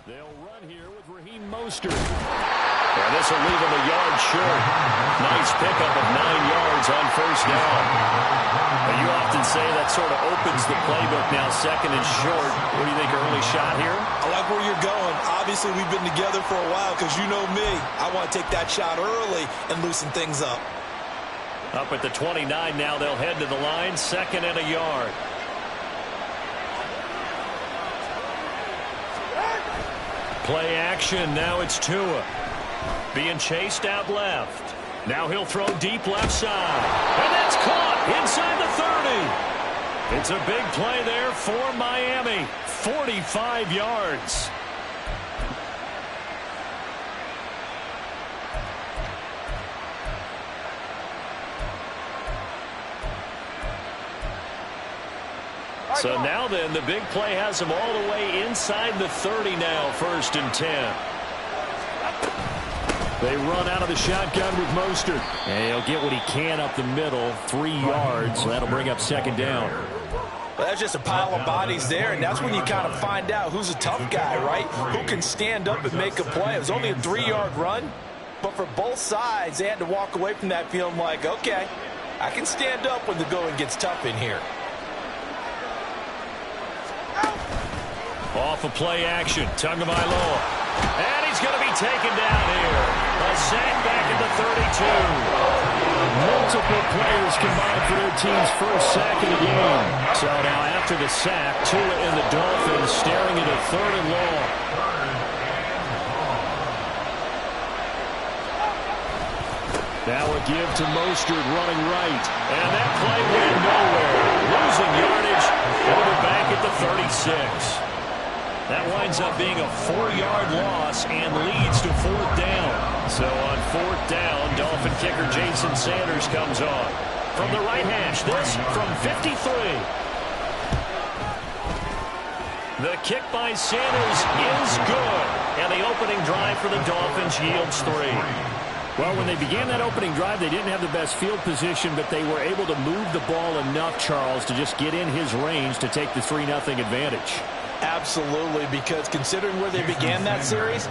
They'll run here with Raheem Mostert. And this will leave him a yard short. Nice pickup of 9 yards on first down. But you often say that sort of opens the playbook now, second and short. What do you think, early shot here? I like where you're going. Obviously, we've been together for a while because you know me. I want to take that shot early and loosen things up. Up at the 29 now, they'll head to the line, second and a yard. Play action, now it's Tua. Being chased out left. Now he'll throw deep left side. And that's caught inside the 30. It's a big play there for Miami. 45 yards. So now then, the big play has him all the way inside the 30 now, first and 10. They run out of the shotgun with Mostert. And he'll get what he can up the middle, 3 yards. So that'll bring up second down. Well, that's just a pile of bodies there, and that's when you kind of find out who's a tough guy, right? Who can stand up and make a play. It was only a 3-yard run, but for both sides, they had to walk away from that feeling like, okay, I can stand up when the going gets tough in here. Off of play action, Tagovailoa. And he's going to be taken down here. A sack back at the 32. Multiple players combined for their team's first sack of the game. So now after the sack, Tua and the Dolphins staring at a third and long. Now a give to Mostert running right. And that play went nowhere. Losing yardage over back at the 36. That winds up being a 4-yard loss and leads to fourth down. So on fourth down, Dolphin kicker Jason Sanders comes on. From the right hash, this from 53. The kick by Sanders is good. And the opening drive for the Dolphins yields 3. Well, when they began that opening drive, they didn't have the best field position, but they were able to move the ball enough, Charles, to just get in his range to take the 3-0 advantage. Absolutely, because considering where they began that series,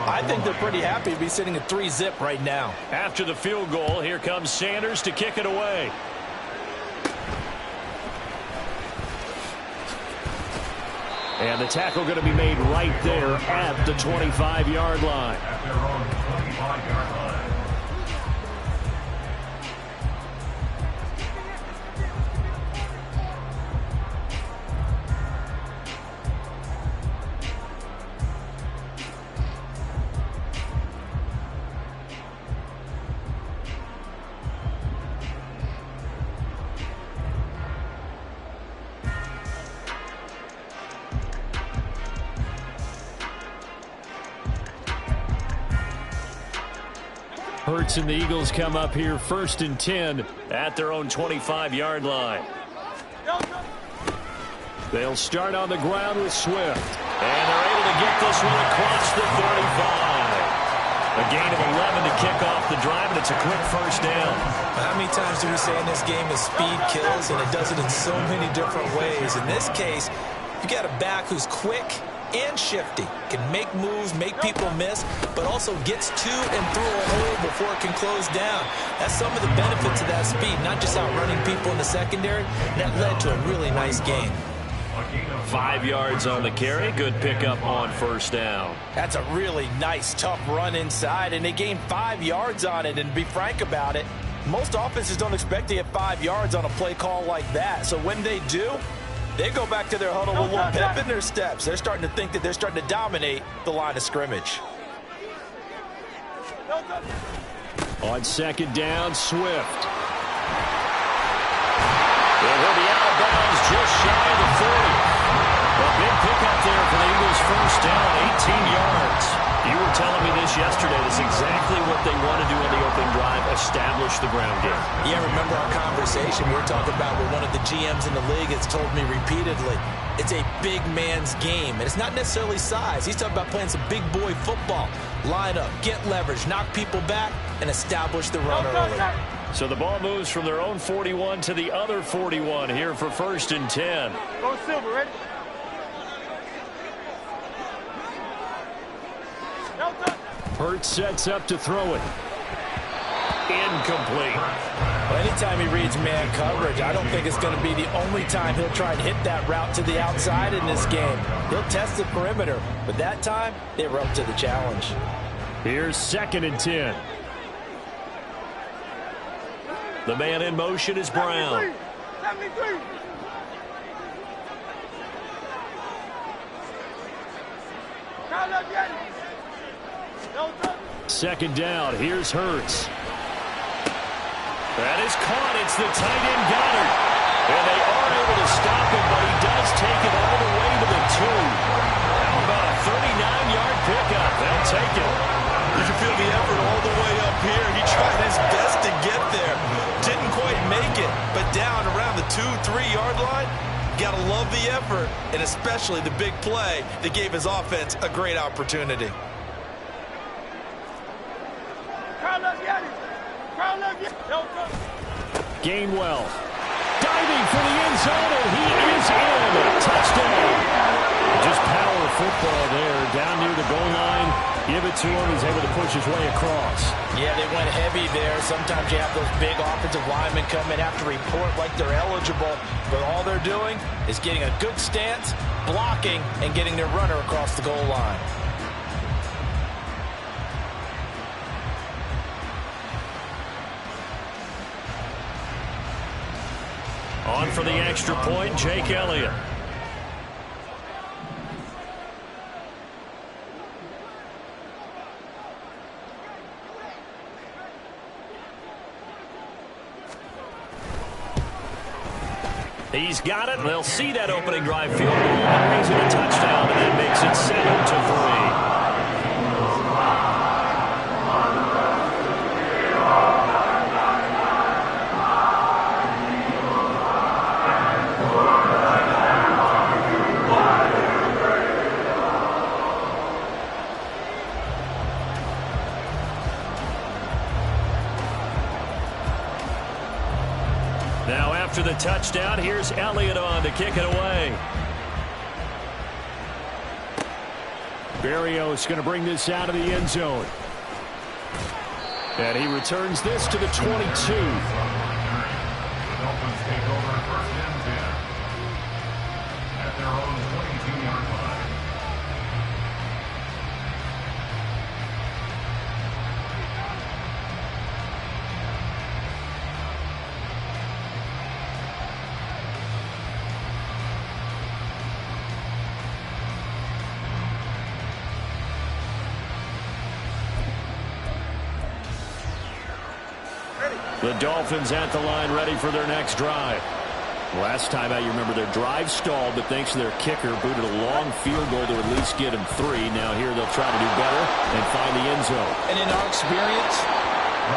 I think they're pretty happy to be sitting at 3-zip right now. After the field goal, here comes Sanders to kick it away. And the tackle going to be made right there at the 25-yard line. Hurts and the Eagles come up here first and 10 at their own 25-yard line. They'll start on the ground with Swift. And they're able to get this one across the 35. A gain of 11 to kick off the drive, and it's a quick first down. How many times do we say in this game that speed kills, and it does it in so many different ways? In this case, you got a back who's quick and shifty, can make moves, make people miss, but also gets to and through a hole before it can close down. That's some of the benefits of that speed, not just outrunning people in the secondary. That led to a really nice game. 5 yards on the carry. Good pickup on first down. That's a really nice, tough run inside, and they gained 5 yards on it. And to be frank about it, most offenses don't expect to get 5 yards on a play call like that. So when they do, they go back to their huddle with a little pep in their steps. They're starting to think that they're starting to dominate the line of scrimmage. On second down, Swift. He'll be out of bounds just shy of the 40. A big pickup there for the Eagles' first down, 18 yards. You were telling me this yesterday. That's exactly what they want to do on the opening drive, establish the ground game. Yeah, remember our conversation we were talking about with one of the GMs in the league that's told me repeatedly, it's a big man's game. And it's not necessarily size. He's talking about playing some big boy football. Line up, get leverage, knock people back, and establish the run early. So the ball moves from their own 41 to the other 41 here for first and 10. Go Silver, ready? Hurts sets up to throw it. Incomplete. Well, anytime he reads man coverage, I don't think it's going to be the only time he'll try and hit that route to the outside in this game. He'll test the perimeter, but that time, they were up to the challenge. Here's 2nd and 10. The man in motion is Brown. 73. Second down. Here's Hurts. That is caught. It's the tight end Goddard. And they are able to stop him, but he does take it all the way to the 2. How about a 39-yard pickup? They'll take it. You can feel the effort all the way up here. He tried his best to get there. Didn't quite make it, but down around the 2-3-yard line, got to love the effort, and especially the big play that gave his offense a great opportunity. Gainwell diving for the end zone, and he is in. Touchdown. Just power football there, down near the goal line. Give it to him. He's able to push his way across. Yeah, they went heavy there. Sometimes you have those big offensive linemen come in, have to report like they're eligible, but all they're doing is getting a good stance, blocking, and getting their runner across the goal line. On for the extra point, Jake Elliott. He's got it. They'll see that opening drive field goal and raise it a touchdown, and that makes it 7-3. Now after the touchdown, here's Elliott on to kick it away. Berrios going to bring this out of the end zone. And he returns this to the 22. The Dolphins at the line, ready for their next drive. Last time out, you remember their drive stalled, but thanks to their kicker, booted a long field goal to at least get them 3. Now here they'll try to do better and find the end zone. And in our experience,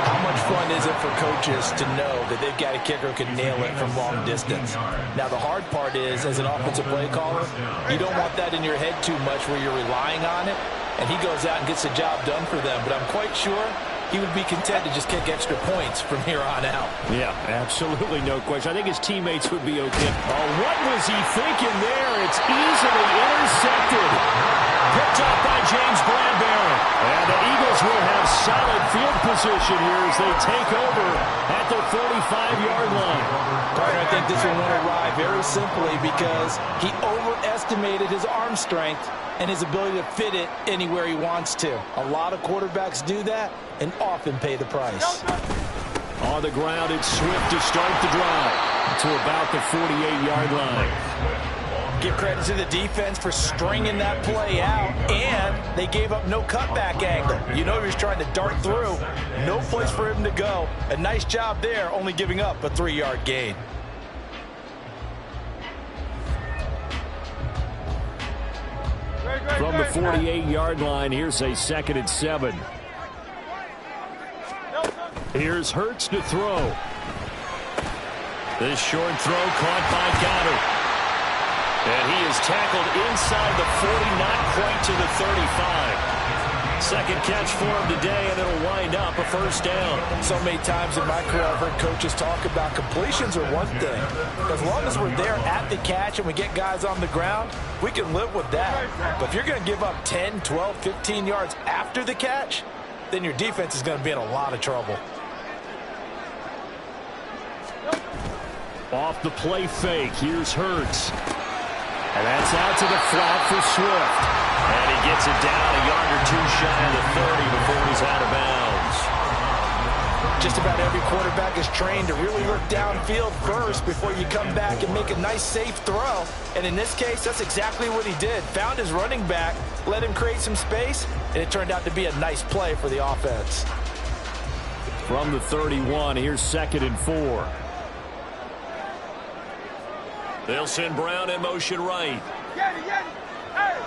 how much fun is it for coaches to know that they've got a kicker who can nail it from long distance? Now, the hard part is, as an offensive play caller, you don't want that in your head too much where you're relying on it, and he goes out and gets the job done for them. But I'm quite sure he would be content to just kick extra points from here on out. Yeah, absolutely no question. I think his teammates would be okay. Oh, what was he thinking there? It's easily intercepted. Picked up by James Bradbury. And the Eagles will have solid field position here as they take over at their 45-yard line. Carter, I think this one went awry very simply because he overestimated his arm strength and his ability to fit it anywhere he wants to. A lot of quarterbacks do that and often pay the price. On the ground, it's Swift to start the drive to about the 48-yard line. Give credit to the defense for stringing that play out, and they gave up no cutback angle. You know he was trying to dart through. No place for him to go. A nice job there, only giving up a 3-yard gain. From the 48-yard line, here's a 2nd and 7. Here's Hurts to throw. This short throw caught by Goddard. And he is tackled inside the 40, not quite to the 35. Second catch for him today, and it'll wind up a first down. So many times in my career, I've heard coaches talk about completions are one thing. As long as we're there at the catch and we get guys on the ground, we can live with that. But if you're going to give up 10, 12, 15 yards after the catch, then your defense is going to be in a lot of trouble. Off the play fake, here's Hurts. And that's out to the flat for Swift. And he gets it down a yard or two shy of the 30 before he's out of bounds. Just about every quarterback is trained to really look downfield first before you come back and make a nice, safe throw. And in this case, that's exactly what he did. Found his running back, let him create some space, and it turned out to be a nice play for the offense. From the 31, here's 2nd and 4. They'll send Brown in motion right. Hey.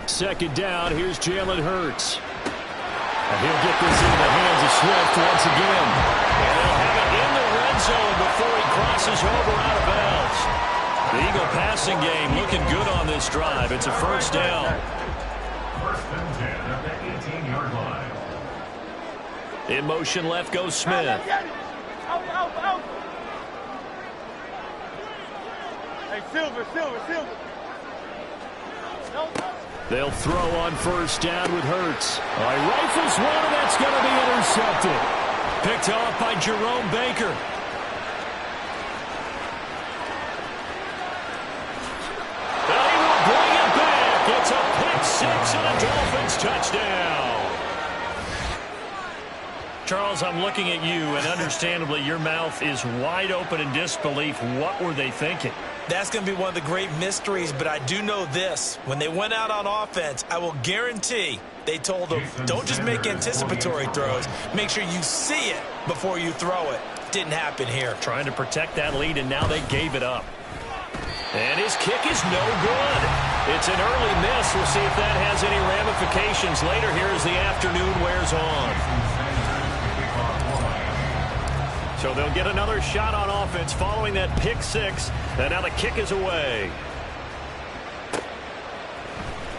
Second down, here's Jalen Hurts. And he'll get this into the hands of Swift once again. And they'll have it in the red zone before he crosses over out of bounds. The Eagle passing game looking good on this drive. It's a first down. First and 10 at the 18-yard line. In motion left goes Smith. Out. Hey, Silver. They'll throw on first down with Hurts. He rifles one, and that's going to be intercepted. Picked off by Jerome Baker. And he will bring it back. It's a pick-6 and a Dolphins touchdown. Charles, I'm looking at you, and understandably, your mouth is wide open in disbelief. What were they thinking? That's going to be one of the great mysteries, but I do know this. When they went out on offense, I will guarantee they told them, don't just make anticipatory throws. Make sure you see it before you throw it. Didn't happen here. Trying to protect that lead, and now they gave it up. And his kick is no good. It's an early miss. We'll see if that has any ramifications later here as the afternoon wears on. So they'll get another shot on offense following that pick-6, and now the kick is away.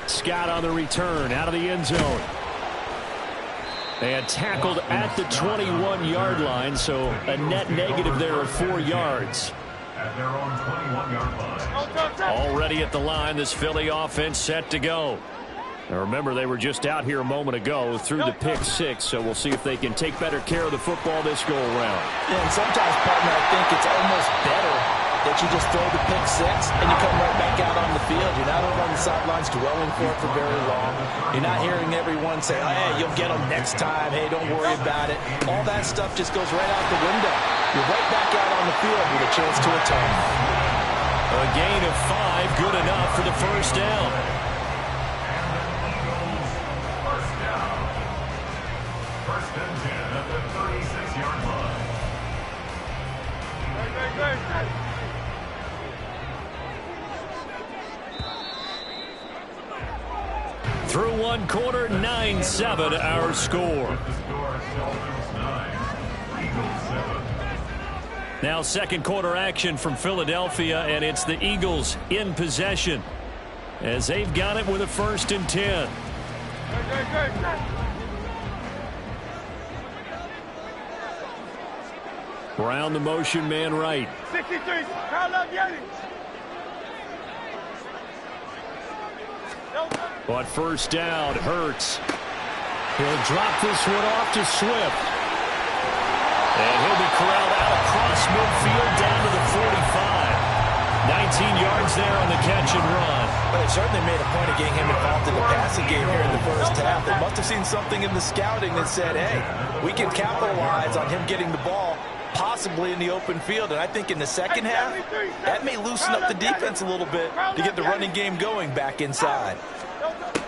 Scott on the return out of the end zone. And tackled at the 21-yard line, so a net negative there of 4 yards. At their own 21-yard line. Already at the line, this Philly offense set to go. Now remember, they were just out here a moment ago through the pick-6, so we'll see if they can take better care of the football this go-around. Yeah, and sometimes, partner, I think it's almost better that you just throw the pick-6 and you come right back out on the field. You're not over on the sidelines dwelling for very long. You're not hearing everyone say, oh, hey, you'll get them next time. Hey, don't worry about it. All that stuff just goes right out the window. You're right back out on the field with a chance to atone. A gain of 5, good enough for the first down. First and 10 at the 36-yard line. Through one quarter, 9-7 our score. Now second quarter action from Philadelphia, and it's the Eagles in possession as they've got it with a 1st and 10. Brown the motion man right. 63, Carl Yeti. But first down, Hurts. He'll drop this one off to Swift. And he'll be corralled out across midfield down to the 45. 19 yards there on the catch and run. But they certainly made a point of getting him involved in the passing game here in the first half. They must have seen something in the scouting that said, hey, we can capitalize on him getting the ball possibly in the open field. And I think in the second half, that may loosen up the defense a little bit to get the running game going back inside.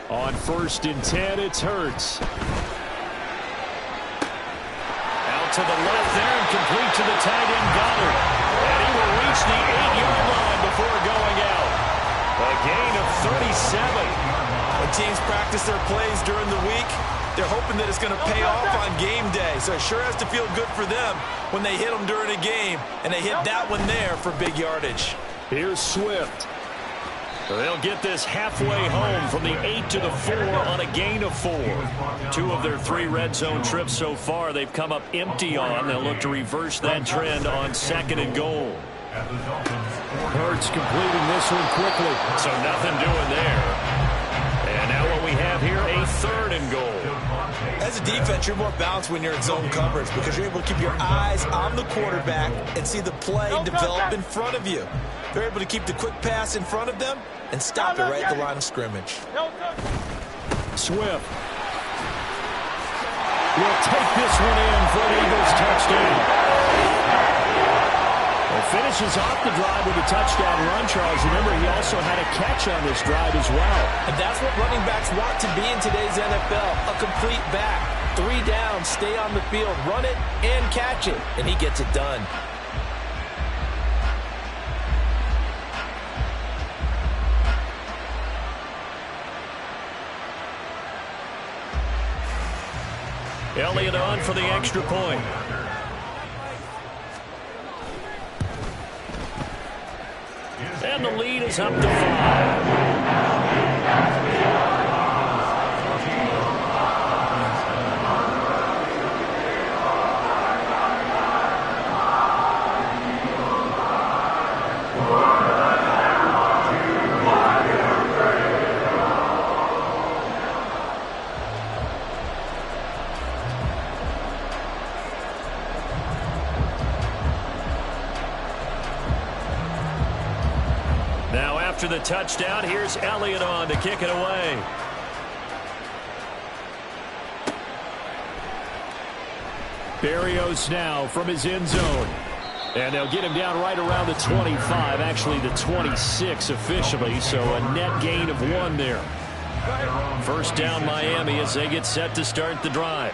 On 1st and 10, it's Hurts. Out to the left there and complete to the tight end Goddard. And he will reach the 8-yard line before going out. A gain of 37. When teams practice their plays during the week, they're hoping that it's going to pay off on game day. So it sure has to feel good for them when they hit them during a game, and they hit that one there for big yardage. Here's Swift. They'll get this halfway home from the 8 to the 4 on a gain of 4. 2 of their 3 red zone trips so far they've come up empty on. They'll look to reverse that trend on 2nd and goal. Hurts completing this one quickly. So nothing doing there. And now what we have here, a 3rd and goal. As a defense, you're more balanced when you're in zone coverage because you're able to keep your eyes on the quarterback and see the play develop in front of you. They're able to keep the quick pass in front of them and stop it right at the line of scrimmage. Swift will take this one in for an Eagles touchdown. Finishes off the drive with a touchdown run, Charles. Remember, he also had a catch on this drive as well. And that's what running backs want to be in today's NFL, a complete back. 3 down, stay on the field, run it, and catch it. And he gets it done. Elliott on for the extra point. And the lead is up to 5. After the touchdown, here's Elliott on to kick it away. Berrios now from his end zone. And they'll get him down right around the 25, actually the 26 officially, so a net gain of 1 there. First down Miami as they get set to start the drive.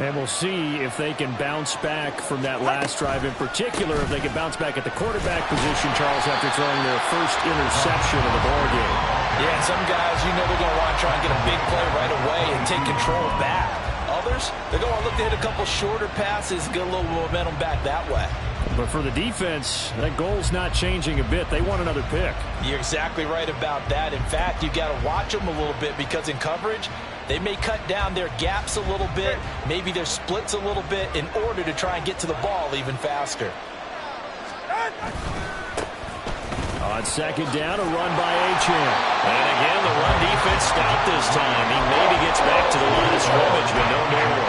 And we'll see if they can bounce back from that last drive, in particular if they can bounce back at the quarterback position, Charles, after throwing their first interception of the ballgame. Yeah, and some guys, you know they're going to want to try and get a big play right away and take control back. Others, they're going to look to hit a couple shorter passes, get a little momentum back that way. But for the defense, that goal's not changing a bit. They want another pick. You're exactly right about that. In fact, you've got to watch them a little bit because in coverage, they may cut down their gaps a little bit, maybe their splits a little bit in order to try and get to the ball even faster. On 2nd down, a run by Achane. And again, the run defense stopped this time. He maybe gets back to the line of scrimmage, but no more.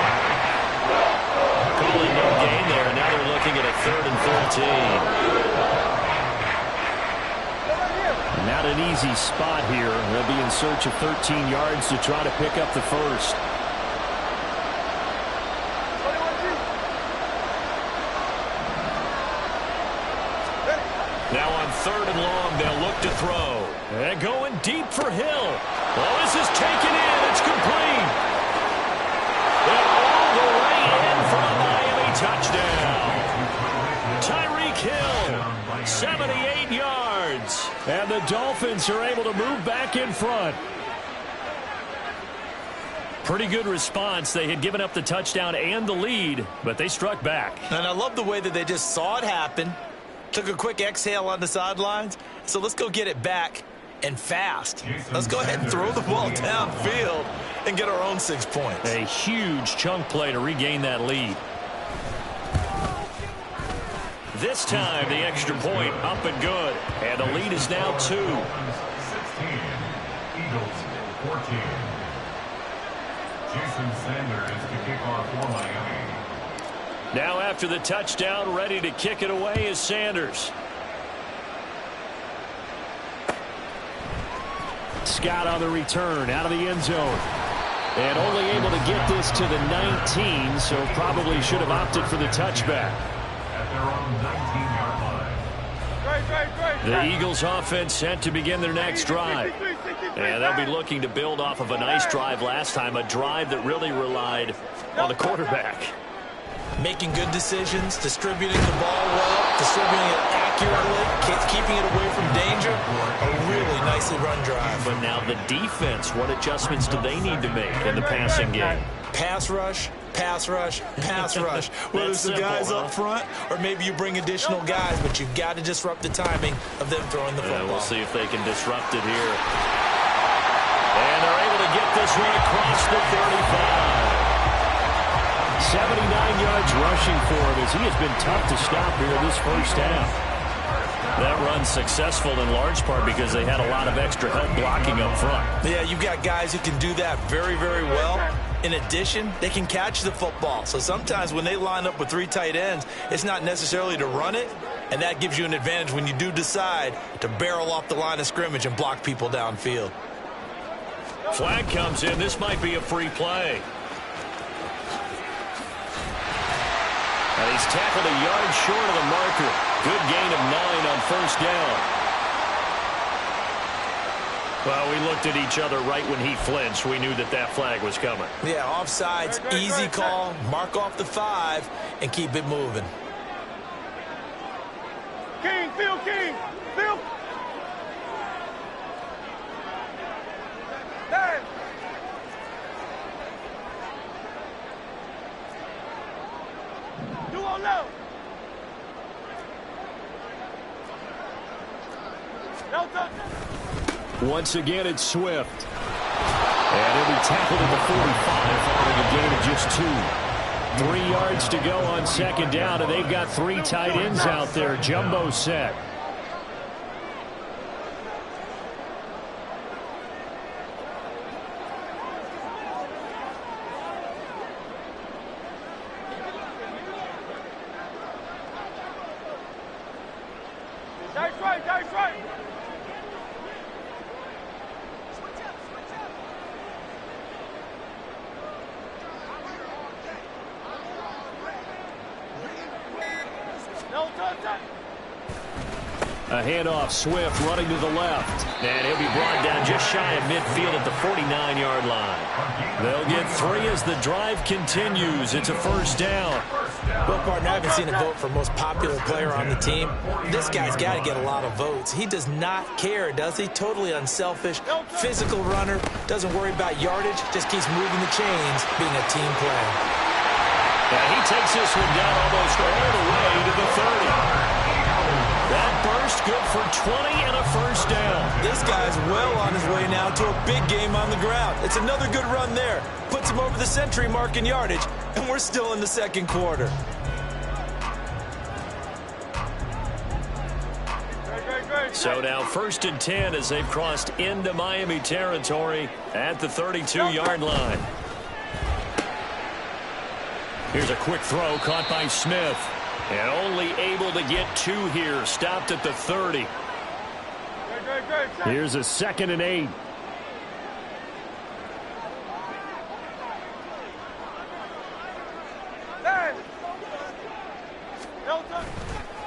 Calling no gain there. Now they're looking at a 3rd and 13. Not an easy spot here. They'll be in search of 13 yards to try to pick up the first. Now on 3rd and long, they'll look to throw. And going deep for Hill. Oh, this is taken in. It's complete. And all the way in for a Miami touchdown. Tyreek Hill, 78 yards. And the Dolphins are able to move back in front. Pretty good response. They had given up the touchdown and the lead, but they struck back. And I love the way that they just saw it happen, took a quick exhale on the sidelines. So let's go get it back and fast. Let's go ahead and throw the ball downfield and get our own 6 points. A huge chunk play to regain that lead. This time, the extra point up and good. And the lead is now 2. 16, Eagles 14. Jason Sanders to kick off for Miami. Now after the touchdown, ready to kick it away is Sanders. Scott on the return, out of the end zone. And only able to get this to the 19, so probably should have opted for the touchback. At their own 19-yard line. The Eagles offense set to begin their next drive. And they'll be looking to build off of a nice drive last time, a drive that really relied on the quarterback. Making good decisions, distributing the ball well, distributing it accurately, keeping it away from danger. A really nicely run drive. But now the defense, what adjustments do they need to make in the passing game? Pass rush, pass rush, pass rush. Whether it's the guys up front or maybe you bring additional guys, but you've got to disrupt the timing of them throwing the football. We'll see if they can disrupt it here. And they're able to get this one across the 35. 79 yards rushing for him as he has been tough to stop here this first half. That run's successful in large part because they had a lot of extra help blocking up front. Yeah, you've got guys who can do that very, very well. In addition, they can catch the football. So sometimes when they line up with 3 tight ends, it's not necessarily to run it, and that gives you an advantage when you do decide to barrel off the line of scrimmage and block people downfield. Flag comes in. This might be a free play. And he's tackled a yard short of the marker. Good gain of 9 on first down. Well, we looked at each other right when he flinched. We knew that that flag was coming. Yeah, offsides, easy call. Mark off the 5 and keep it moving. King, Phil, King, Phil. Hey. Once again, it's Swift. And he'll be tackled at the 45 following a gain of just 2. 3 yards to go on second down, and they've got 3 tight ends out there. Jumbo set. That's right, that's right. A handoff, Swift running to the left. And he'll be brought down just shy of midfield at the 49-yard line. They'll get 3 as the drive continues. It's a first down. Well, partner, I haven't seen a vote for most popular player on the team. This guy's got to get a lot of votes. He does not care, does he? Totally unselfish, physical runner, doesn't worry about yardage, just keeps moving the chains, being a team player. And he takes this one down almost all the way to the 30. That burst good for 20 and a first down. This guy's well on his way now to a big game on the ground. It's another good run there. Puts him over the century mark in yardage, and we're still in the second quarter. So now 1st and 10 as they've crossed into Miami territory at the 32-yard line. Here's a quick throw caught by Smith. And only able to get 2 here. Stopped at the 30. Here's a 2nd and 8.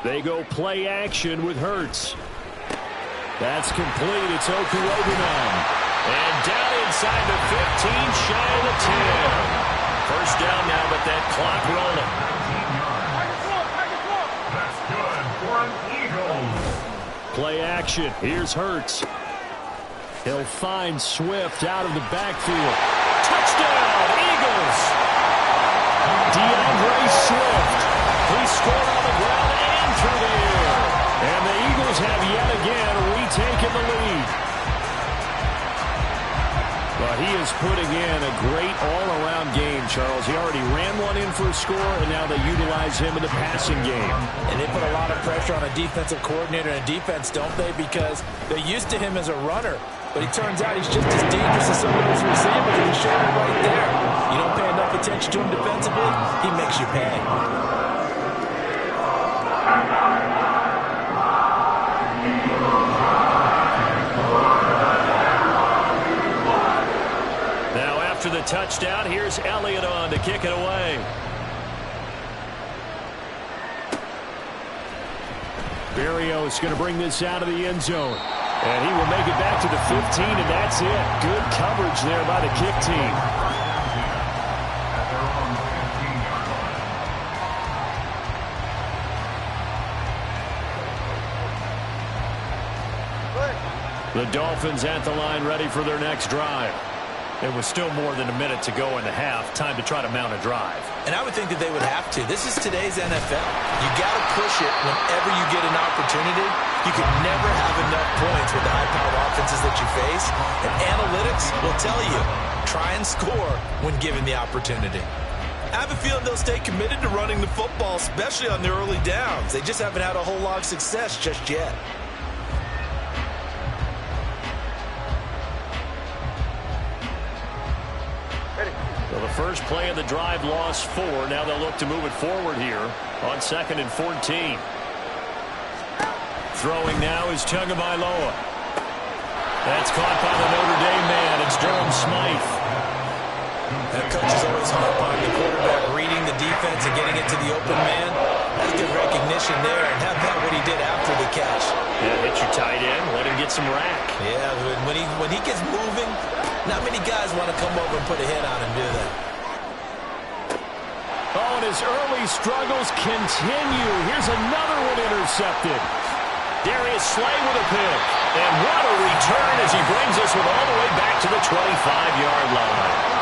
They go play action with Hurts. That's complete. It's Okuwobunan. And down inside the 15, shy of the 10. First down now, but that clock rolling. Play action. Here's Hurts. He'll find Swift out of the backfield. Touchdown, Eagles! DeAndre Swift. He scored on the ground and through the air. And the Eagles have yet again retaken the lead. Well, he is putting in a great all-around game, Charles. He already ran one in for a score, and now they utilize him in the passing game. And they put a lot of pressure on a defensive coordinator and defense, don't they? Because they're used to him as a runner. But it turns out he's just as dangerous as some of those receivers, and he showed it right there. You don't pay enough attention to him defensively, he makes you pay. After the touchdown, here's Elliott on to kick it away. Berrios going to bring this out of the end zone. And he will make it back to the 15, and that's it. Good coverage there by the kick team. The Dolphins at the line, ready for their next drive. There was still more than a minute to go in the half. Time to try to mount a drive. And I would think that they would have to. This is today's NFL. You got to push it whenever you get an opportunity. You can never have enough points with the high-powered offenses that you face. And analytics will tell you, try and score when given the opportunity. I have a feeling they'll stay committed to running the football, especially on their early downs. They just haven't had a whole lot of success just yet. Well, the first play of the drive lost 4. Now they'll look to move it forward here on 2nd and 14. Throwing now is Tagovailoa. That's caught by the Notre Dame man. It's Durham Smythe. That coach is always hard on the quarterback, reading the defense and getting it to the open man. That's good recognition there. And how about what he did after the catch? Yeah, hit your tight end, let him get some rack. Yeah, when he gets moving, not many guys want to come over and put a hit on him, do they? Oh, and his early struggles continue. Here's another one intercepted. Darius Slay with a pick. And what a return as he brings us all the way back to the 25-yard line.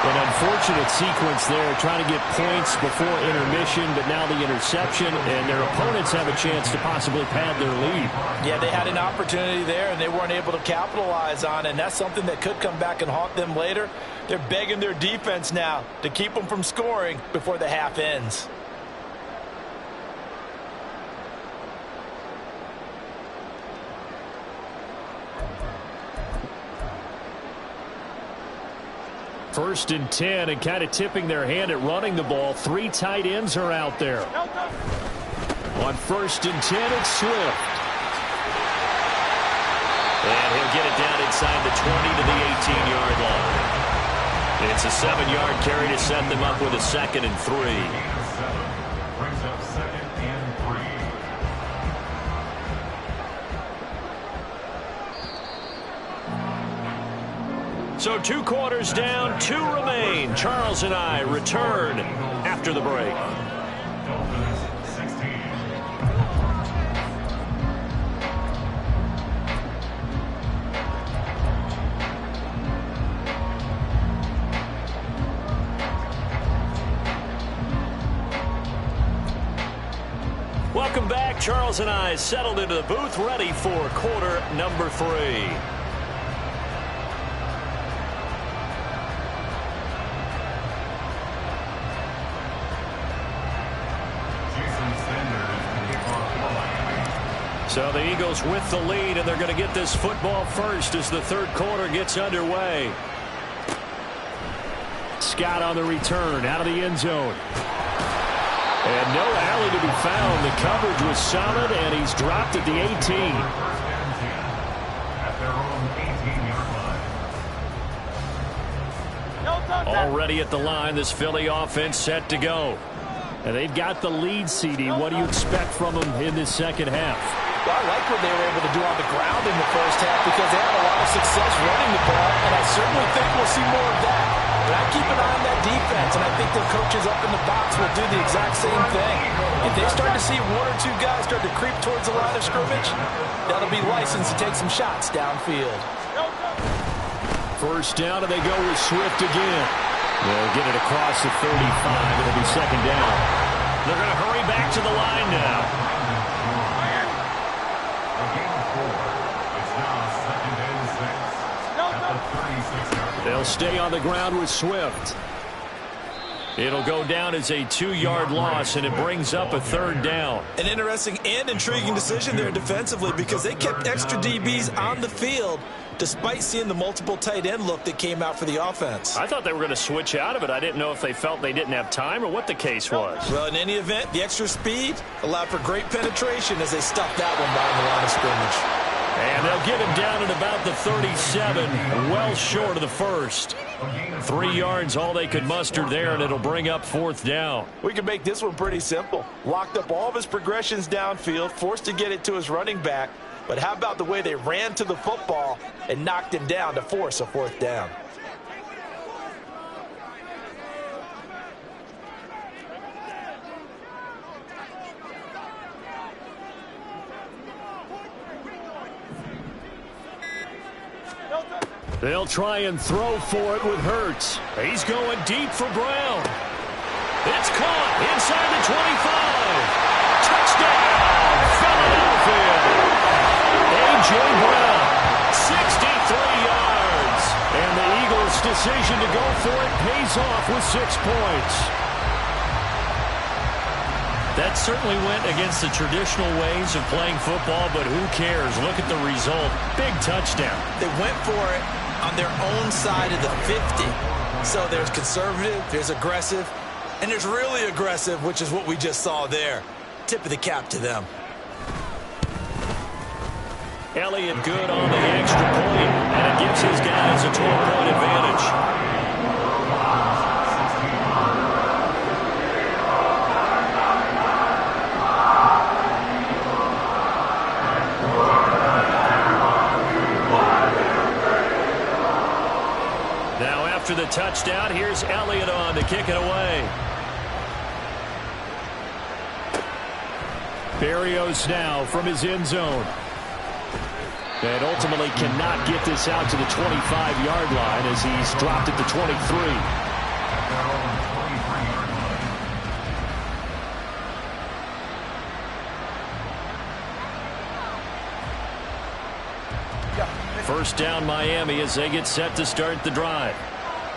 An unfortunate sequence there, trying to get points before intermission, but now the interception, and their opponents have a chance to possibly pad their lead. Yeah, they had an opportunity there, and they weren't able to capitalize on it, and that's something that could come back and haunt them later. They're begging their defense now to keep them from scoring before the half ends. First and 10, and kind of tipping their hand at running the ball. 3 tight ends are out there. On 1st and 10, it's Swift. And he'll get it down inside the 20 to the 18-yard line. It's a 7-yard carry to set them up with a 2nd and 3. Brings up 2nd and 3. So 2 quarters down, 2 remain. Charles and I return after the break. Dolphins 16. Welcome back. Charles and I settled into the booth, ready for quarter number 3. So the Eagles with the lead, and they're going to get this football first as the 3rd quarter gets underway. Scott on the return, out of the end zone. And no alley to be found. The coverage was solid, and he's dropped at the 18. First and 10 at their own 18-yard line. Already at the line, this Philly offense set to go. And they've got the lead, CD. What do you expect from them in this second half? Well, I like what they were able to do on the ground in the first half because they had a lot of success running the ball, and I certainly think we'll see more of that. But I keep an eye on that defense, and I think their coaches up in the box will do the exact same thing. If they start to see 1 or 2 guys start to creep towards the line of scrimmage, that'll be licensed to take some shots downfield. First down, and they go with Swift again. They'll get it across the 35. It'll be 2nd down. They're going to hurry back to the line now. They'll stay on the ground with Swift. It'll go down as a 2-yard loss, and it brings up a 3rd down. An interesting and intriguing decision there defensively because they kept extra DBs on the field despite seeing the multiple tight end look that came out for the offense. I thought they were going to switch out of it. I didn't know if they felt they didn't have time or what the case was. Well, in any event, the extra speed allowed for great penetration as they stuffed that one behind the line of scrimmage. And they'll get him down at about the 37, well short of the 1st. 3 yards, all they could muster there, and it'll bring up 4th down. We can make this one pretty simple. Locked up all of his progressions downfield, forced to get it to his running back. But how about the way they ran to the football and knocked him down to force a 4th down? They'll try and throw for it with Hurts. He's going deep for Brown. It's caught inside the 25. Touchdown, Philadelphia. A.J. Brown, 63 yards. And the Eagles' decision to go for it pays off with 6 points. That certainly went against the traditional ways of playing football, but who cares? Look at the result. Big touchdown. They went for it on their own side of the 50. So there's conservative, there's aggressive, and there's really aggressive, which is what we just saw there. Tip of the cap to them. Elliott good on the extra point, and it gives his guys a 12-point advantage. Now after the touchdown, here's Elliott on to kick it away. Berrios now from his end zone. And ultimately cannot get this out to the 25-yard line as he's dropped at the 23. First down Miami as they get set to start the drive.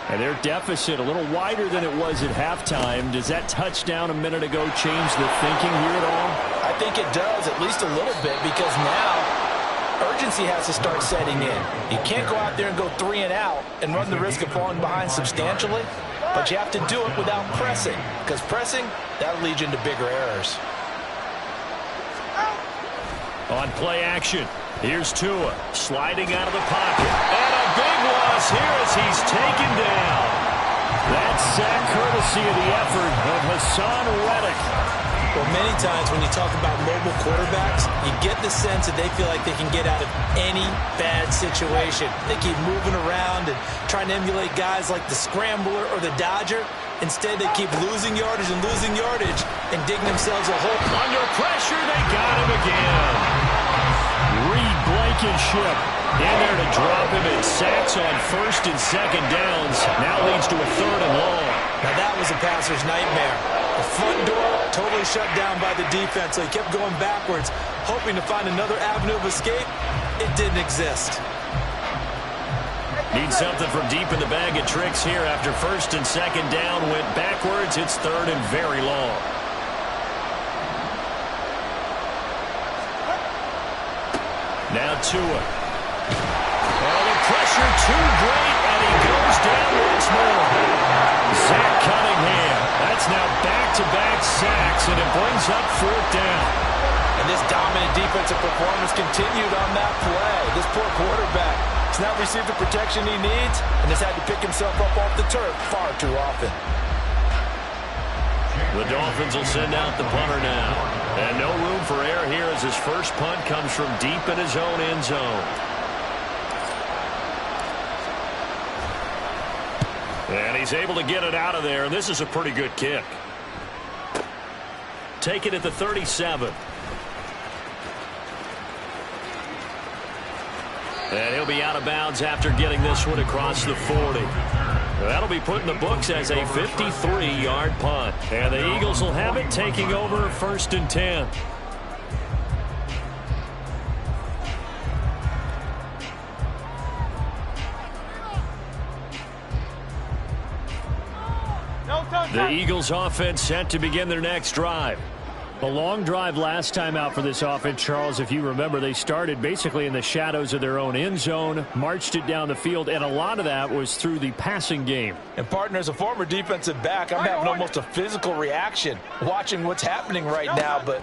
And their deficit a little wider than it was at halftime. Does that touchdown a minute ago change the thinking here at all? I think it does, at least a little bit, because now urgency has to start setting in. You can't go out there and go 3 and out and run the risk of falling behind substantially, but you have to do it without pressing, because pressing, that'll lead you into bigger errors. On play action, here's Tua sliding out of the pocket. And a big loss here as he's taken down. That sack courtesy of the effort of Hassan Reddick. Well, many times when you talk about mobile quarterbacks, you get the sense that they feel like they can get out of any bad situation. They keep moving around and trying to emulate guys like the Scrambler or the Dodger. Instead, they keep losing yardage and digging themselves a hole. Under pressure, they got him again. Reed Blankenship in there to drop him, and sacks on first and second downs. Now leads to a 3rd and long. Now that was a passer's nightmare. The front door totally shut down by the defense, so he kept going backwards, hoping to find another avenue of escape. It didn't exist. Need something from deep in the bag of tricks here after first and second down. Went backwards. It's 3rd and very long. Now Tua. Oh, the pressure too great, and he goes down once more. Zach Cunningham. That's now back-to-back sacks, and it brings up 4th down. And this dominant defensive performance continued on that play. This poor quarterback has not received the protection he needs and has had to pick himself up off the turf far too often. The Dolphins will send out the punter now. And no room for error here as his first punt comes from deep in his own end zone. And he's able to get it out of there, and this is a pretty good kick. Take it at the 37. And he'll be out of bounds after getting this one across the 40. That'll be put in the books as a 53-yard punt. And the Eagles will have it, taking over 1st and 10. The Eagles offense set to begin their next drive. A long drive last time out for this offense, Charles. If you remember, they started basically in the shadows of their own end zone, marched it down the field, and a lot of that was through the passing game. And, partner, as a former defensive back, I'm having almost a physical reaction watching what's happening right now. But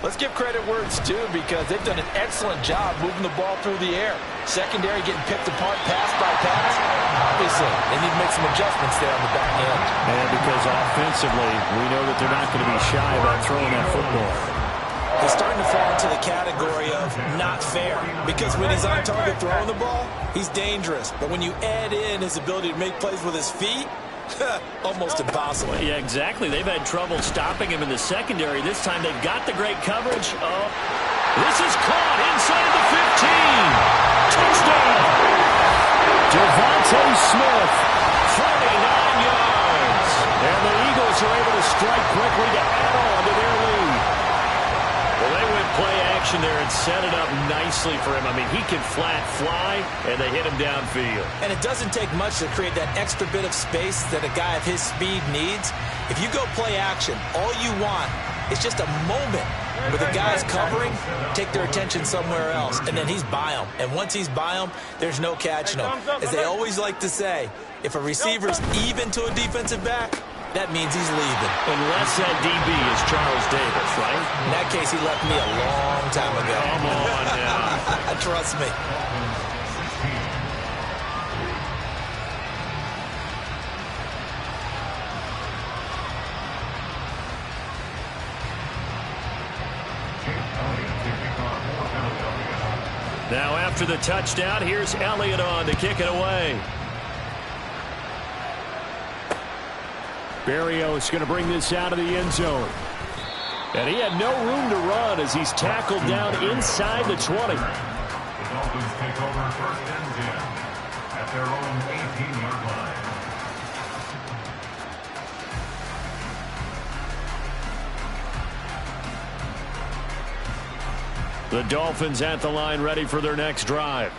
let's give credit where it's due, because they've done an excellent job moving the ball through the air. Secondary getting picked apart pass by pass. Obviously, they need to make some adjustments there on the back end. And because offensively, we know that they're not going to be shy about throwing that football. He's starting to fall into the category of not fair, because when he's on target throwing the ball, he's dangerous. But when you add in his ability to make plays with his feet, almost impossible. Yeah, exactly. They've had trouble stopping him in the secondary. This time they've got the great coverage. Oh, this is caught inside the 15. Touchdown! Devontae Smith, 49 yards. And the Eagles are able to strike quickly to add on to their lead. Well, they went play action there and set it up nicely for him. I mean, he can flat fly, and they hit him downfield. And it doesn't take much to create that extra bit of space that a guy of his speed needs. If you go play action, all you want is just a moment where the guy's covering, take their attention somewhere else, and then he's by him. And once he's by him, there's no catching him. As they always like to say, if a receiver's even to a defensive back, that means he's leaving. Unless that DB is Charles Davis, right? In that case, he left me a long time ago. Come on now. Trust me. Now after the touchdown, here's Elliott on to kick it away. Berrios going to bring this out of the end zone. And he had no room to run as he's tackled down inside the 20. The Dolphins take over 1st and 10 at their own 18-yard line. The Dolphins at the line ready for their next drive.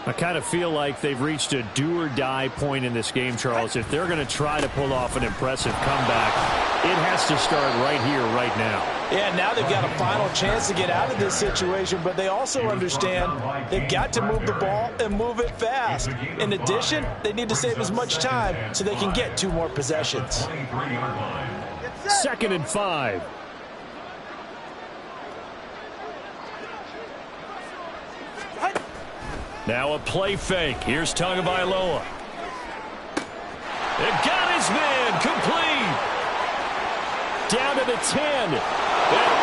I kind of feel like they've reached a do-or-die point in this game, Charles. If they're going to try to pull off an impressive comeback, it has to start right here, right now. Yeah, now they've got a final chance to get out of this situation, but they also understand they've got to move the ball and move it fast. In addition, they need to save as much time so they can get 2 more possessions. 23-yard line. 2nd and 5. Now a play fake. Here's Tagovailoa. It got his man complete. Down to the 10. And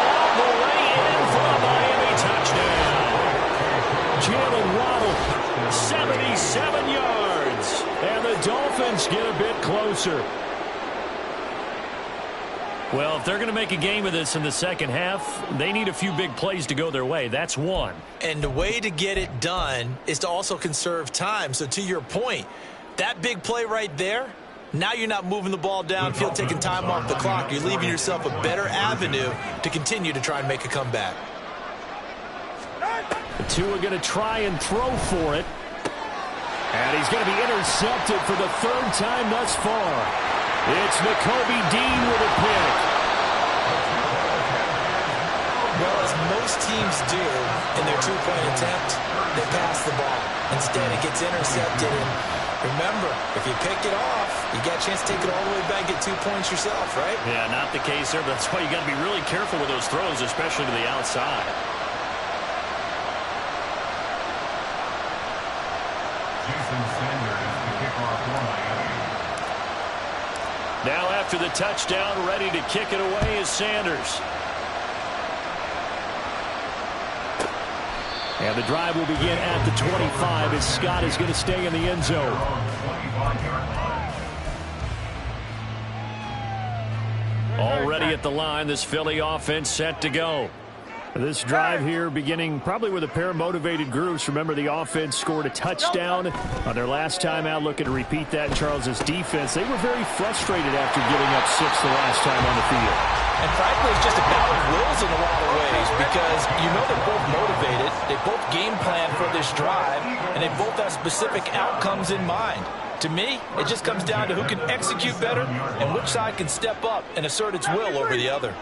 all the way in for a Miami touchdown. Jalen Waddle, 77 yards. And the Dolphins get a bit closer. Well, if they're going to make a game of this in the second half, they need a few big plays to go their way. That's one. And the way to get it done is to also conserve time. So to your point, that big play right there, now you're not moving the ball downfield, taking time off the clock. You're leaving yourself a better avenue to continue to try and make a comeback. The two are going to try and throw for it. And he's going to be intercepted for the 3rd time thus far. It's Nakobe Dean with a pick. Well, as most teams do in their 2-point attempt, they pass the ball. Instead, it gets intercepted. And remember, if you pick it off, you got a chance to take it all the way back, get 2 points yourself, right? Yeah, not the case there, but that's why you got to be really careful with those throws, especially to the outside. Jason Sanders is the kickoff for Miami. Now after the touchdown, ready to kick it away is Sanders. And the drive will begin at the 25 as Scott is going to stay in the end zone. 25-yard line. Already at the line, this Philly offense set to go. This drive here beginning probably with a pair of motivated groups. Remember, the offense scored a touchdown on their last time out. Looking to repeat that in Charles's defense. They were very frustrated after giving up 6 the last time on the field. And frankly, it's just a battle of wills in a lot of ways because you know they're both motivated. They both game plan for this drive, and they both have specific outcomes in mind. To me, it just comes down to who can execute better and which side can step up and assert its will over the other.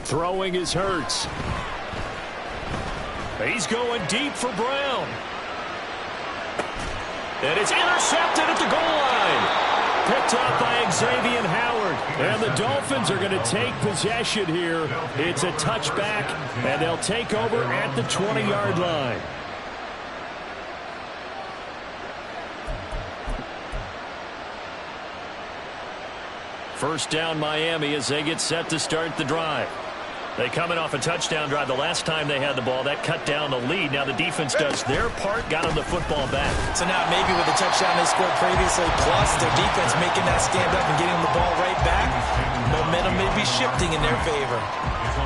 Throwing is Hurts. He's going deep for Brown. And it's intercepted at the goal line. Picked up by Xavier Howard. And the Dolphins are going to take possession here. It's a touchback, and they'll take over at the 20-yard line. First down Miami as they get set to start the drive. They coming off a touchdown drive the last time they had the ball. That cut down the lead. Now the defense does their part, got them the football back. So now maybe with the touchdown they scored previously, plus their defense making that stand up and getting the ball right back, momentum may be shifting in their favor.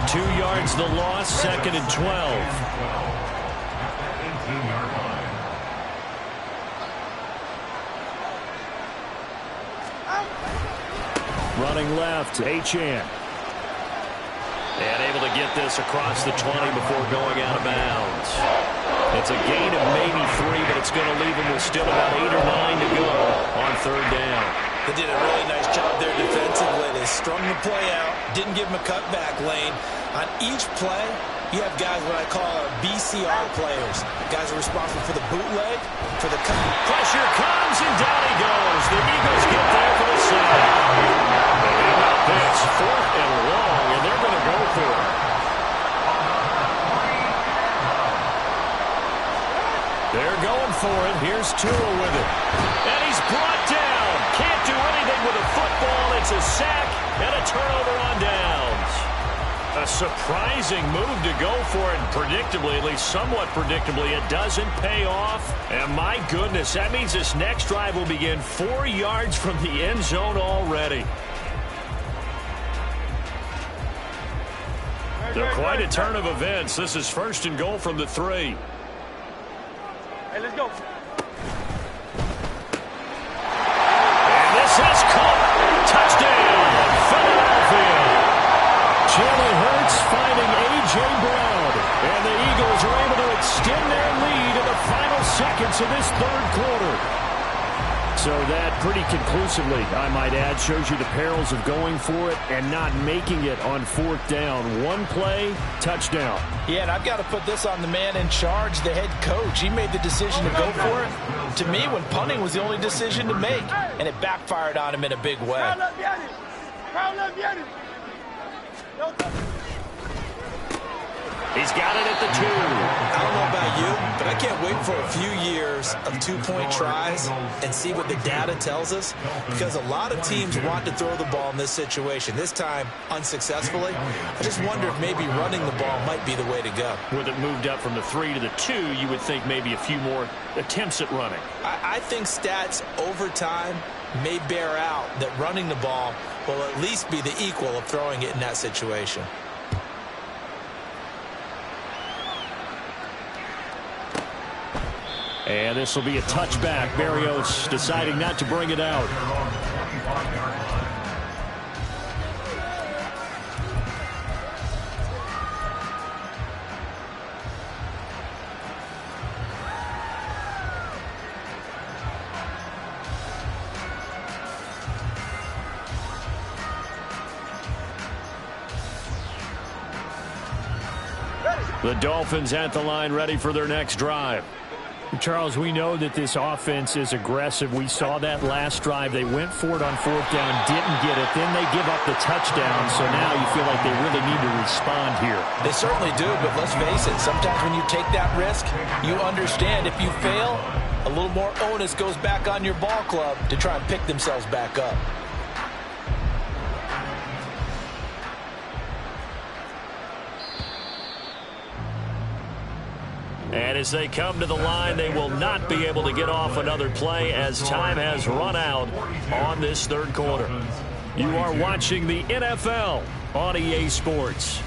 2 yards the loss, 2nd and 12. 18-yard line. Running left, Achane. And able to get this across the 20 before going out of bounds. It's a gain of maybe 3, but it's going to leave him with still about 8 or 9 to go on 3rd down. They did a really nice job there defensively. They strung the play out, didn't give him a cutback lane. On each play, you have guys what I call our BCR players. Guys are responsible for the bootleg, for the cut. Pressure comes, and down he goes. The Eagles get there for the sack. And how about this? 4th and long, and they're going to go for it. They're going for it. Here's Tua with it. And he's brought down. Can't do anything with a football. It's a sack and a turnover on downs. A surprising move to go for it. Predictably, at least somewhat predictably, it doesn't pay off. And my goodness, that means this next drive will begin 4 yards from the end zone already. They're quite a turn of events. This is 1st and goal from the 3. Hey, let's go. And this is caught. Touchdown, Philadelphia. Jalen Hurts finding A.J. Brown. And the Eagles are able to extend their lead in the final seconds of this 3rd quarter. So that pretty conclusively, I might add, shows you the perils of going for it and not making it on 4th down. One play, touchdown. Yeah, and I've got to put this on the man in charge, the head coach. He made the decision to go for it. To me, when punting was the only decision to make, and it backfired on him in a big way. He's got it at the 2. I don't know about you, but I can't wait for a few years of 2-point tries and see what the data tells us, because a lot of teams want to throw the ball in this situation. This time, unsuccessfully. I just wonder if maybe running the ball might be the way to go. With it moved up from the 3 to the 2, you would think maybe a few more attempts at running. I think stats over time may bear out that running the ball will at least be the equal of throwing it in that situation. And this will be a touchback. Berrios deciding not to bring it out. The Dolphins at the line, ready for their next drive. Charles, we know that this offense is aggressive. We saw that last drive. They went for it on 4th down, didn't get it. Then they give up the touchdown, so now you feel like they really need to respond here. They certainly do, but let's face it, sometimes when you take that risk, you understand if you fail, a little more onus goes back on your ball club to try and pick themselves back up. And as they come to the line, they will not be able to get off another play as time has run out on this 3rd quarter. You are watching the NFL on EA Sports.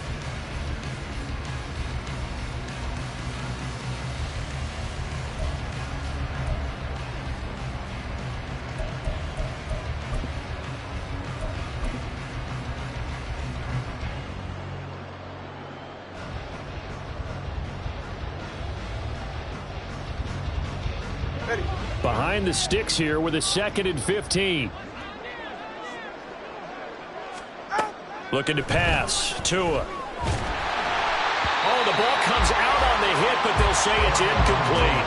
Behind the sticks here with a 2nd and 15. Looking to pass. Tua. Oh, the ball comes out on the hit, but they'll say it's incomplete.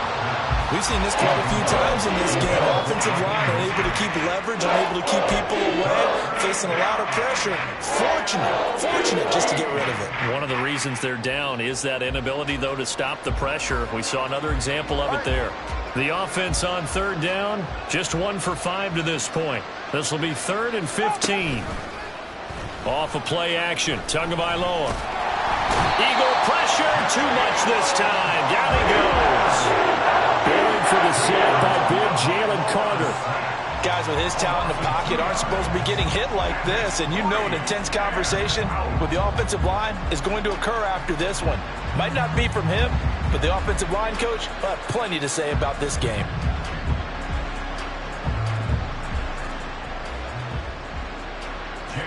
We've seen this quite a few times in this game. Offensive line unable to keep leverage, unable to keep people away, facing a lot of pressure. Fortunate just to get rid of it. One of the reasons they're down is that inability, though, to stop the pressure. We saw another example of it there. The offense on 3rd down, just 1 for 5 to this point. This will be 3rd and 15. Off of play action, Tagovailoa. Eagle pressure, too much this time. Down he goes. Buried for the sack by big Jalen Carter. Guys with his talent in the pocket aren't supposed to be getting hit like this, and you know an intense conversation with the offensive line is going to occur after this one. Might not be from him, but the offensive line coach will have plenty to say about this game.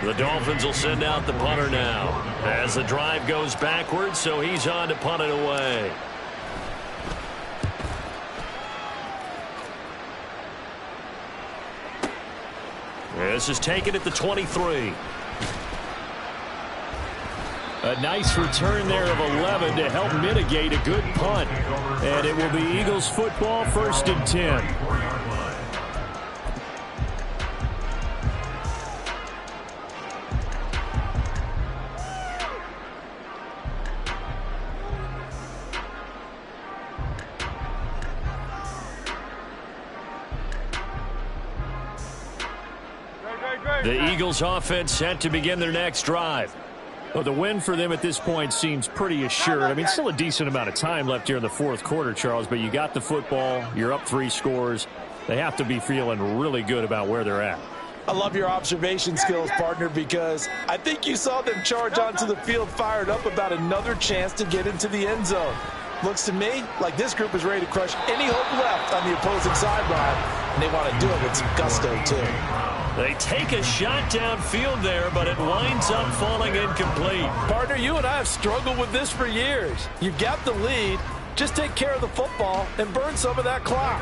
The Dolphins will send out the punter now as the drive goes backwards, so he's on to punt it away. This is taken at the 23. A nice return there of 11 to help mitigate a good punt. And it will be Eagles football, 1st and 10. The Eagles offense set to begin their next drive. Well, the win for them at this point seems pretty assured. I mean, still a decent amount of time left here in the 4th quarter, Charles, but you got the football, you're up 3 scores. They have to be feeling really good about where they're at. I love your observation skills, partner, because I think you saw them charge onto the field fired up about another chance to get into the end zone. Looks to me like this group is ready to crush any hope left on the opposing sideline, and they want to do it with some gusto, too. They take a shot downfield there, but it winds up falling incomplete. Partner, you and I have struggled with this for years. You've got the lead. Just take care of the football and burn some of that clock.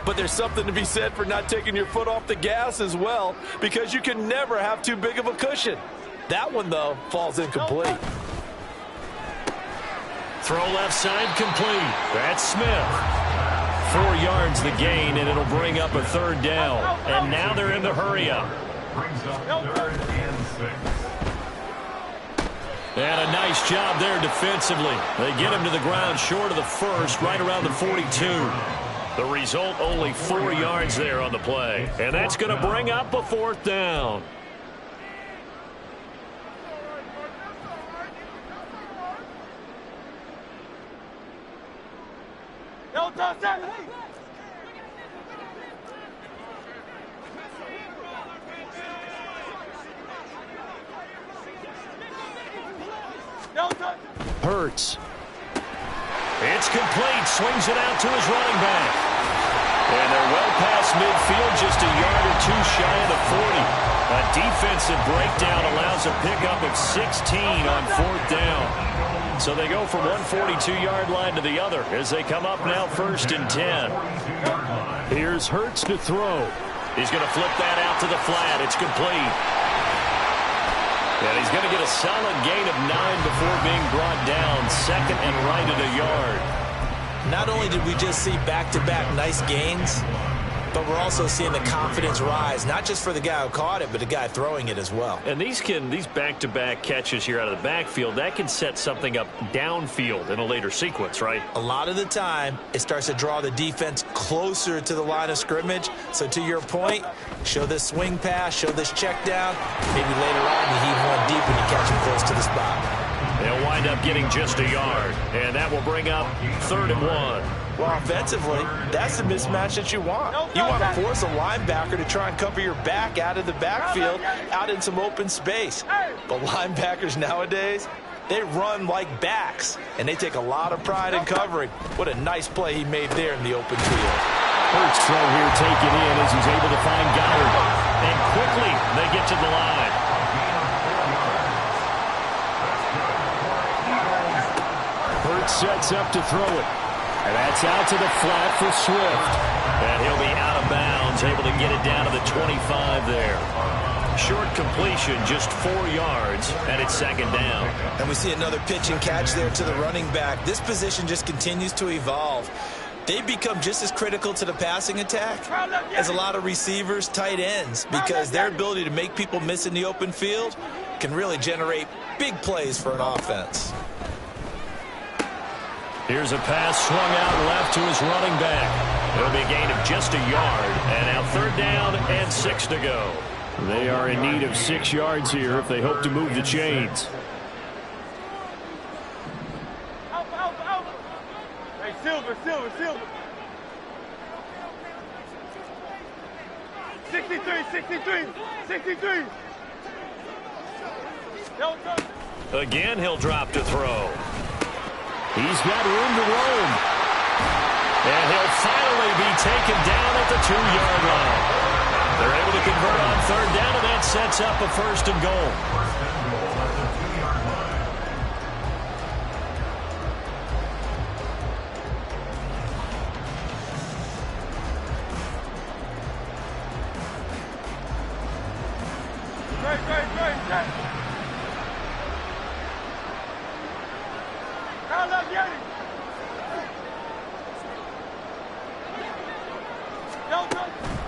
But there's something to be said for not taking your foot off the gas as well, because you can never have too big of a cushion. That one, though, falls incomplete. Throw left side complete. That's Smith. 4 yards the gain, and it'll bring up a 3rd down. And now they're in the hurry-up. Brings up 3rd and 6. And a nice job there defensively. They get him to the ground short of the 1st, right around the 42. The result, only 4 yards there on the play. And that's going to bring up a 4th down. Hurts. It's complete. Swings it out to his running back. And they're well past midfield, just a yard or 2 shy of the 40. A defensive breakdown allows a pickup of 16 on 4th down. So they go from one 42-yard line to the other as they come up now 1st and 10. Here's Hurts to throw. He's going to flip that out to the flat. It's complete. And he's going to get a solid gain of 9 before being brought down. 2nd and right at a yard. Not only did we just see back-to-back nice gains, but we're also seeing the confidence rise, not just for the guy who caught it, but the guy throwing it as well. And these back-to-back catches here out of the backfield, that can set something up downfield in a later sequence, right? A lot of the time, it starts to draw the defense closer to the line of scrimmage. So to your point, show this swing pass, show this check down. Maybe later on you heave one deep when you catch him close to the spot. They'll wind up getting just a yard, and that will bring up 3rd and 1. Well, offensively, that's the mismatch that you want. You want to force a linebacker to try and cover your back out of the backfield, out in some open space. But linebackers nowadays, they run like backs, and they take a lot of pride in covering. What a nice play he made there in the open field. Hurts throw here taken in as he's able to find Goddard. And quickly, they get to the line. Hurts sets up to throw it. And that's out to the flat for Swift. And he'll be out of bounds, able to get it down to the 25 there. Short completion, just 4 yards, and it's 2nd down. And we see another pitch and catch there to the running back. This position just continues to evolve. They become just as critical to the passing attack as a lot of receivers, tight ends, because their ability to make people miss in the open field can really generate big plays for an offense. Here's a pass swung out left to his running back. It'll be a gain of just a yard. And now 3rd down and 6 to go. They are in need of 6 yards here if they hope to move the chains. Hey, Silver. 63, 63, 63. Again, he'll drop to throw. He's got room to roam. And he'll finally be taken down at the 2-yard line. They're able to convert on third down, and that sets up a first and goal.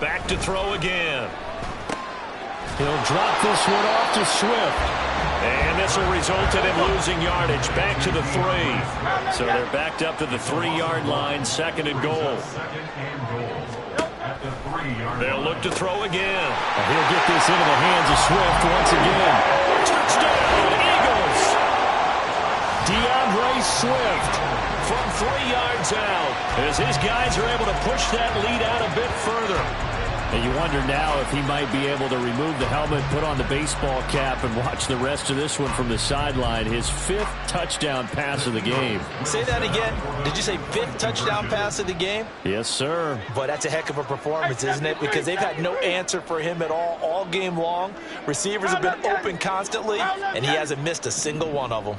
Back to throw again. He'll drop this one off to Swift. And this will result in him losing yardage. Back to the 3. So they're backed up to the 3-yard line, second and goal. They'll look to throw again. And he'll get this into the hands of Swift once again. Touchdown, Eagles! DeAndre Swift from 3 yards out as his guys are able to push that lead out a bit further. And you wonder now if he might be able to remove the helmet, put on the baseball cap, and watch the rest of this one from the sideline. His 5th touchdown pass of the game. Say that again. Did you say 5th touchdown pass of the game? Yes, sir. But that's a heck of a performance, isn't it? Because they've had no answer for him at all game long. Receivers have been open constantly, and he hasn't missed a single one of them.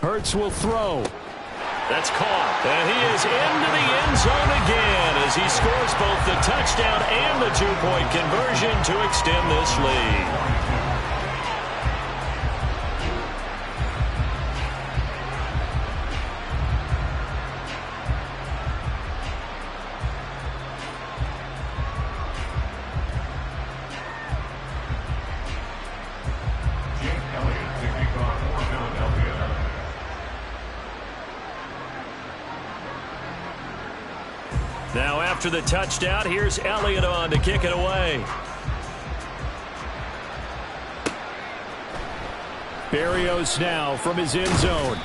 Hurts will throw. That's caught. And he is into the end zone again as he scores both the touchdown and the 2-point conversion to extend this lead. Now after the touchdown, here's Elliott on to kick it away. Berrios now from his end zone.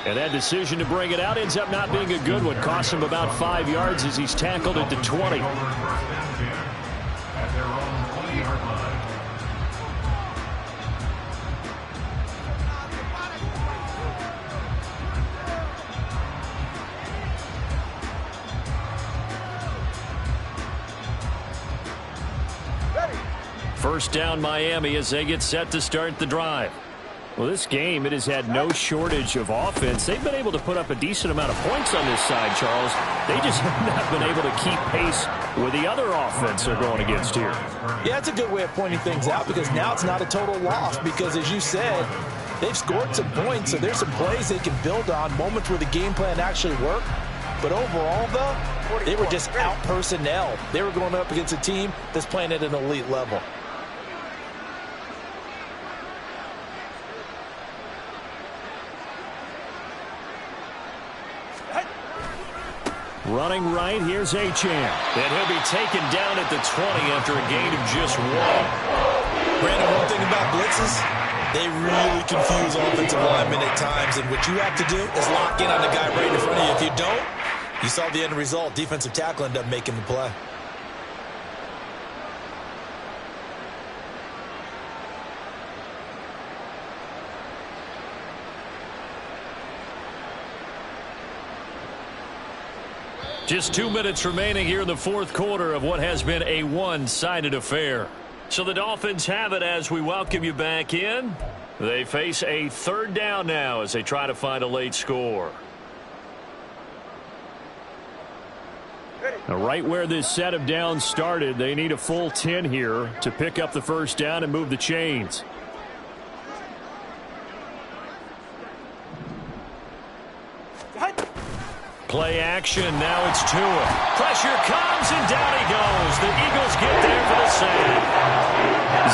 And that decision to bring it out ends up not being a good one. Costs him about 5 yards as he's tackled at the 20. At their own 20-yard line. First down Miami as they get set to start the drive. Well, this game, it has had no shortage of offense. They've been able to put up a decent amount of points on this side, Charles. They just have not been able to keep pace with the other offense they're going against here. Yeah, it's a good way of pointing things out because now it's not a total loss because, as you said, they've scored some points, so there's some plays they can build on, moments where the game plan actually worked. But overall, though, they were just out personnel. They were going up against a team that's playing at an elite level. Running right, here's Achane. And he'll be taken down at the 20 after a gain of just 1. Brandon, one thing about blitzes, they really confuse offensive linemen at times, and what you have to do is lock in on the guy right in front of you. If you don't, you saw the end result. Defensive tackle ended up making the play. Just 2 minutes remaining here in the fourth quarter of what has been a one-sided affair. So the Dolphins have it as we welcome you back in. They face a third down now as they try to find a late score. Now, right where this set of downs started, they need a full 10 here to pick up the first down and move the chains. Play action. Now it's Tua. Pressure comes, and down he goes. The Eagles get there for the sack.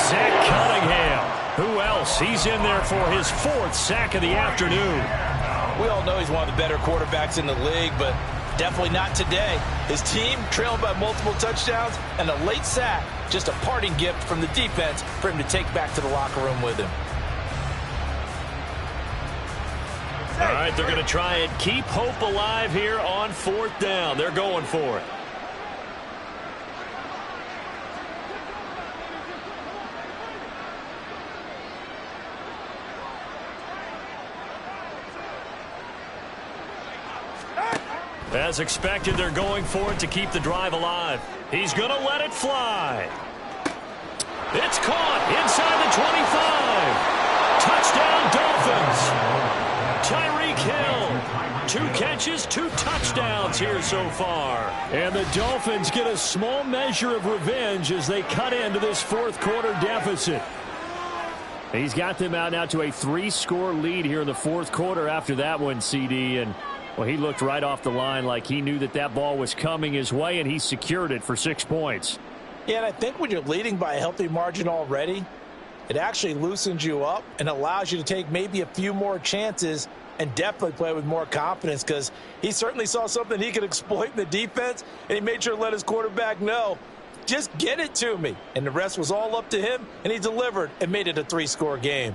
Zach Cunningham. Who else? He's in there for his 4th sack of the afternoon. We all know he's one of the better quarterbacks in the league, but definitely not today. His team trailed by multiple touchdowns, and a late sack, just a parting gift from the defense for him to take back to the locker room with him. All right, they're going to try and keep hope alive here on 4th down. They're going for it. As expected, they're going for it to keep the drive alive. He's going to let it fly. It's caught inside the 25. Touchdown, Dolphins. Tyreek Hill. 2 catches, 2 touchdowns here so far. And the Dolphins get a small measure of revenge as they cut into this 4th quarter deficit. He's got them out now to a 3-score lead here in the 4th quarter after that one, CD. And well, he looked right off the line like he knew that that ball was coming his way, and he secured it for 6 points. Yeah, and I think when you're leading by a healthy margin already, it actually loosens you up and allows you to take maybe a few more chances and definitely play with more confidence, because he certainly saw something he could exploit in the defense, and he made sure to let his quarterback know, just get it to me. And the rest was all up to him, and he delivered and made it a 3-score game.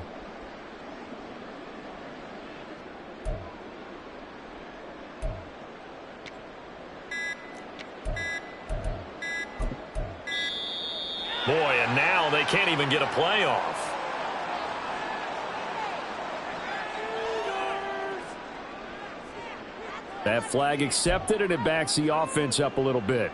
Boy, and now they can't even get a playoff. That flag accepted, and it backs the offense up a little bit.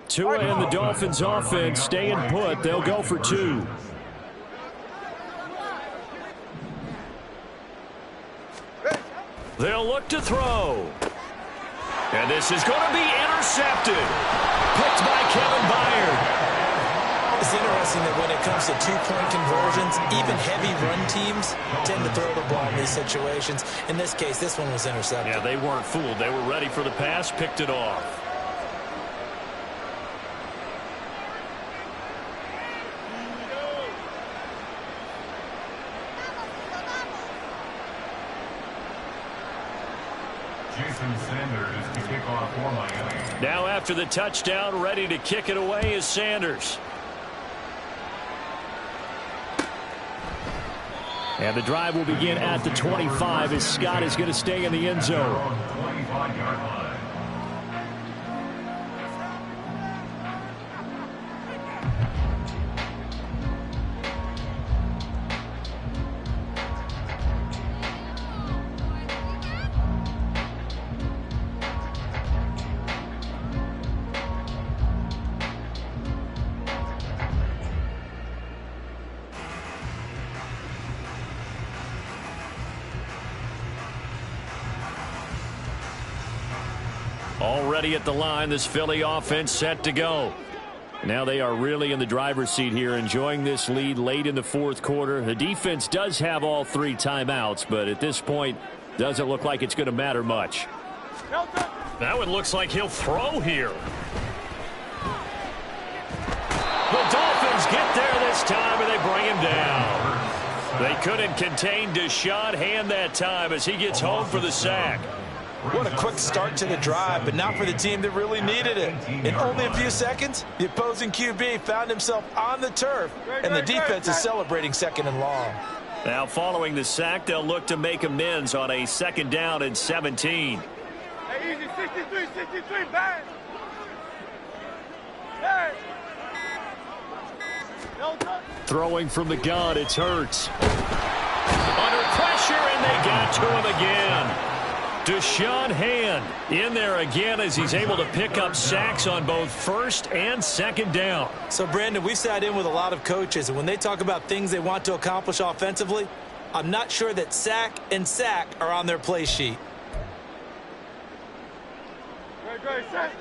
Tua and the Dolphins offense staying put. They'll go for 2. They'll look to throw. And this is going to be intercepted. Picked by Kevin Byard. It's interesting that when it comes to 2-point conversions, even heavy run teams tend to throw the ball in these situations. In this case, this one was intercepted. Yeah, they weren't fooled. They were ready for the pass, picked it off. Now after the touchdown, ready to kick it away is Sanders. And the drive will begin at the 25 as Scott is going to stay in the end zone. Already at the line, this Philly offense set to go. Now they are really in the driver's seat here, enjoying this lead late in the 4th quarter. The defense does have all 3 timeouts, but at this point, doesn't look like it's going to matter much. That one looks like he'll throw here. The Dolphins get there this time, and they bring him down. They couldn't contain Deshaun Hand that time as he gets home for the sack. What a quick start to the drive, but not for the team that really needed it. In only a few seconds, the opposing QB found himself on the turf, and the defense is celebrating 2nd and long. Now following the sack, they'll look to make amends on a 2nd down and 17. Hey, easy, 63, bang! Hey! Throwing from the gun, it's Hurts. Under pressure, and they got to him again. Deshaun Hand in there again as he's able to pick up sacks on both 1st and 2nd down. So, Brandon, we've sat in with a lot of coaches, and when they talk about things they want to accomplish offensively, I'm not sure that sack and sack are on their play sheet. Great, sack.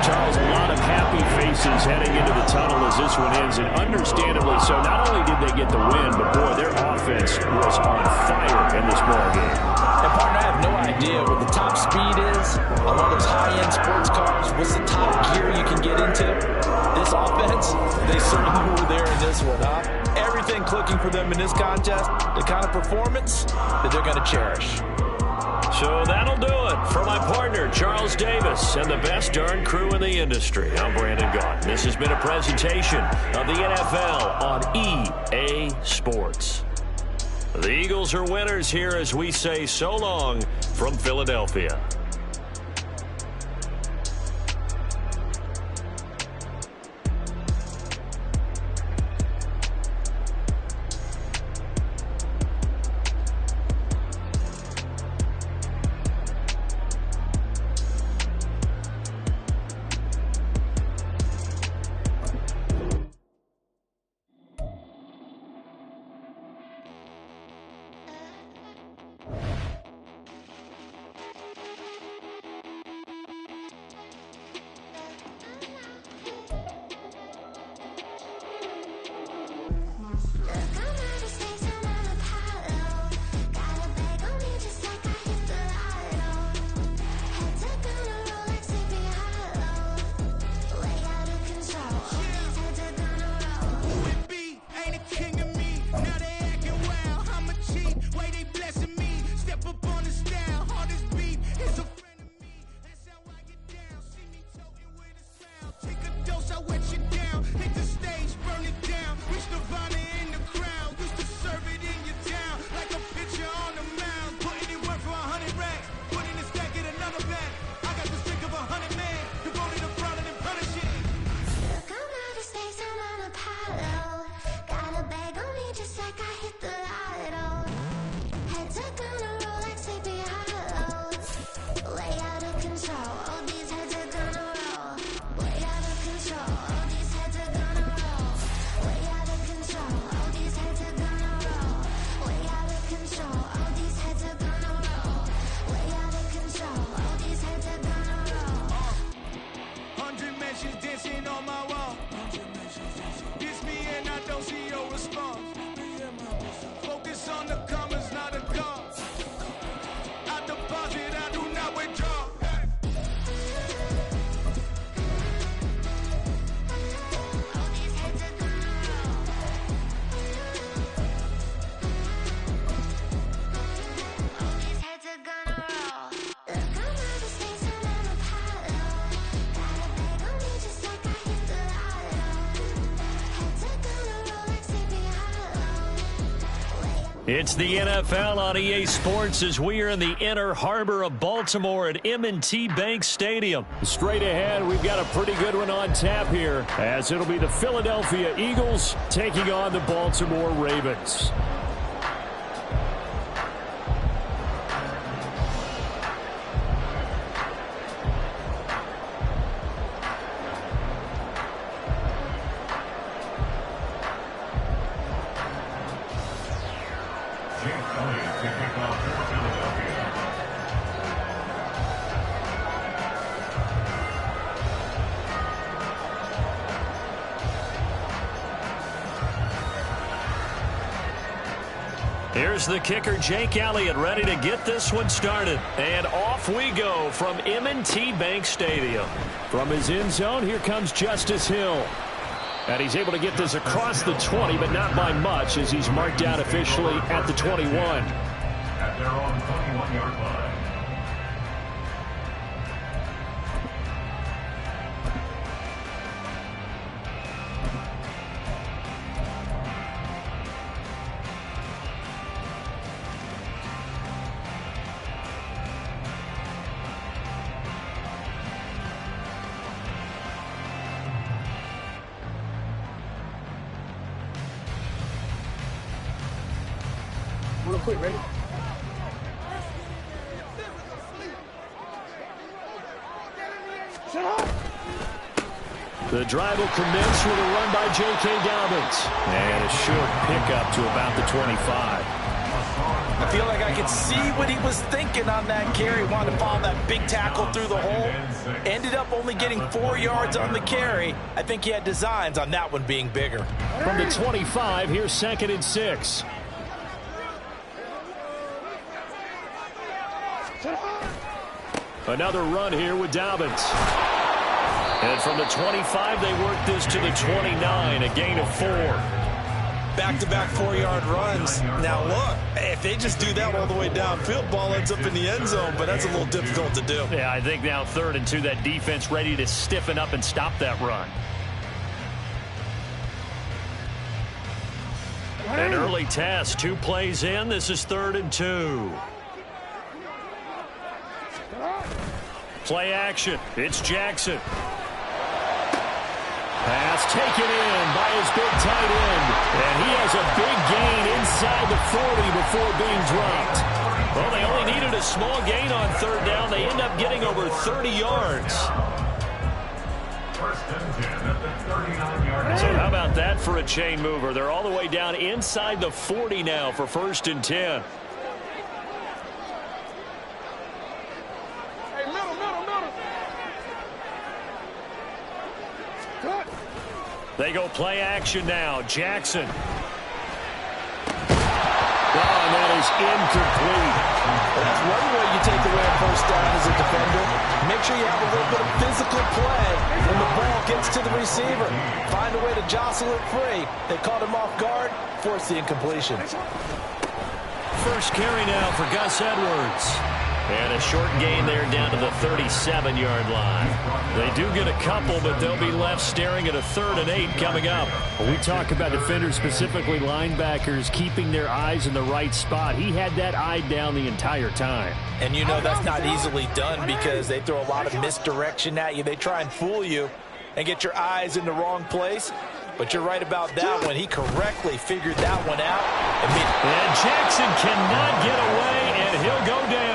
Charles, a lot of happy faces heading into the tunnel as this one ends, and understandably so. Not only did they get the win, but boy, their offense was on fire in this ball game. And Partner, I have no idea what the top speed is on one of those high-end sports cars. What's the top gear you can get into? This offense, they certainly were there in this one, huh? Everything clicking for them in this contest, the kind of performance that they're going to cherish. So that'll do it for my partner, Charles Davis, and the best darn crew in the industry. I'm Brandon Gaughan. This has been a presentation of the NFL on EA Sports. The Eagles are winners here as we say so long from Philadelphia. It's the NFL on EA Sports as we are in the inner harbor of Baltimore at M&T Bank Stadium. Straight ahead, we've got a pretty good one on tap here, as it'll be the Philadelphia Eagles taking on the Baltimore Ravens. Here's the kicker, Jake Elliott, ready to get this one started. And off we go from M&T Bank Stadium. From his end zone, here comes Justice Hill. And he's able to get this across the 20, but not by much, as he's marked out officially at the 21. At their own 21-yard line. Real quick, ready? The drive will commence with a run by J.K. Dobbins. And a short pickup to about the 25. I feel like I could see what he was thinking on that carry. Wanted to follow that big tackle through the hole. Ended up only getting 4 yards on the carry. I think he had designs on that one being bigger. From the 25, here's 2nd and 6. Another run here with Dobbins. And from the 25, they work this to the 29, a gain of 4. Back-to-back 4-yard runs. Now, look, if they just do that all the way downfield, ball ends up in the end zone, but that's a little difficult to do. Yeah, I think now 3rd and 2, that defense ready to stiffen up and stop that run. An early test, 2 plays in. This is 3rd and 2. Play action. It's Jackson. Pass taken in by his big tight end. And he has a big gain inside the 40 before being dropped. Well, they only needed a small gain on 3rd down. They end up getting over 30 yards. First and 10 at the 39-yard. So how about that for a chain mover? They're all the way down inside the 40 now for 1st and 10. They go play action now. Jackson. Oh, and that is incomplete. Well, that's one way you take away a first down as a defender. Make sure you have a little bit of physical play when the ball gets to the receiver. Find a way to jostle it free. They caught him off guard, force the incompletion. First carry now for Gus Edwards. And a short gain there down to the 37-yard line. They do get a couple, but they'll be left staring at a 3rd and 8 coming up. When we talk about defenders, specifically linebackers, keeping their eyes in the right spot. He had that eye down the entire time. And you know that's not easily done because they throw a lot of misdirection at you. They try and fool you and get your eyes in the wrong place. But you're right about that one. He correctly figured that one out. And Jackson cannot get away, and he'll go down.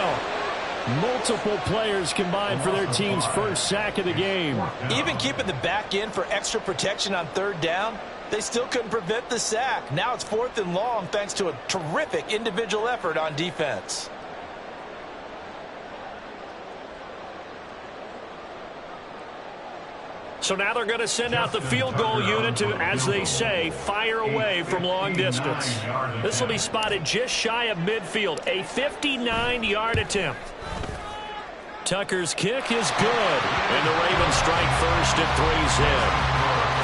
Multiple players combined for their team's first sack of the game. Even keeping the back end for extra protection on 3rd down, they still couldn't prevent the sack. Now it's 4th and long thanks to a terrific individual effort on defense. So now they're going to send out the field goal unit to, as they say, fire away from long distance. This will be spotted just shy of midfield, a 59-yard attempt. Tucker's kick is good, and the Ravens strike first at 3's in.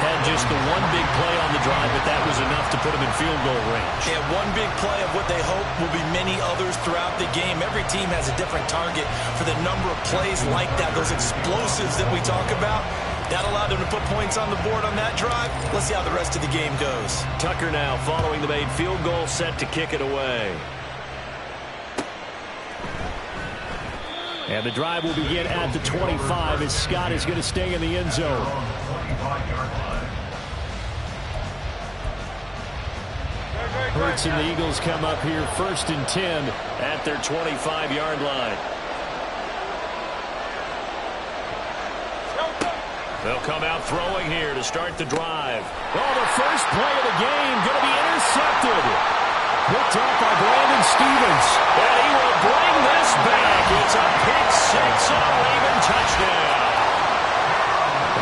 Had just the one big play on the drive, but that was enough to put them in field goal range. Yeah, one big play of what they hope will be many others throughout the game. Every team has a different target for the number of plays like that, those explosives that we talk about. That allowed them to put points on the board on that drive. Let's see how the rest of the game goes. Tucker now following the made field goal, set to kick it away. And the drive will begin at the 25 as Scott is going to stay in the end zone. Hurts and the Eagles come up here 1st and 10 at their 25-yard line. They'll come out throwing here to start the drive. Oh, the first play of the game going to be intercepted. Picked up by Brandon Stevens. And he will bring this back. It's a pick 6 and a Raven touchdown.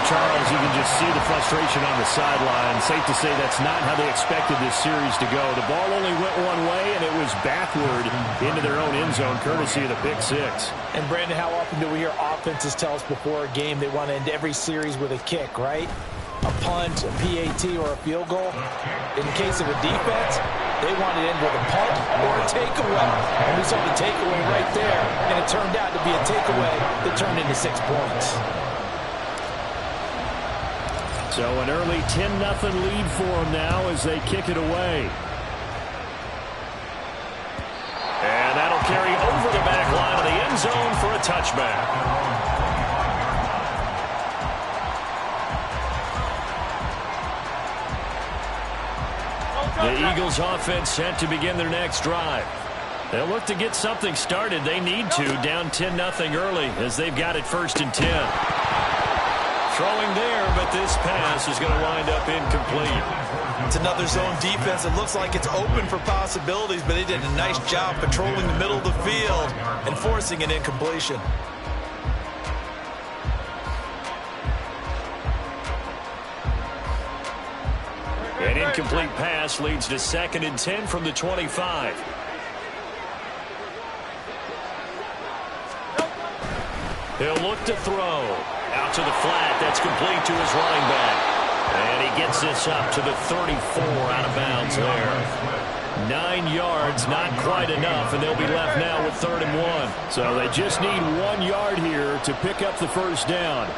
Charles, you can just see the frustration on the sideline. Safe to say that's not how they expected this series to go. The ball only went one way, and it was backward into their own end zone, courtesy of the pick 6. And, Brandon, how often do we hear offenses tell us before a game they want to end every series with a kick, right? A punt, a PAT, or a field goal. In the case of a defense, they want to end with a punt or a takeaway. And we saw the takeaway right there, and it turned out to be a takeaway that turned into 6 points. So an early 10-0 lead for them now as they kick it away. And that'll carry over the back line of the end zone for a touchback. The Eagles offense set to begin their next drive. They'll look to get something started. They need to, down 10-0 early as they've got it 1st and 10. Throwing there, but this pass is going to wind up incomplete. It's another zone defense. It looks like it's open for possibilities, but they did a nice job patrolling the middle of the field and forcing an incompletion. An incomplete pass leads to 2nd and 10 from the 25. He'll look to throw. Out to the flat. That's complete to his running back. And he gets this up to the 34 out of bounds there. 9 yards, not quite enough, and they'll be left now with 3rd and 1. So they just need 1 yard here to pick up the first down.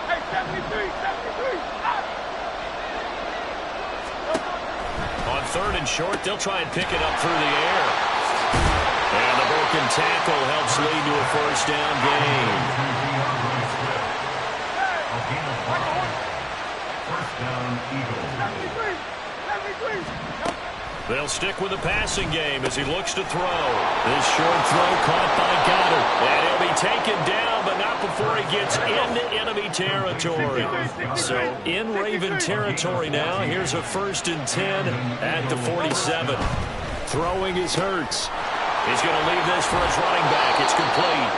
On 3rd and short, they'll try and pick it up through the air. And the broken tackle helps lead to a first down gain. First down, Eagles. They'll stick with the passing game as he looks to throw. This short throw caught by Goddard. And he'll be taken down, but not before he gets into enemy territory. So in Raven territory now. Here's a 1st and 10 at the 47. Throwing is Hurts. He's going to leave this for his running back. It's complete.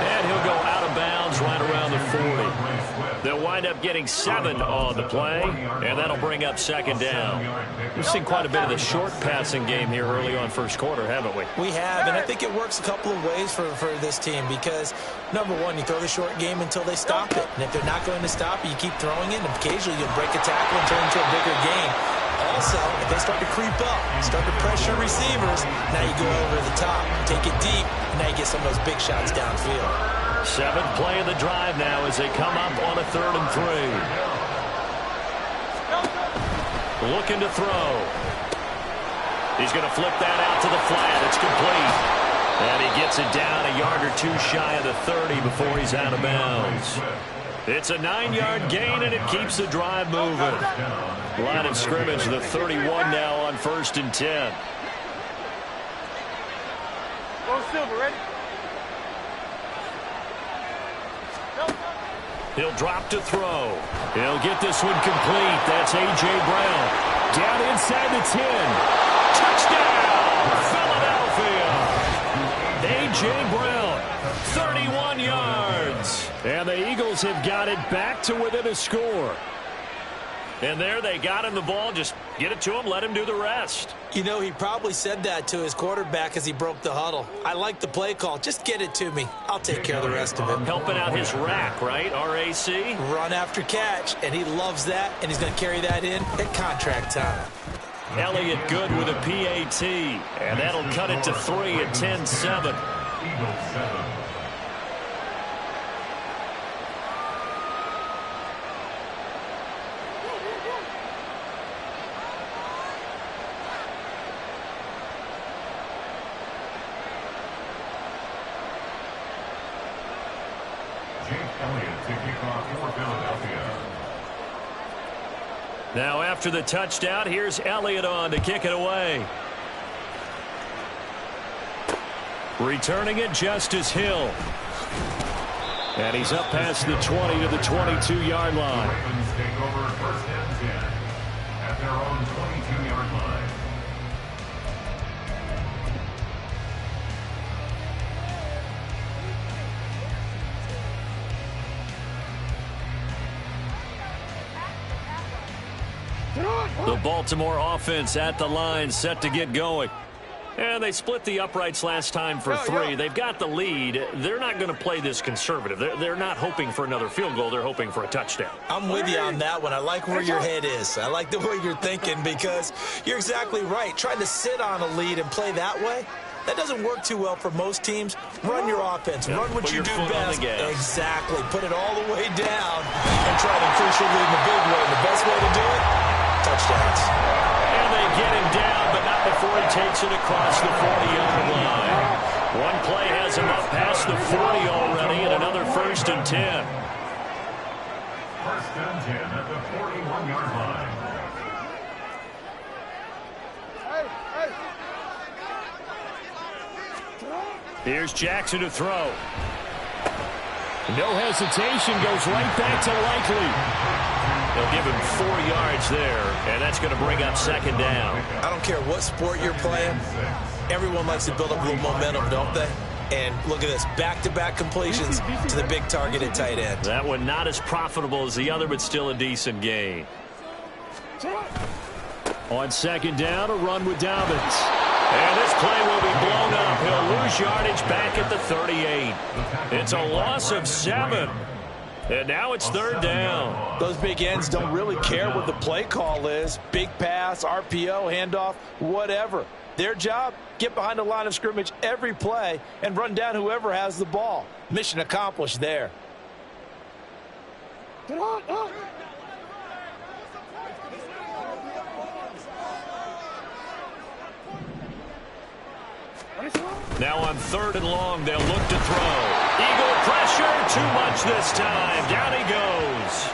And he'll go out of bounds right around the 40. They'll wind up getting 7 on the play, and that'll bring up 2nd down. We've seen quite a bit of the short passing game here early on first quarter, haven't we? We have, and I think it works a couple of ways for this team because, number one, you throw the short game until they stop it. And if they're not going to stop it, you keep throwing it, and occasionally you'll break a tackle and turn it into a bigger game. Also, if they start to creep up, start to pressure receivers, now you go over the top, take it deep, and now you get some of those big shots downfield. 7th play of the drive now as they come up on a 3rd and 3. Looking to throw. He's going to flip that out to the flat. It's complete. And he gets it down a yard or 2 shy of the 30 before he's out of bounds. It's a 9-yard gain, and it keeps the drive moving. Line of scrimmage, the 31 now on 1st and 10. Go Silver, ready? He'll drop to throw. He'll get this one complete. That's A.J. Brown. Down inside the 10. Touchdown, Philadelphia. A.J. Brown, 31 yards. And the Eagles have got it back to within a score. And there they got him the ball. Just get it to him, let him do the rest. You know, he probably said that to his quarterback as he broke the huddle. I like the play call. Just get it to me. I'll take care of the rest of it. Helping out his rack, right? RAC? Run after catch, and he loves that, and he's going to carry that in at contract time. Elliott good with a PAT, and that'll cut it to 3 at 10-7. Eagles 7. Now after the touchdown, here's Elliott on to kick it away. Returning it, Justice Hill. And he's up past the 20 to the 22-yard line. Ravens take over 1st and 10 at their own 22-yard line. The Baltimore offense at the line, set to get going. And they split the uprights last time for 3. They've got the lead. They're not going to play this conservative. They're not hoping for another field goal. They're hoping for a touchdown. I'm with you on that one. I like where your head is. I like the way you're thinking because you're exactly right. Trying to sit on a lead and play that way, that doesn't work too well for most teams. Run your offense. Run what you do best. Exactly. Put it all the way down and try to increase your lead in a big way. And the best way to do it, touchdowns. And they get him down, but not before he takes it across the 40-yard line. One play has him up past the 40 already, and another 1st and 10. 1st and 10 at the 41-yard line. Here's Jackson to throw. No hesitation, goes right back to Likely. They'll give him 4 yards there, and that's going to bring up 2nd down. I don't care what sport you're playing. Everyone likes to build up a little momentum, don't they? And look at this, back-to-back completions to the big target at tight end. That one not as profitable as the other, but still a decent gain. On 2nd down, a run with Dobbins. And this play will be blown up. He'll lose yardage back at the 38. It's a loss of 7. And now it's 3rd down. Those big ends don't really care what the play call is. Big pass, RPO, handoff, whatever. Their job, get behind the line of scrimmage every play and run down whoever has the ball. Mission accomplished there. Now on 3rd and long, they'll look to throw. Eagle pressure, too much this time. Down he goes.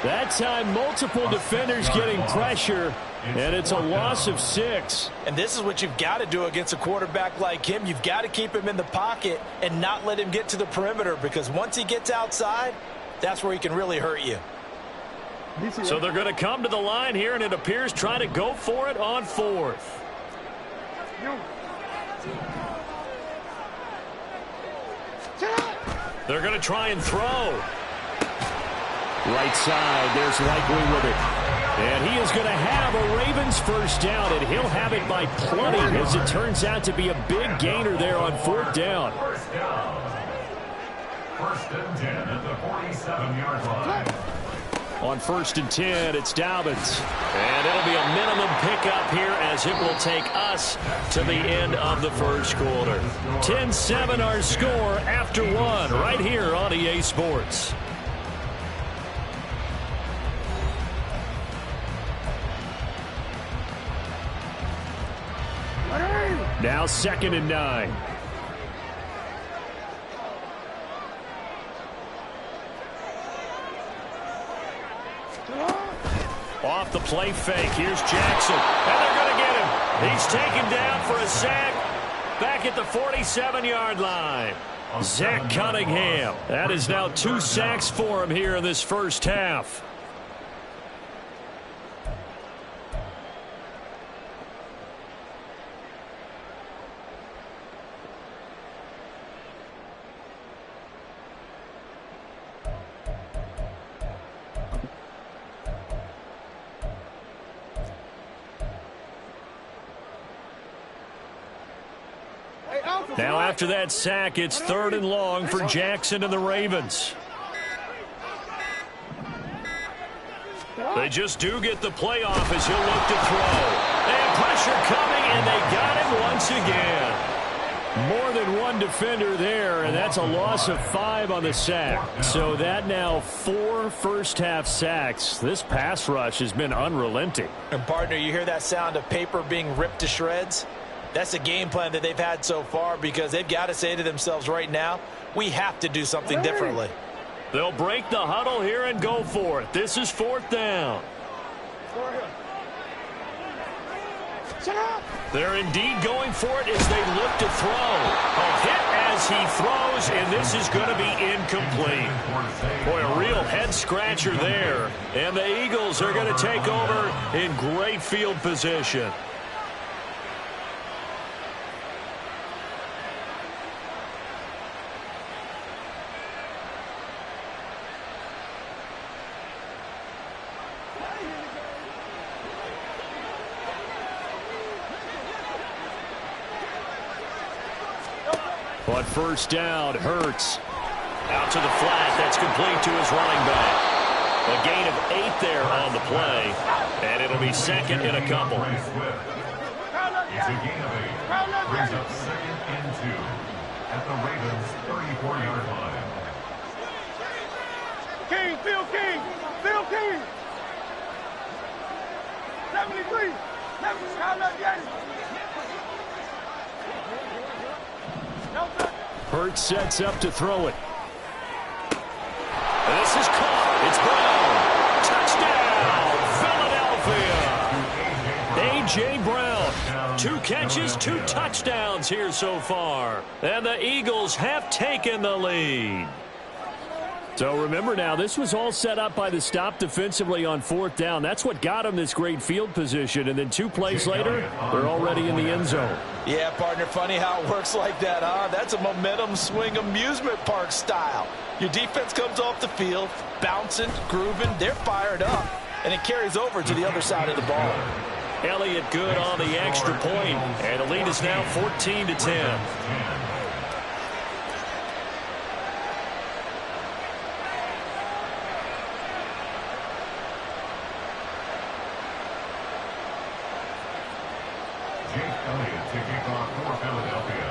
That time, multiple defenders getting pressure, and it's a loss of 6. And this is what you've got to do against a quarterback like him. You've got to keep him in the pocket and not let him get to the perimeter, because once he gets outside, that's where he can really hurt you. So they're going to come to the line here, and it appears trying to go for it on 4th. They're going to try and throw. Right side, there's Likely with it. And he is going to have a Ravens first down, and he'll have it by plenty, as it turns out to be a big gainer there on 4th down. First down. 1st and 10 at the 47-yard line. On 1st and 10, it's Dobbins. And it'll be a minimum pickup here, as it will take us to the end of the 1st quarter. 10-7 our score after 1 right here on EA Sports. Now 2nd and 9. Off the play fake. Here's Jackson. And they're going to get him. He's taken down for a sack back at the 47-yard line. Zach Cunningham. That is now 2 sacks for him here in this first half. Now after that sack, it's 3rd and long for Jackson and the Ravens. They just do get the play off as he'll look to throw. And pressure coming, and they got him once again. More than one defender there, and that's a loss of 5 on the sack. So that now 4 first-half sacks. This pass rush has been unrelenting. And, partner, you hear that sound of paper being ripped to shreds? That's the game plan that they've had so far, because they've got to say to themselves right now, we have to do something differently. They'll break the huddle here and go for it. This is 4th down. They're indeed going for it as they look to throw. A hit as he throws, and this is going to be incomplete. Boy, a real head-scratcher there. And the Eagles are going to take over in great field position. On 1st down, Hurts. Out to the flat. That's complete to his running back. A gain of 8 there on the play. And it'll be 2nd and a couple. It's a gain of 8. Brings up 2nd and 2 at the Ravens' 34-yard line. King, Phil King, Phil King. 73. Hurts sets up to throw it. This is caught. It's Brown. Touchdown, Philadelphia. A.J. Brown. 2 catches, 2 touchdowns here so far. And the Eagles have taken the lead. So remember now, this was all set up by the stop defensively on 4th down. That's what got them this great field position. And then 2 plays later, they're already in the end zone. Yeah, partner, funny how it works like that, huh? That's a momentum swing amusement park style. Your defense comes off the field, bouncing, grooving, they're fired up, and it carries over to the other side of the ball. Elliott good on the extra point, and the lead is now 14-10. Elliott to kick off for Philadelphia.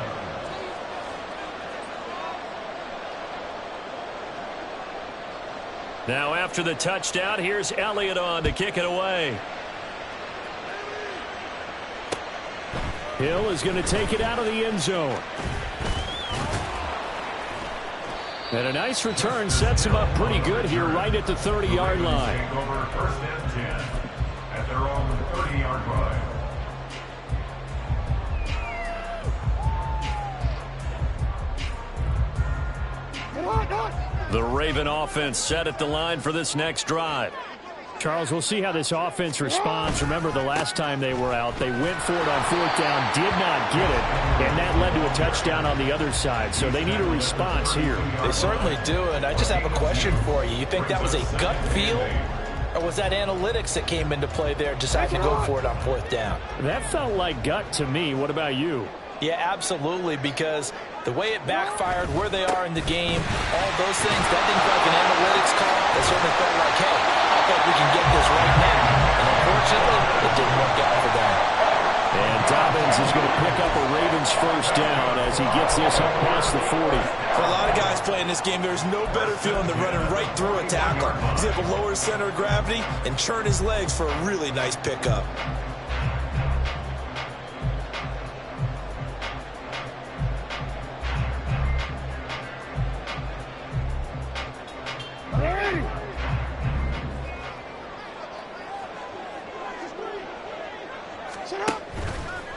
Now after the touchdown, here's Elliott on to kick it away. Hill is going to take it out of the end zone. And a nice return sets him up pretty good here right at the 30-yard line. Take over first and 10 at their own 30-yard line. The Raven offense set at the line for this next drive. Charles, we'll see how this offense responds. Remember the last time they were out, they went for it on fourth down, did not get it, and that led to a touchdown on the other side. So they need a response here. They certainly do, and I just have a question for you. You think that was a gut feel, or was that analytics that came into play there, decided to go for it on fourth down? That felt like gut to me. What about you? Yeah, absolutely, because the way it backfired, where they are in the game, all those things, that didn't feel like an analytics call. It certainly felt like, hey, I think we can get this right now. And unfortunately, it didn't work out for them. And Dobbins is going to pick up a Ravens first down as he gets this up past the 40. For a lot of guys playing this game, there's no better feeling than running right through a tackle. He's able to lower his center of gravity and churn his legs for a really nice pickup.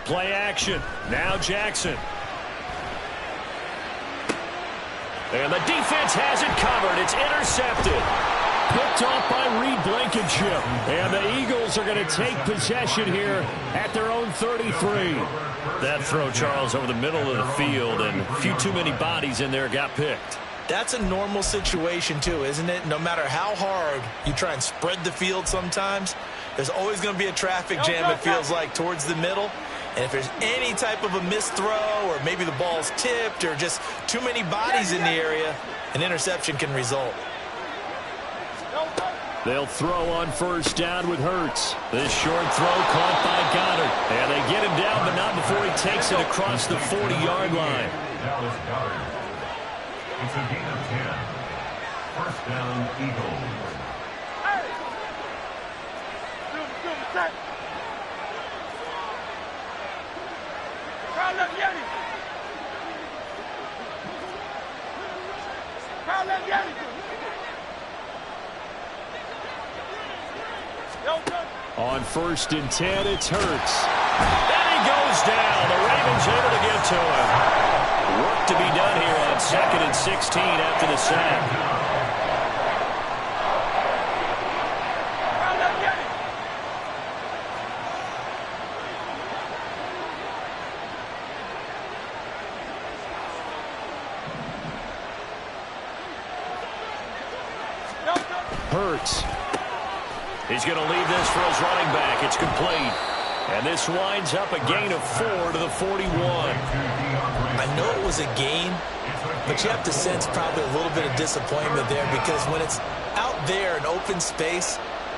Play action. Now Jackson. And the defense has it covered. It's intercepted. Picked off by Reed Blankenship. And the Eagles are going to take possession here at their own 33. That throw, Charles, over the middle of the field, and a few too many bodies in there got picked. That's a normal situation, too, isn't it? No matter how hard you try and spread the field sometimes, there's always going to be a traffic jam, it feels like, towards the middle. And if there's any type of a missed throw or maybe the ball's tipped or just too many bodies in the area, an interception can result. They'll throw on first down with Hurts. This short throw caught by Goddard. And they get him down, but not before he takes it across the 40-yard line. Dallas Goddard. It's a gain of 10. First down, Eagles. On first and 10, it's Hurts. And he goes down. The Ravens able to get to him. Work to be done here on 2nd and 16 after the sack. Hurts. He's going to leave this for his running back. It's complete. And this winds up a gain of 4 to the 41. I know it was a gain, but you have to sense probably a little bit of disappointment there because when it's out there in open space,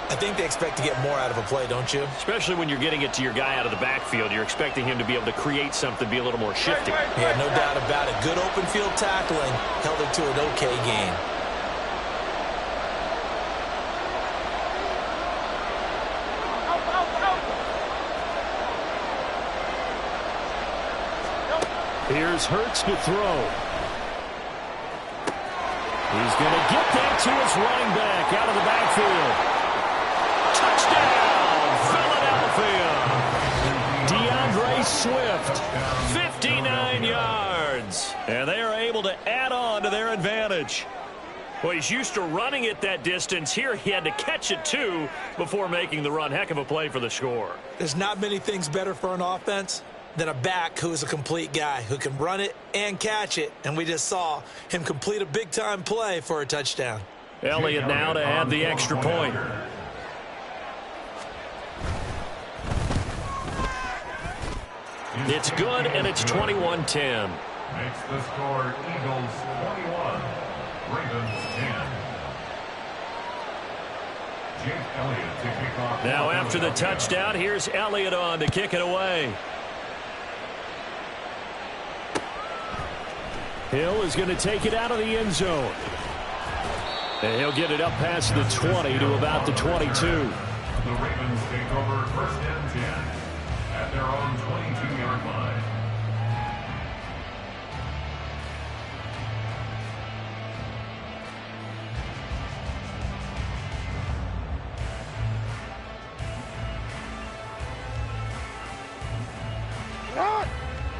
I think they expect to get more out of a play, don't you? Especially when you're getting it to your guy out of the backfield. You're expecting him to be able to create something, be a little more shifty. Yeah, no doubt about it. Good open field tackling held it to an okay gain. Here's Hurts to throw. He's going to get that to his running back out of the backfield. Touchdown, Philadelphia. DeAndre Swift, 59 yards. And they are able to add on to their advantage. Well, he's used to running it that distance. Here he had to catch it, too, before making the run. Heck of a play for the score. There's not many things better for an offense than a back who is a complete guy who can run it and catch it. And we just saw him complete a big-time play for a touchdown. Elliott now to add the extra point. It's good, and it's 21-10. Makes the score Eagles 21, Ravens 10. Jake Elliott to kick off. Now after the touchdown, here's Elliott on to kick it away. Hill is going to take it out of the end zone. And he'll get it up past the 20 to about the 22. The Ravens take over first and 10 at their own 22-yard line.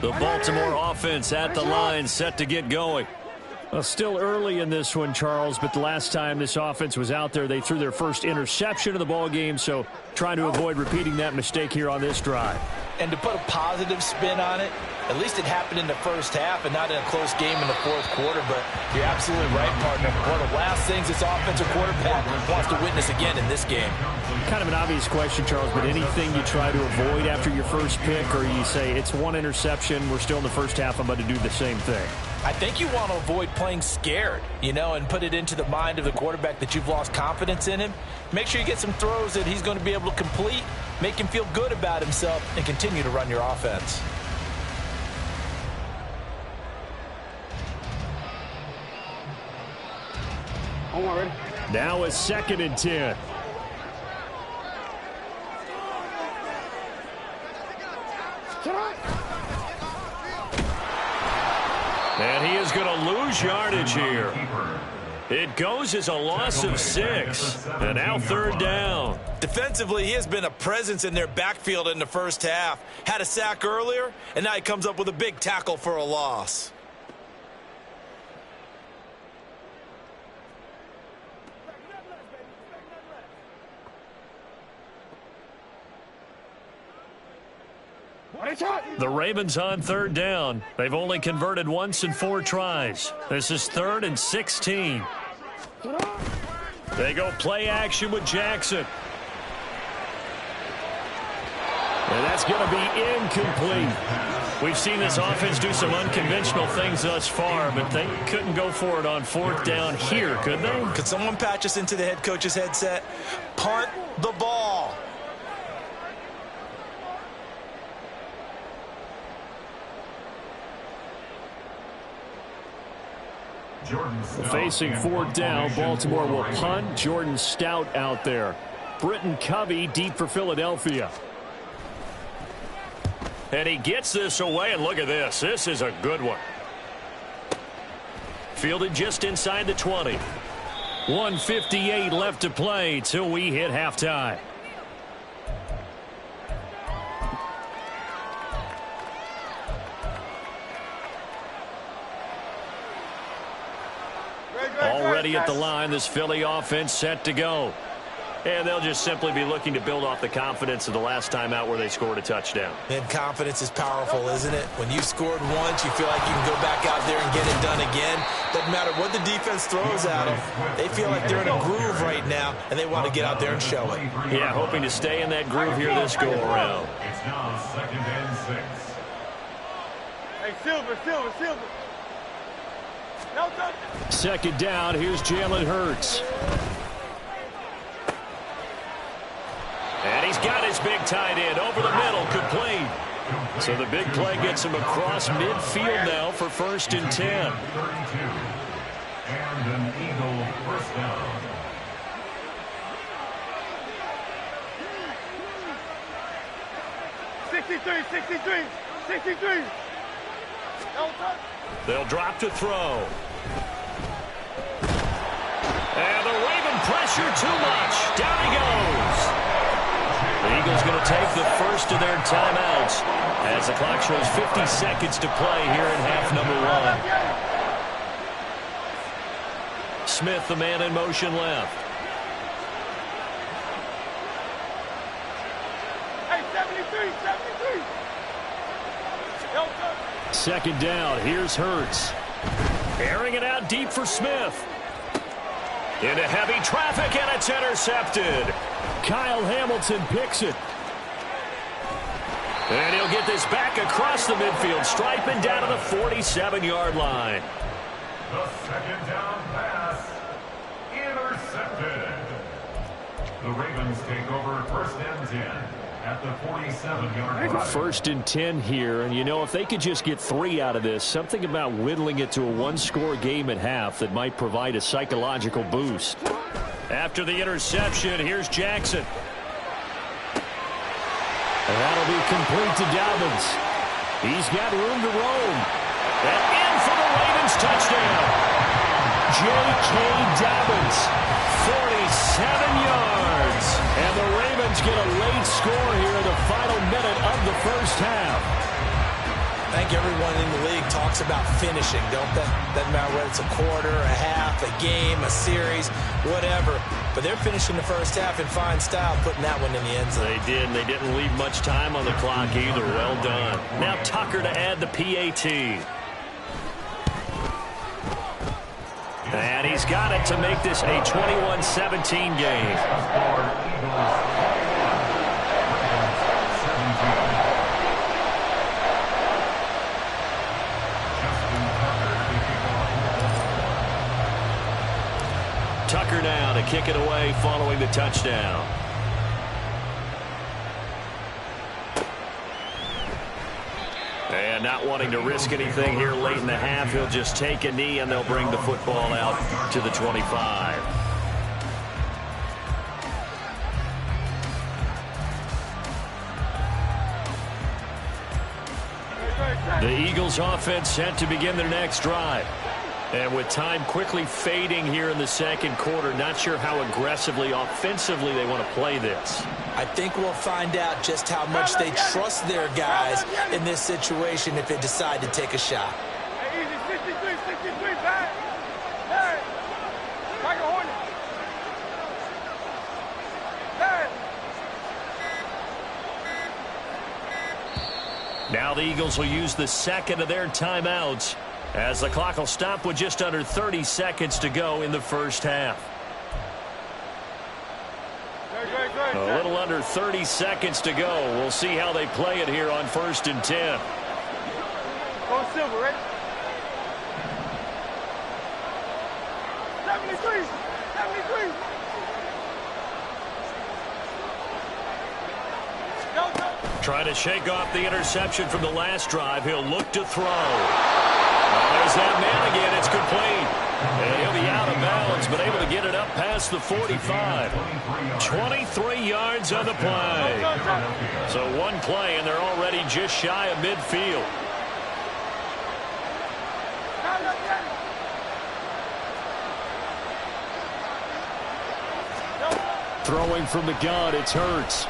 The Baltimore offense at the line, set to get going. Well, still early in this one, Charles, but the last time this offense was out there, they threw their first interception of the ball game, so trying to avoid repeating that mistake here on this drive. And to put a positive spin on it, at least it happened in the first half and not in a close game in the fourth quarter, but you're absolutely right, partner. One of the last things this offensive quarterback wants to witness again in this game. Kind of an obvious question, Charles, but anything you try to avoid after your first pick, or you say it's one interception, we're still in the first half, I'm about to do the same thing? I think you want to avoid playing scared, and put it into the mind of the quarterback that you've lost confidence in him. Make sure you get some throws that he's going to be able to complete, make him feel good about himself, and continue to run your offense. Now a 2nd and 10. And he is going to lose yardage here. It goes as a loss of 6. And now 3rd down. Defensively, he has been a presence in their backfield in the first half. Had a sack earlier, and now he comes up with a big tackle for a loss. The Ravens on 3rd down. They've only converted once in 4 tries. This is 3rd and 16. They go play action with Jackson. And that's going to be incomplete. We've seen this offense do some unconventional things thus far, but they couldn't go for it on 4th down here, could they? Could someone patch us into the head coach's headset? Punt the ball. Facing 4th down, Baltimore will punt. Jordan Stout out there. Britton Covey deep for Philadelphia. And he gets this away, and look at this. This is a good one. Fielded just inside the 20. 1:58 left to play till we hit halftime. Already at the line, this Philly offense set to go. And they'll just simply be looking to build off the confidence of the last time out where they scored a touchdown. And confidence is powerful, isn't it? When you scored once, you feel like you can go back out there and get it done again. Doesn't matter what the defense throws at them. They feel like they're in a groove right now, and they want to get out there and show it. Yeah, hoping to stay in that groove here this go-around. It's now 2nd and 6. Hey, Silver. No touch. 2nd down, here's Jalen Hurts. And he's got his big tight end over the middle, complete. So the big play gets him across midfield now for 1st and 10. 32. And an Eagle first down. No touch. They'll drop to throw. And the Raven pressure too much. Down he goes. The Eagles going to take the first of their timeouts as the clock shows 50 seconds to play here in half number 1. Smith, the man in motion left. Hey, 73. No touch. 2nd down, here's Hurts. Airing it out deep for Smith. Into heavy traffic, and it's intercepted. Kyle Hamilton picks it. And he'll get this back across the midfield stripe and down to the 47-yard line. The second down pass intercepted. The Ravens take over first and 10 at the 47-yard line. First and 10 here, and you know, if they could just get 3 out of this, something about whittling it to a one-score game at half that might provide a psychological boost. After the interception, here's Jackson. And that'll be complete to Dobbins. He's got room to roam. And in for the Ravens touchdown. J.K. Dobbins, 47 yards. and the Ravens get a late score here in the final minute of the first half. I think everyone in the league talks about finishing, don't they? Doesn't matter whether it's a quarter, a half, a game, a series, whatever. But they're finishing the first half in fine style, putting that one in the end zone. They did, and they didn't leave much time on the clock either. Well done. Now Tucker to add the PAT. And he's got it to make this a 21-17 game. Tucker now to kick it away following the touchdown. And not wanting to risk anything here late in the half, he'll just take a knee and they'll bring the football out to the 25. The Eagles offense set to begin their next drive. And with time quickly fading here in the second quarter, not sure how aggressively, offensively they want to play this. I think we'll find out just how much they trust their guys in this situation if they decide to take a shot. Hey, easy, 63, back. Hey, like a hornet. Hey. Now the Eagles will use the second of their timeouts, as the clock will stop with just under 30 seconds to go in the first half. A little under 30 seconds to go. We'll see how they play it here on 1st and 10. Go Silver, ready? 73. Trying to shake off the interception from the last drive. He'll look to throw. There's that man again. It's complete. And he'll be out of bounds, but able to get it up past the 45. 23 yards on the play. So one play, and they're already just shy of midfield. Throwing from the gun, it's Hurts.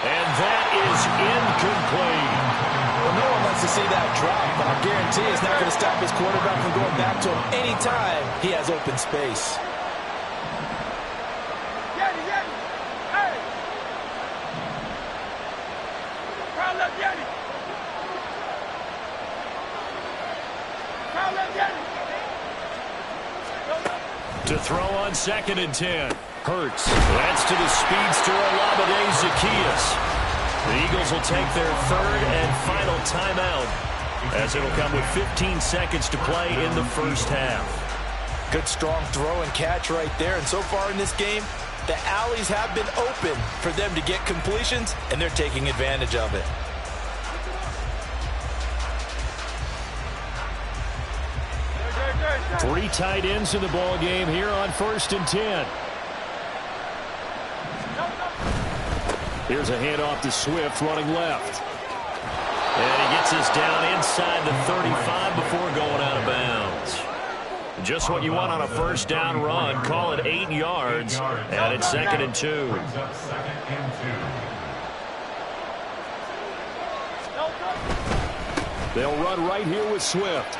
And that is incomplete. Well, no one wants to see that drop, but I guarantee it's not going to stop his quarterback from going back to him anytime he has open space. Hey. Crowd left Yeti. To throw on 2nd and 10. Hurts. That's to the speedster Olabode Zaccheaus. The Eagles will take their 3rd and final timeout, as it'll come with 15 seconds to play in the first half. Good strong throw and catch right there. And so far in this game, the alleys have been open for them to get completions, and they're taking advantage of it. Three tight ends in the ball game here on 1st and 10. Here's a handoff to Swift running left. And he gets this down inside the 35 before going out of bounds. Just what you want on a first down run. Call it 8 yards. And it's 2nd and 2. They'll run right here with Swift.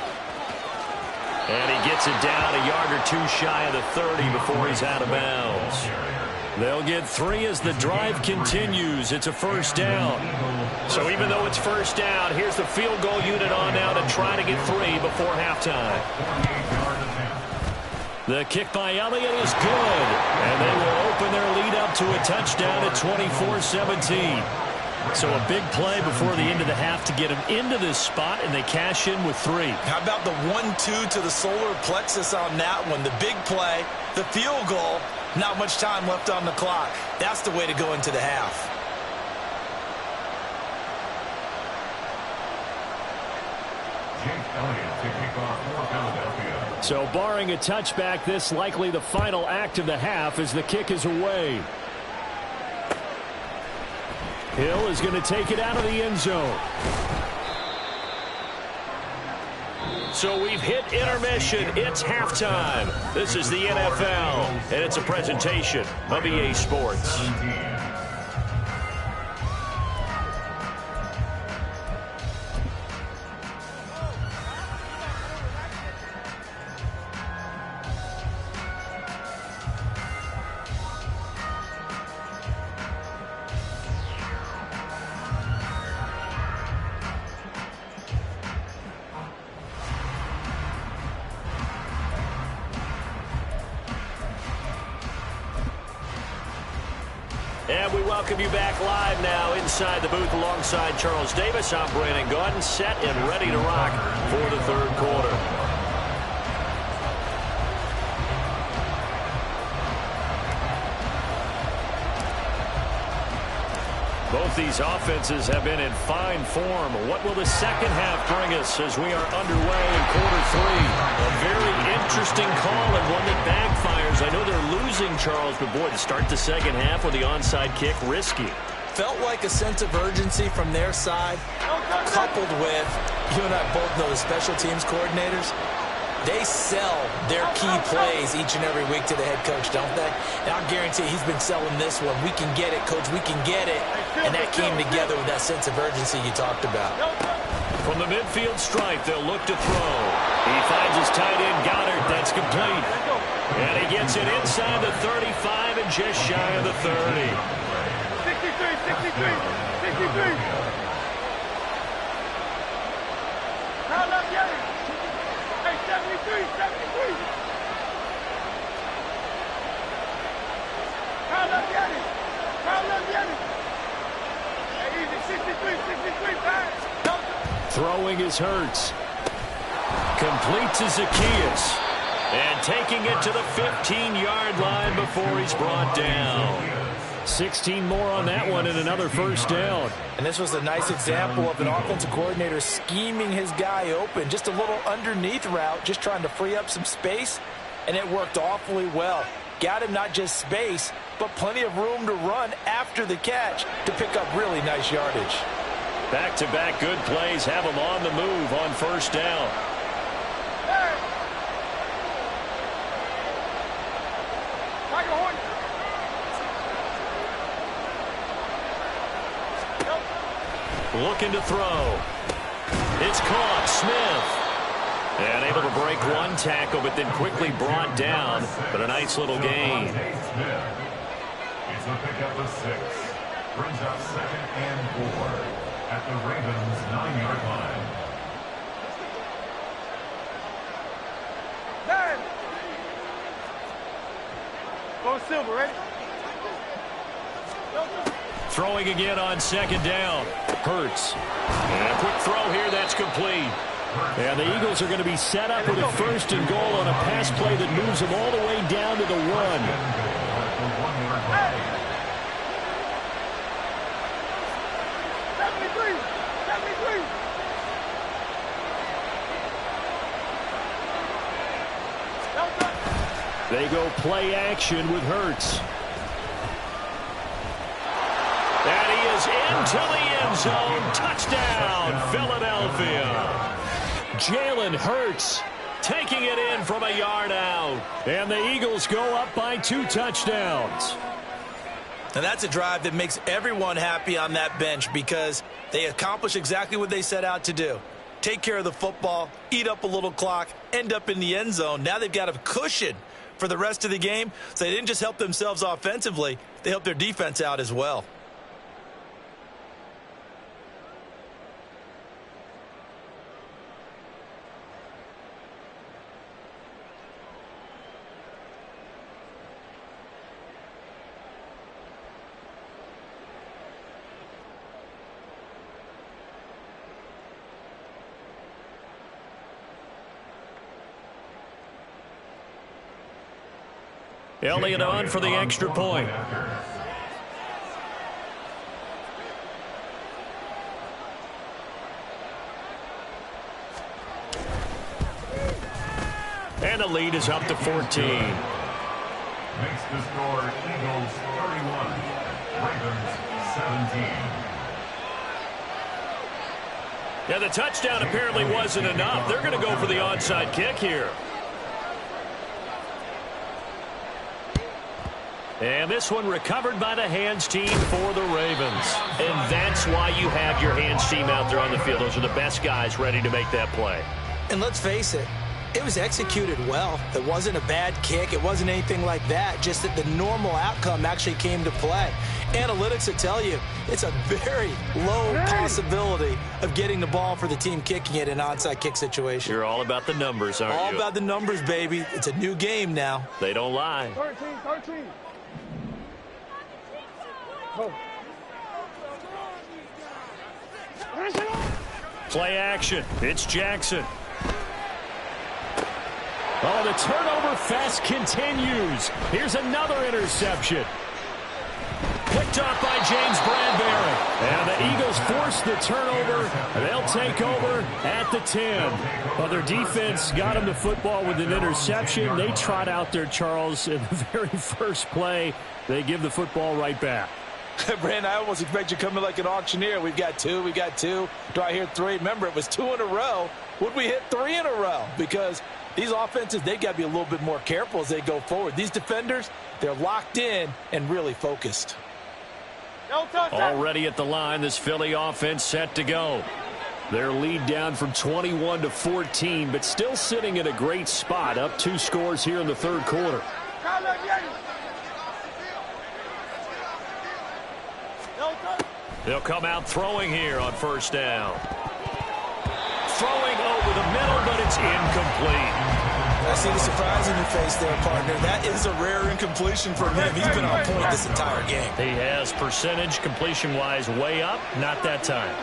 And he gets it down a yard or 2 shy of the 30 before he's out of bounds. They'll get 3 as the drive continues. It's a first down. So even though it's first down, here's the field goal unit on now to try to get 3 before halftime. The kick by Elliott is good. And they will open their lead up to a touchdown at 24-17. So a big play before the end of the half to get them into this spot, and they cash in with 3. How about the 1-2 to the solar plexus on that one? The big play, the field goal, not much time left on the clock. That's the way to go into the half. So barring a touchback, this likely the final act of the half as the kick is away. Hill is going to take it out of the end zone. So we've hit intermission. It's halftime. This is the NFL, and it's a presentation of EA Sports. And we welcome you back live now inside the booth alongside Charles Davis. I'm Brandon Gaudin, set and ready to rock for the third quarter. Both these offenses have been in fine form. What will the second half bring us as we are underway in quarter 3? A very interesting call and one that backfires. I know they're losing, Charles, but boy, to start the second half with the onside kick, risky. Felt like a sense of urgency from their side, coupled with, you and I both know the special teams coordinators. They sell their key plays each and every week to the head coach, don't they? And I'll guarantee he's been selling this one. We can get it, coach. We can get it. And that came together with that sense of urgency you talked about. From the midfield stripe, they'll look to throw. He finds his tight end, Goddard. That's complete. And he gets it inside the 35 and just shy of the 30. 63. Round up, Yanni. Hey, 73. Round up, Yanni. Hey, easy, 63, pass. Throwing is Hurts. Completes to Zacchaeus. And taking it to the 15-yard line before he's brought down. 16 more on that one and another first down. And this was a nice example of an offensive coordinator scheming his guy open. Just a little underneath route, just trying to free up some space, and it worked awfully well. Got him not just space, but plenty of room to run after the catch to pick up really nice yardage. Back-to-back good plays have him on the move on first down. Hey! Tiger Horn! Looking to throw. It's caught. Smith. And able to break one tackle, but then quickly brought down. But a nice little gain. It's a pickup of 6. Brings up 2nd and 4 at the Ravens' 9-yard line. Go Silver, ready? Throwing again on second down. Hurts. And a quick throw here, that's complete. And the Eagles are going to be set up with a first and goal on a pass play that moves them all the way down to the 1. Hey! 73! They go play action with Hurts. And he is into the end zone. Touchdown, Philadelphia. Jalen Hurts Taking it in from a yard out. And the Eagles go up by 2 touchdowns. And that's a drive that makes everyone happy on that bench because they accomplish exactly what they set out to do. Take care of the football, eat up a little clock, end up in the end zone. Now they've got a cushion for the rest of the game. So they didn't just help themselves offensively, they helped their defense out as well. Elliott on for the extra point. And the lead is up to 14. Makes the score Eagles 31, Ravens 17. Yeah, the touchdown apparently wasn't enough. They're going to go for the onside kick here. And this one recovered by the hands team for the Ravens. And that's why you have your hands team out there on the field. Those are the best guys ready to make that play. And let's face it, it was executed well. It wasn't a bad kick. It wasn't anything like that. Just that the normal outcome actually came to play. Analytics will tell you it's a very low possibility of getting the ball for the team kicking it in an onside kick situation. You're all about the numbers, aren't you? All about the numbers, baby. It's a new game now. They don't lie. 13. Oh. Play action. It's Jackson. Oh, the turnover fest continues. Here's another interception. Picked off by James Bradbury. And the Eagles force the turnover. They'll take over at the 10. Well, their defense got them the football with an interception. They trot out there, Charles, in the very first play. They give the football right back. Brandon, I almost expect you to come in like an auctioneer. We've got two. Do I hear three? Remember, it was 2 in a row. Would we hit 3 in a row? Because these offenses, they got to be a little bit more careful as they go forward. These defenders, they're locked in and really focused. Already at the line, this Philly offense set to go. Their lead down from 21 to 14, but still sitting in a great spot, up 2 scores here in the third quarter. They'll come out throwing here on first down. Throwing over the middle, but it's incomplete. I see the surprise in your face there, partner. That is a rare incompletion from him. He's been on point this entire game. He has percentage completion-wise way up. Not that time.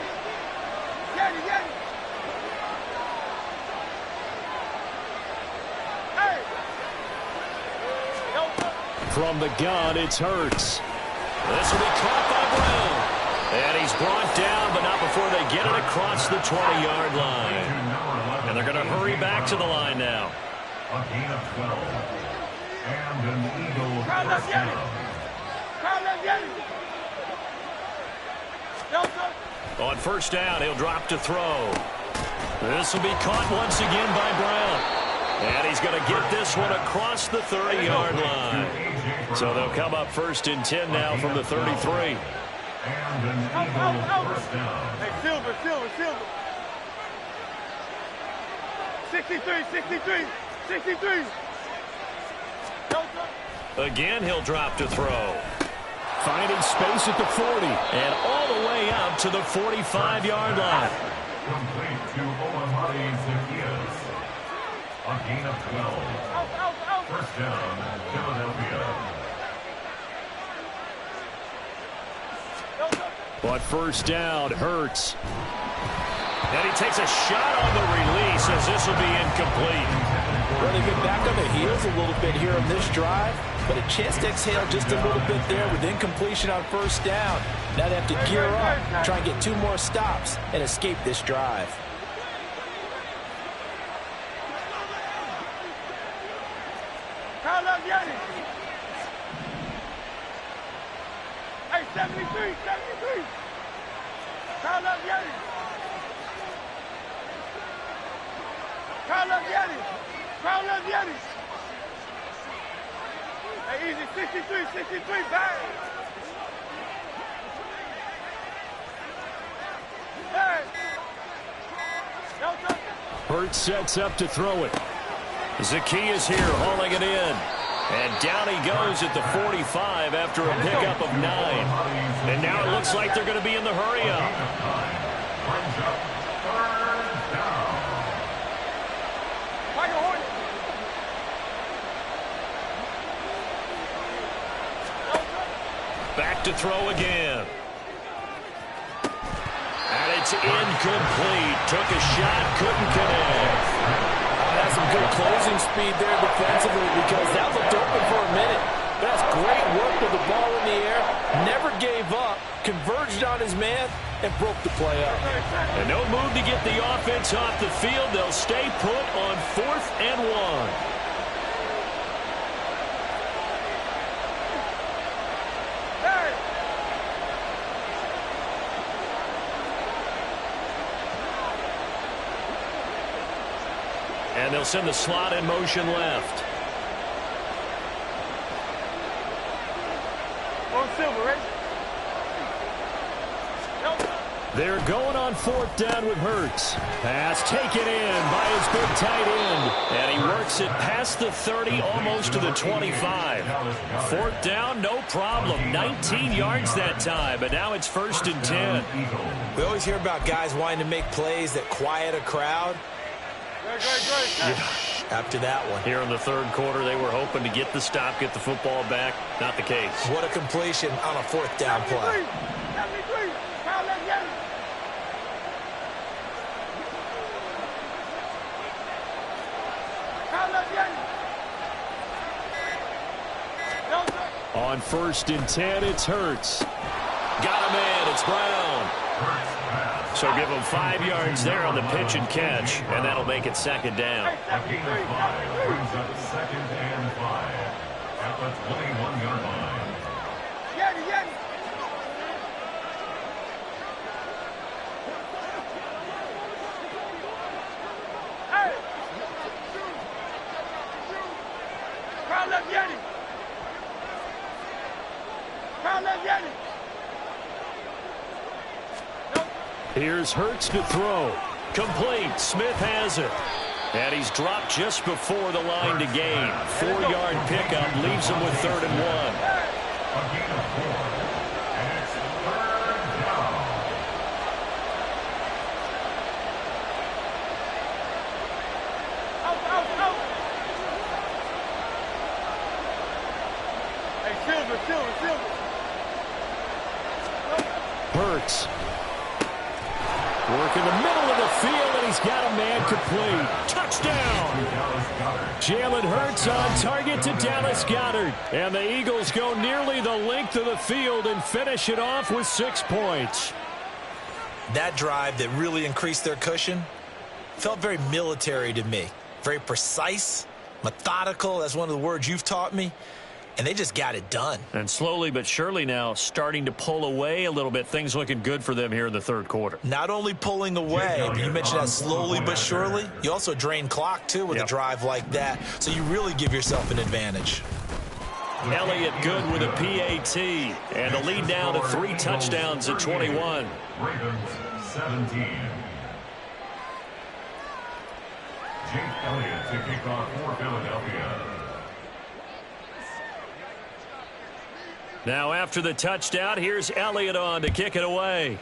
From the gun, it's Hurts. This will be caught by Brown. And he's brought down, but not before they get it across the 20-yard line. And they're going to hurry back to the line now. A gain of 12. And an Eagle first down. On first down, he'll drop to throw. This will be caught once again by Brown. And he's going to get this one across the 30-yard line. So they'll come up first and 10 now from the 33. And an Eagle first down. Hey, Silver. 63. Again, he'll drop to throw. Finding space at the 40. And all the way up to the 45-yard line. Complete to Olamide Zacchaeus. A gain of 12. First down, Philadelphia. But first down, Hurts. And he takes a shot on the release as this will be incomplete. Well, they've been back on the heels a little bit here on this drive, but a chance to exhale just a little bit there with incompletion on first down. Now they have to gear up, try and get 2 more stops, and escape this drive. Hey, 73. Crowd up, Yetis. Hey, easy, 63, back. Hey. Hurts sets up to throw it. Zacchaeus here hauling it in. And down he goes at the 45 after a pickup of 9. And now it looks like they're going to be in the hurry-up. Back to throw again. And it's incomplete. Took a shot, couldn't connect. That's some good closing speed there defensively because that looked open for a minute. That's great work with the ball in the air. Never gave up, converged on his man, and broke the play up. And no move to get the offense off the field. They'll stay put on 4th and 1. And they'll send the slot in motion left. They're going on 4th down with Hurts. Pass taken in by his big tight end. And he works it past the 30, almost to the 25. 4th down, no problem. 19 yards that time, but now it's 1st and 10. We always hear about guys wanting to make plays that quiet a crowd. After that one. Here in the 3rd quarter, they were hoping to get the stop, get the football back. Not the case. What a completion on a 4th down play. On 1st and 10, it's Hurts. Got him in. It's Brown. So give him 5 yards there on the pitch and catch, and that'll make it 2nd down. A gain of 5 brings up 2nd and 5 at the 21-yard line. Here's Hurts to throw. Complete. Smith has it. And he's dropped just before the line to gain. 4-yard pickup leaves him with 3rd and 1. A gain of 4. And it's 3rd down. Hey, Silver. Hurts. Work in the middle of the field, and he's got a man complete. Touchdown! Jalen Hurts on target to Dallas Goedert. And the Eagles go nearly the length of the field and finish it off with 6 points. That drive that really increased their cushion felt very military to me. Very precise, methodical. That's one of the words you've taught me. And they just got it done. And slowly but surely now starting to pull away a little bit. Things looking good for them here in the 3rd quarter. Not only pulling away, but you mentioned that slowly but surely. You also drain clock, too, with a drive like that. So you really give yourself an advantage. Elliott good with a PAT. And the lead down to 3 touchdowns at 21. Ravens 17. Jake Elliott to kick off for Philadelphia. Now after the touchdown, here's Elliott on to kick it away.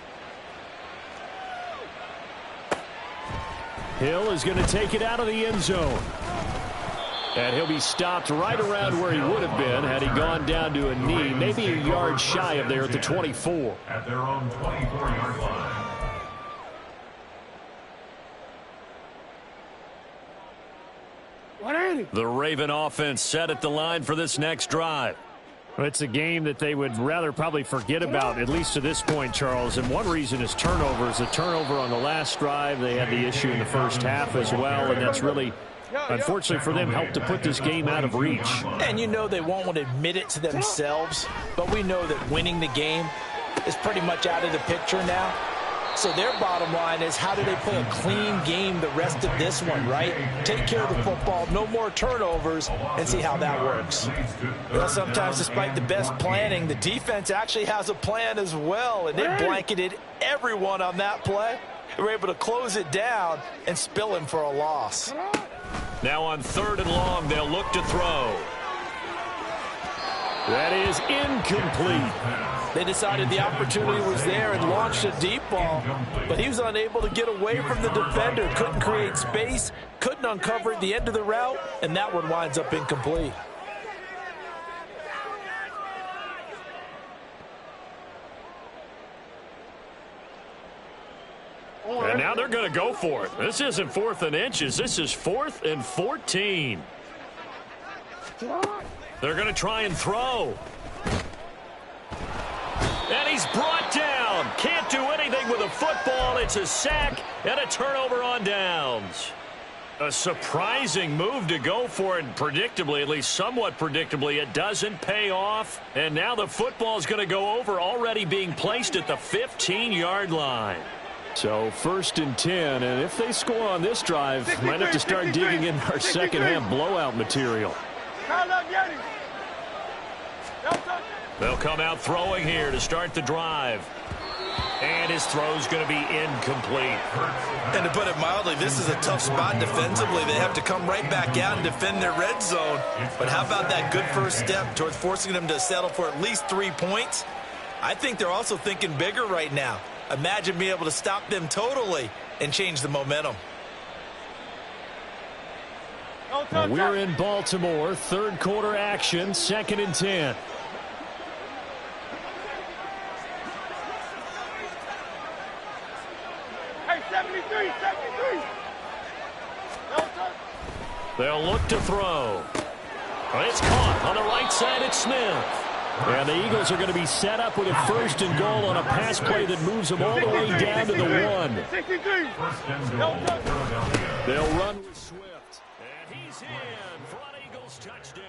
Hill is going to take it out of the end zone. And he'll be stopped right around where he would have been had he gone down to a knee, maybe a yard shy of there at the 24. At their own 24-yard line. The Raven offense set at the line for this next drive. Well, it's a game that they would rather probably forget about, at least to this point, Charles. And one reason is turnovers. A turnover on the last drive. They had the issue in the first half as well, and that's really, unfortunately for them, helped to put this game out of reach. And you know they won't want to admit it to themselves, but we know that winning the game is pretty much out of the picture now. So their bottom line is, how do they play a clean game the rest of this one, right? Take care of the football, no more turnovers, and see how that works. Well, sometimes despite the best planning, the defense actually has a plan as well, and they blanketed everyone on that play. They were able to close it down and spill him for a loss. Now on 3rd and long, they'll look to throw. That is incomplete. They decided the opportunity was there and launched a deep ball, but he was unable to get away from the defender, couldn't create space, couldn't uncover at the end of the route, and that one winds up incomplete. And now they're going to go for it. This isn't 4th and inches. This is 4th and 14. They're going to try and throw. And he's brought down. Can't do anything with a football. It's a sack and a turnover on downs. A surprising move to go for it. Predictably, at least somewhat predictably, it doesn't pay off. And now the football is going to go over, already being placed at the 15-yard line. So 1st and 10, and if they score on this drive, might have to start digging in our second-half blowout material. They'll come out throwing here to start the drive. And his throw's going to be incomplete. And to put it mildly, this is a tough spot defensively. They have to come right back out and defend their red zone. But how about that good first step towards forcing them to settle for at least 3 points? I think they're also thinking bigger right now. Imagine being able to stop them totally and change the momentum. Well, we're in Baltimore. 3rd quarter action, 2nd and 10. They'll look to throw. It's caught on the right side. It's Smith. And the Eagles are going to be set up with a 1st and goal on a pass play that moves them all the way down to the 1. They'll run with Swift. And he's in for an Eagles touchdown.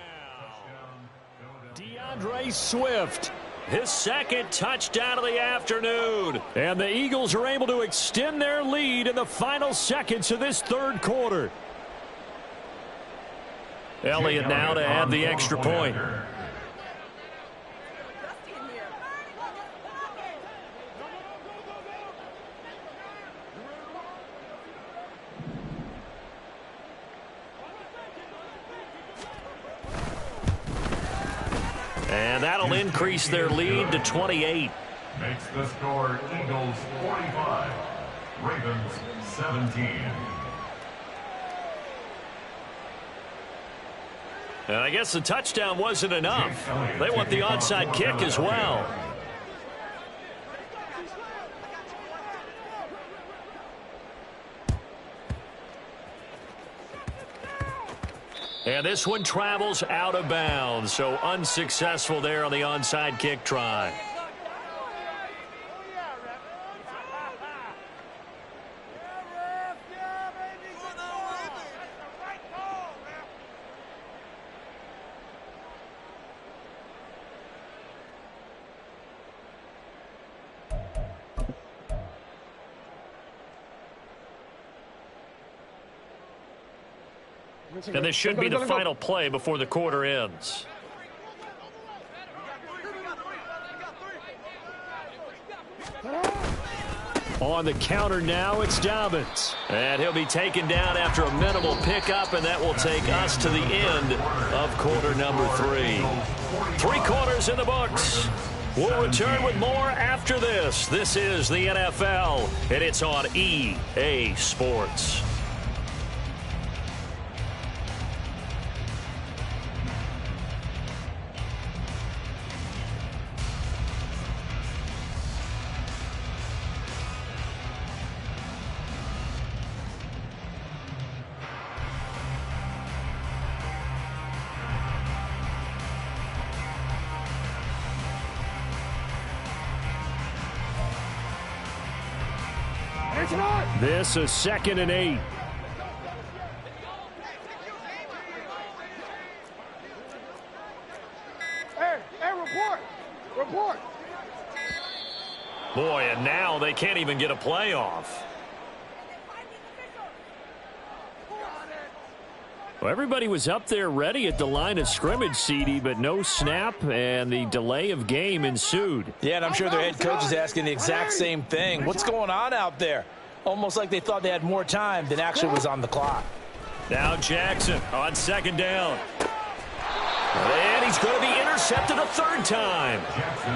DeAndre Swift. His 2nd touchdown of the afternoon. And the Eagles are able to extend their lead in the final seconds of this 3rd quarter. Elliott now to add the extra point. And that'll increase their lead to 28. Makes the score Eagles 45, Ravens 17. And I guess the touchdown wasn't enough. They want the onside kick as well. And this one travels out of bounds, so unsuccessful there on the onside kick try. And this should be the final play before the quarter ends. On the counter now, it's Dobbins. And he'll be taken down after a minimal pickup, and that will take us to the end of quarter number 3. 3 quarters in the books. We'll return with more after this. This is the NFL, and it's on EA Sports. This is 2nd and 8. Hey, report. Boy, and now they can't even get a play off. Well, everybody was up there ready at the line of scrimmage, CD, but no snap, and the delay of game ensued. Yeah, and I'm sure their head coach is asking the exact same thing. What's going on out there? Almost like they thought they had more time than actually was on the clock. Now Jackson on 2nd down. And he's going to be intercepted a third time.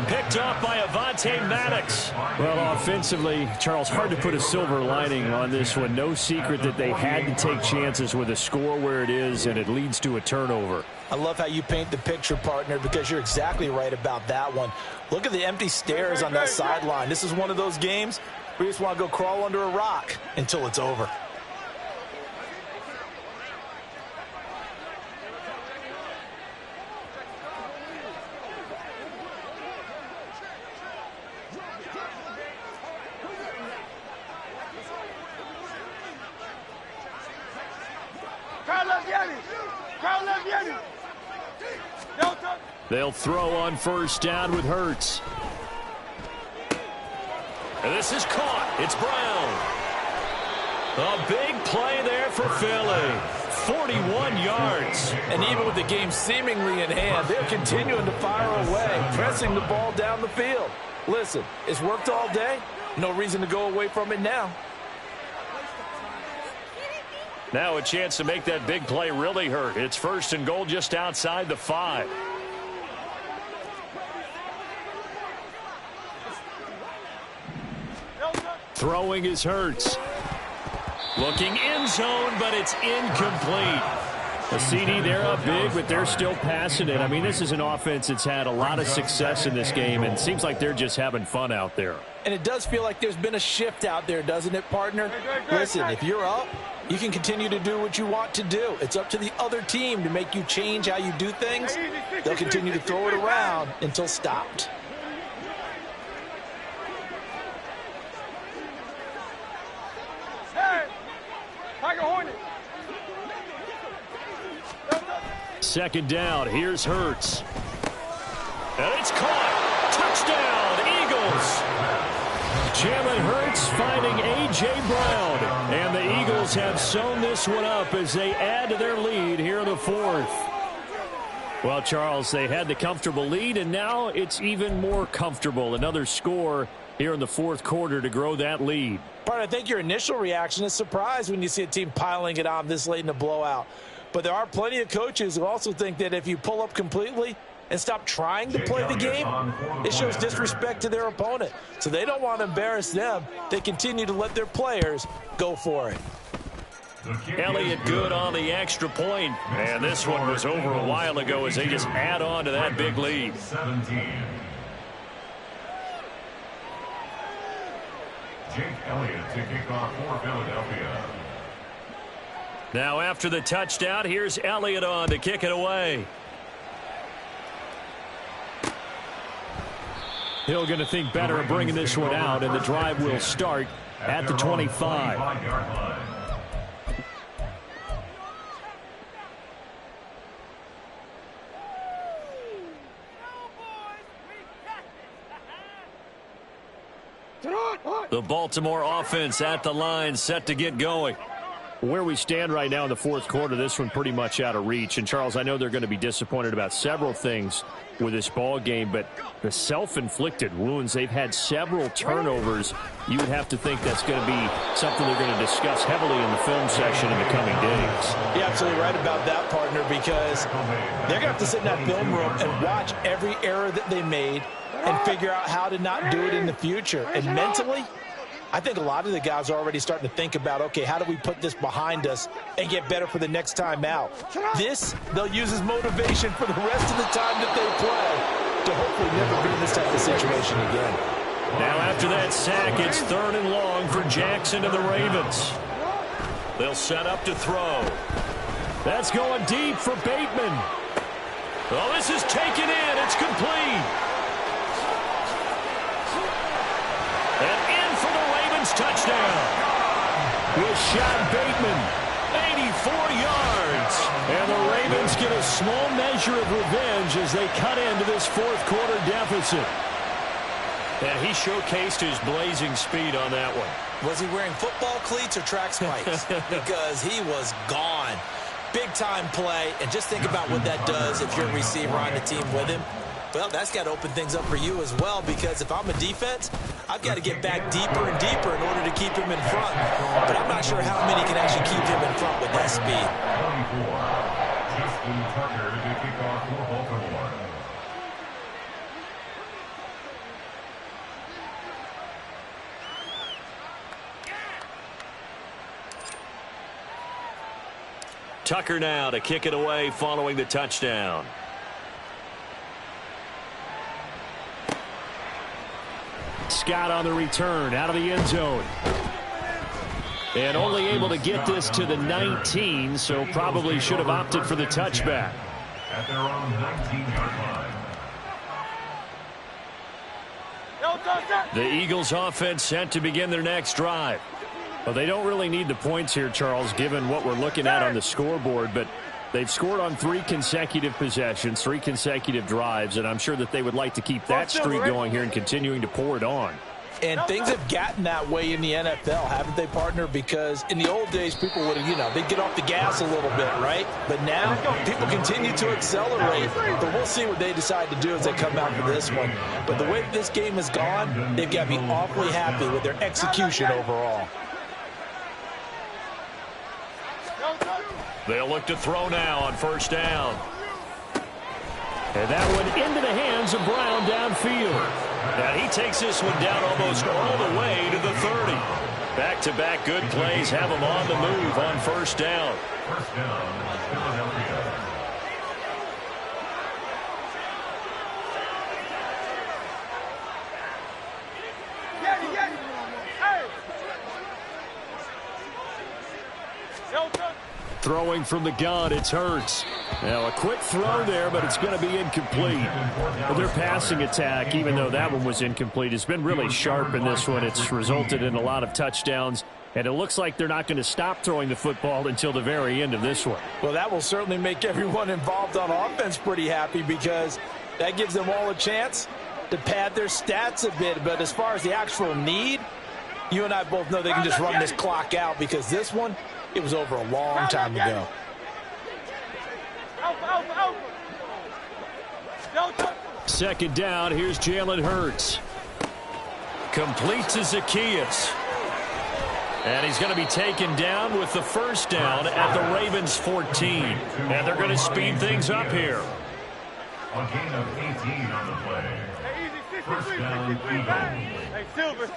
Picked off by Avonte Maddox. Well, offensively, Charles, hard to put a silver lining on this one. No secret that they had to take chances with a score where it is, and it leads to a turnover. I love how you paint the picture, partner, because you're exactly right about that one. Look at the empty stares on that sideline. This is one of those games where you just want to go crawl under a rock until it's over. They'll throw on first down with Hurts. And this is caught. It's Brown. A big play there for Philly. 41 yards. And even with the game seemingly in hand, they're continuing to fire away, pressing the ball down the field. Listen, it's worked all day. No reason to go away from it now. Now a chance to make that big play really hurt. It's first and goal just outside the 5. Throwing is Hurts. Looking end zone, but it's incomplete. A CD, they're up big, but they're still passing it. I mean, this is an offense that's had a lot of success in this game, and it seems like they're just having fun out there. And it does feel like there's been a shift out there, doesn't it, partner? Listen, if you're up, you can continue to do what you want to do. It's up to the other team to make you change how you do things. They'll continue to throw it around until stopped. Second down, here's Hurts. And it's caught. Touchdown, Eagles. Jalen Hurts finding A.J. Brown. And the Eagles have sewn this one up as they add to their lead here in the 4th. Well, Charles, they had the comfortable lead, and now it's even more comfortable. Another score here in the 4th quarter to grow that lead. But I think your initial reaction is surprise when you see a team piling it on this late in the blowout. But there are plenty of coaches who also think that if you pull up completely and stop trying to play the game, it shows disrespect to their opponent. So they don't want to embarrass them. They continue to let their players go for it. Elliott good on the extra point. And this one was over a while ago as they just add on to that big lead. 17. Jake Elliott to kick off for Philadelphia. Now after the touchdown, here's Elliott on to kick it away. Hill going to think better of bringing this one out, and the drive will start at the 25. The Baltimore offense at the line, set to get going. Where we stand right now in the 4th quarter, this one pretty much out of reach. And, Charles, I know they're going to be disappointed about several things with this ball game, but the self-inflicted wounds, they've had several turnovers. You would have to think that's going to be something they're going to discuss heavily in the film section in the coming days. You're absolutely right about that, partner, because they're going to have to sit in that film room and watch every error that they made and figure out how to not do it in the future. And mentally, I think a lot of the guys are already starting to think about, okay, how do we put this behind us and get better for the next time out? This, they'll use as motivation for the rest of the time that they play to hopefully never be in this type of situation again. Now after that sack, it's 3rd and long for Jackson and the Ravens. They'll set up to throw. That's going deep for Bateman. Oh, this is taken in. It's complete. And in for the Ravens touchdown. Rashad Bateman, 84 yards. and the Ravens get a small measure of revenge as they cut into this 4th quarter deficit. And he showcased his blazing speed on that one. Was he wearing football cleats or track spikes? Because he was gone. Big-time play, and just think about what that does if you're a receiver on the team with him. Well, that's got to open things up for you as well, because if I'm a defense, I've got to get back deeper and deeper in order to keep him in front. But I'm not sure how many can actually keep him in front with that speed. 24. Justin Tucker to kick off for Baltimore. Tucker now to kick it away following the touchdown. Scott on the return out of the end zone. And only able to get this to the 19, so probably should have opted for the touchback. At their own 19-yard line. The Eagles offense set to begin their next drive. Well, they don't really need the points here, Charles, given what we're looking at on the scoreboard, but they've scored on 3 consecutive possessions, 3 consecutive drives, and I'm sure that they would like to keep that streak going here and continuing to pour it on. And things have gotten that way in the NFL, haven't they, partner? Because in the old days, people would have, they'd get off the gas a little bit, right? But now, people continue to accelerate. But we'll see what they decide to do as they come out for this one. But the way this game has gone, they've got to be awfully happy with their execution overall. They'll look to throw now on first down. And that one into the hands of Brown downfield. And he takes this one down almost all the way to the 30. Back-to-back good plays have him on the move on first down. First down, Philadelphia. Throwing from the gun, it's Hurts. Now a quick throw there, but it's going to be incomplete. Well, their passing attack, even though that one was incomplete, has been really sharp in this one. It's resulted in a lot of touchdowns, and it looks like they're not going to stop throwing the football until the very end of this one. Well, that will certainly make everyone involved on offense pretty happy, because that gives them all a chance to pad their stats a bit. But as far as the actual need, you and I both know they can just run this clock out, because this one, it was over a long time ago. Second down, here's Jalen Hurts. Completes to Zacchaeus. And he's going to be taken down with the first down at the Ravens 14. And they're going to speed things up here. A gain of 18 on the play. First down, Eagles. Hey, Silver.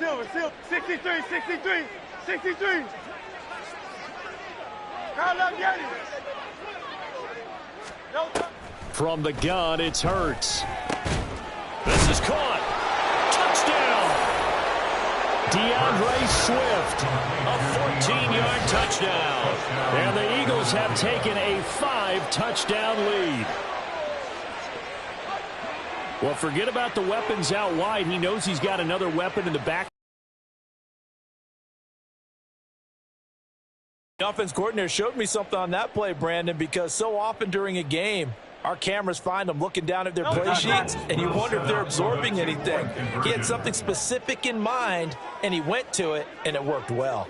63. Carl up, get it. From the gun, it's Hurts. This is caught. Touchdown. DeAndre Swift. A 14-yard touchdown. And the Eagles have taken a 5-touchdown lead. Well, forget about the weapons out wide. He knows he's got another weapon in the back. The offense coordinator showed me something on that play, Brandon, because so often during a game, our cameras find them looking down at their play sheets, and you wonder if they're absorbing anything. He had something specific in mind, and he went to it, and it worked well.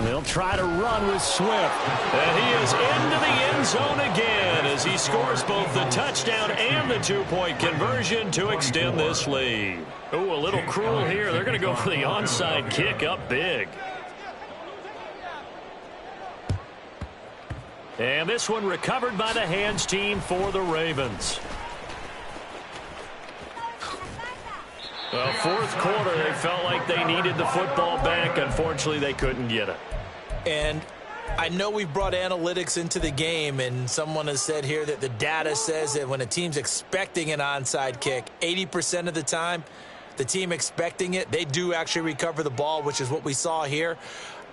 They'll try to run with Swift. And he is into the end zone again as he scores both the touchdown and the 2-point conversion to extend this lead. Oh, a little cruel here. They're going to go for the onside kick up big. And this one recovered by the hands team for the Ravens. Well, fourth quarter, they felt like they needed the football back. Unfortunately, they couldn't get it. And I know we've brought analytics into the game, and someone has said here that the data says that when a team's expecting an onside kick, 80% of the time, the team expecting it, they do actually recover the ball, which is what we saw here.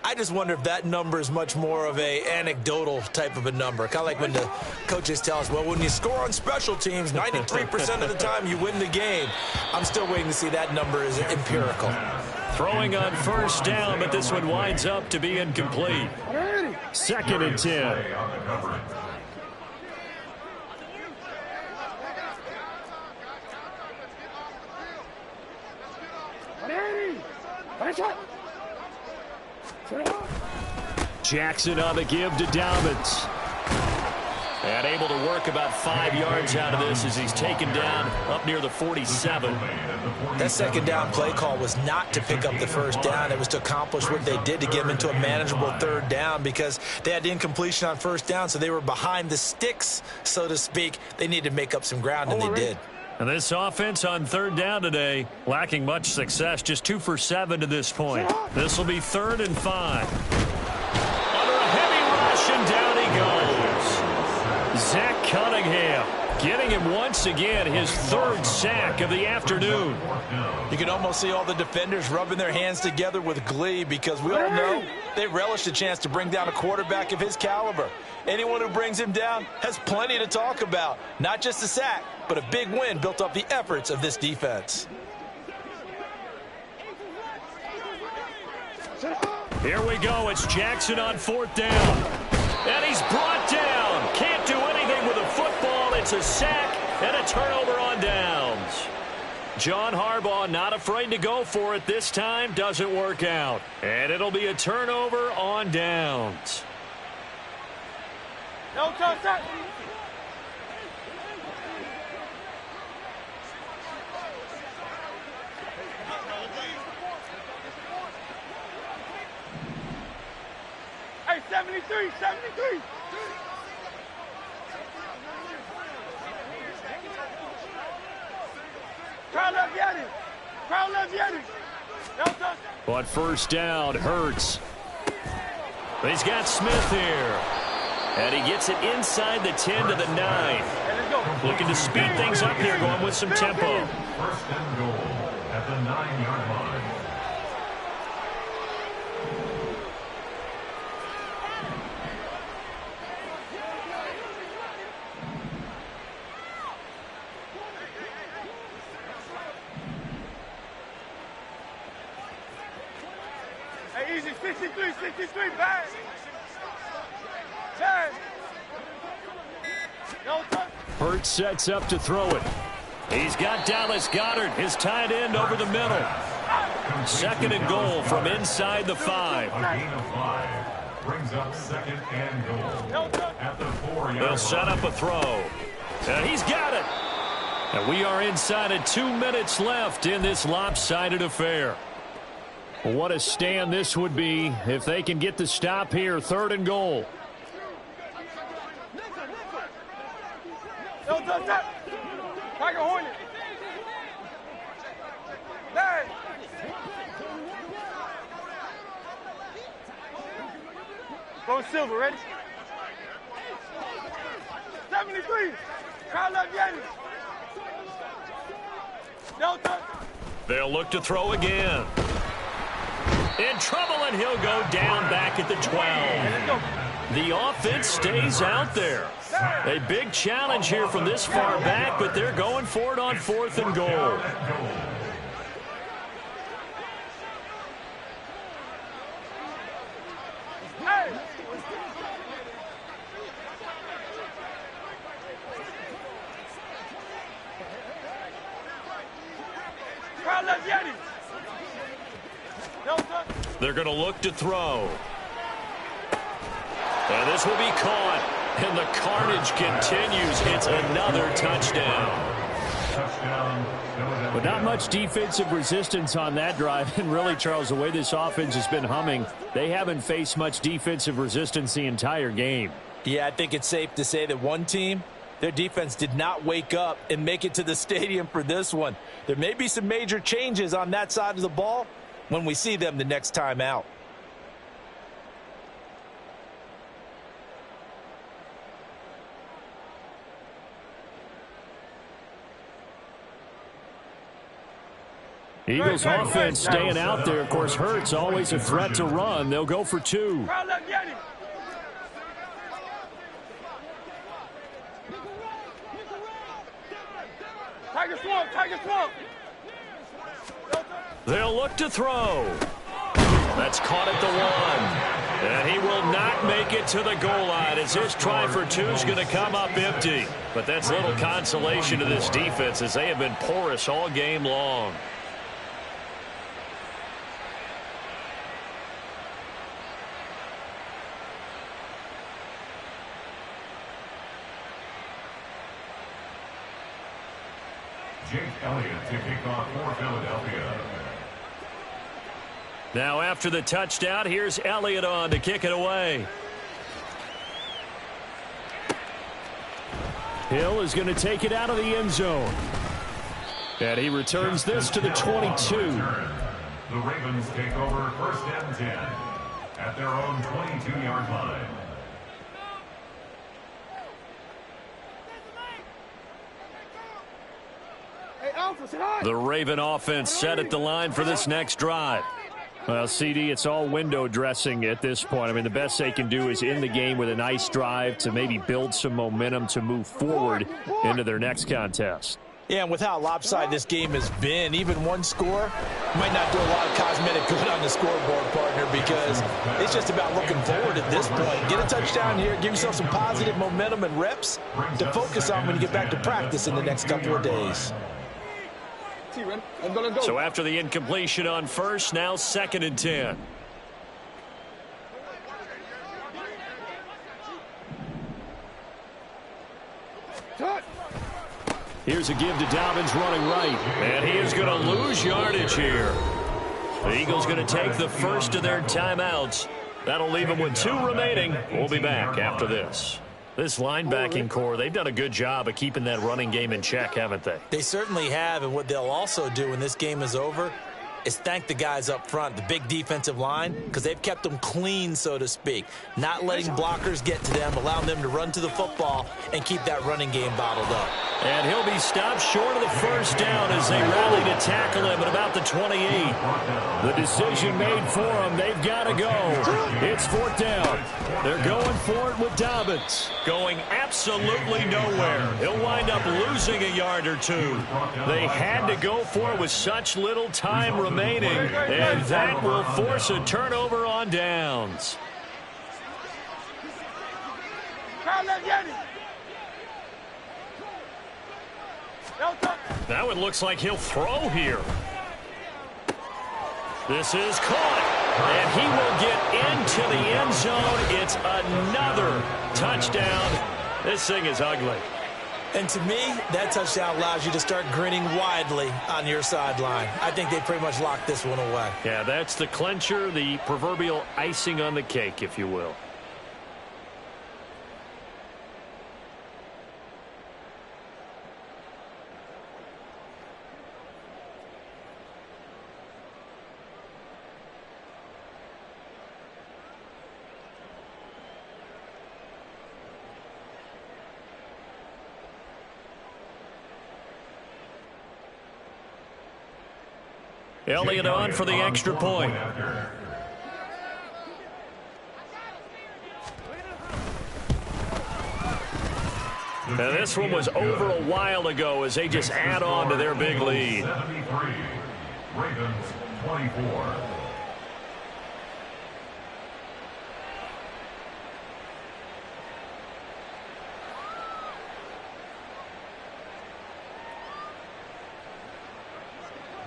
I just wonder if that number is much more of a anecdotal type of a number. Kind of like when the coaches tell us, well, when you score on special teams, 93% of the time you win the game. I'm still waiting to see that number is empirical. Throwing on first down, but this one winds up to be incomplete. Second and 10. Jackson on the give to Dobbins. And able to work about 5 yards out of this as he's taken down up near the 47. That second down play call was not to pick up the first down. It was to accomplish what they did to get them into a manageable third down, because they had incompletion on first down, so they were behind the sticks, so to speak. They needed to make up some ground, and they did. And this offense on third down today, lacking much success, just 2 for 7 to this point. This will be 3rd and 5. Under a heavy rush, and down he goes. Zach Cunningham getting him once again, his 3rd sack of the afternoon. You can almost see all the defenders rubbing their hands together with glee because we all know they relish the chance to bring down a quarterback of his caliber. Anyone who brings him down has plenty to talk about. Not just a sack, but a big win built off the efforts of this defense. Here we go. It's Jackson on 4th down. And he's brought down. Can't do anything with a football. It's a sack and a turnover on downs. John Harbaugh not afraid to go for it this time. Doesn't work out. And it'll be a turnover on downs. No touch that. Hey, 73, 73. Crowd left Yeti. Crowd left Yeti. No touch. But first down, Hurts. He's got Smith here. And he gets it inside the 10 to the 9. Hey, let's go. Looking to speed things up here, going with some tempo. 1st and goal at the 9-yard line. Hey, easy, 63, 63, bang. Bang. No touch. Hurts sets up to throw it. He's got Dallas Goedert, his tight end, over the middle. 2nd and goal from inside the 5. A gain of 5 brings up 2nd and goal at the 4-yard line. They'll set up a throw. And he's got it. And we are inside of 2 minutes left in this lopsided affair. What a stand this would be if they can get the stop here. 3rd and goal. No touch that. Tiger Hornet. Bang. Go Silver, ready? 73. Crowd left Yeti. No touch. They'll look to throw again. In trouble, and he'll go down back at the 12. The offense stays out there. A big challenge here from this far back, but they're going for it on 4th and goal. Hey. Crowd left Yeti. No touch. They're going to look to throw. And this will be caught. And the carnage continues. It's another touchdown. But not much defensive resistance on that drive. And really, Charles, the way this offense has been humming, they haven't faced much defensive resistance the entire game. Yeah, I think it's safe to say that one team, their defense did not wake up and make it to the stadium for this one. There may be some major changes on that side of the ball when we see them the next time out. Eagles offense staying out there. Of course, Hurts always a threat to run. They'll go for 2. Crowd left Yeti. Tiger Swamp, Tiger Swamp. They'll look to throw. That's caught at the 1. And he will not make it to the goal line as his try for 2 is going to come up empty. But that's little consolation to this defense as they have been porous all game long. Jake Elliott to kick off for Philadelphia. Now after the touchdown, here's Elliott on to kick it away. Hill is going to take it out of the end zone. And he returns this to the 22. The Ravens take over first and 10 at their own 22-yard line. The Raven offense set at the line for this next drive. Well, CD, it's all window dressing at this point. I mean, the best they can do is in the game with a nice drive to maybe build some momentum to move forward into their next contest. Yeah, and with how lopsided this game has been, even one score might not do a lot of cosmetic good on the scoreboard, partner, because it's just about looking forward at this point. Get a touchdown here, give yourself some positive momentum and reps to focus on when you get back to practice in the next couple of days. So after the incompletion on first, now 2nd and 10. Here's a give to Dobbins running right. And he is going to lose yardage here. The Eagles going to take the first of their timeouts. That'll leave them with 2 remaining. We'll be back after this. This linebacking core, they've done a good job of keeping that running game in check, haven't they? They certainly have, and what they'll also do when this game is over is thank the guys up front, the big defensive line, because they've kept them clean, so to speak. Not letting blockers get to them, allowing them to run to the football and keep that running game bottled up. And he'll be stopped short of the first down as they rally to tackle him at about the 28. The decision made for him. They've got to go. It's 4th down. They're going for it with Dobbins. Going absolutely nowhere. He'll wind up losing a yard or 2. They had to go for it with such little time remaining, and that will force a turnover on downs. Now it looks like he'll throw here. This is caught, and he will get into the end zone. It's another touchdown. This thing is ugly. And to me, that touchdown allows you to start grinning widely on your sideline. I think they pretty much locked this one away. Yeah, that's the clincher, the proverbial icing on the cake, if you will. Elliott on for the extra point. Now this one was over a while ago as they just add on to their big lead. 73, Ravens 24.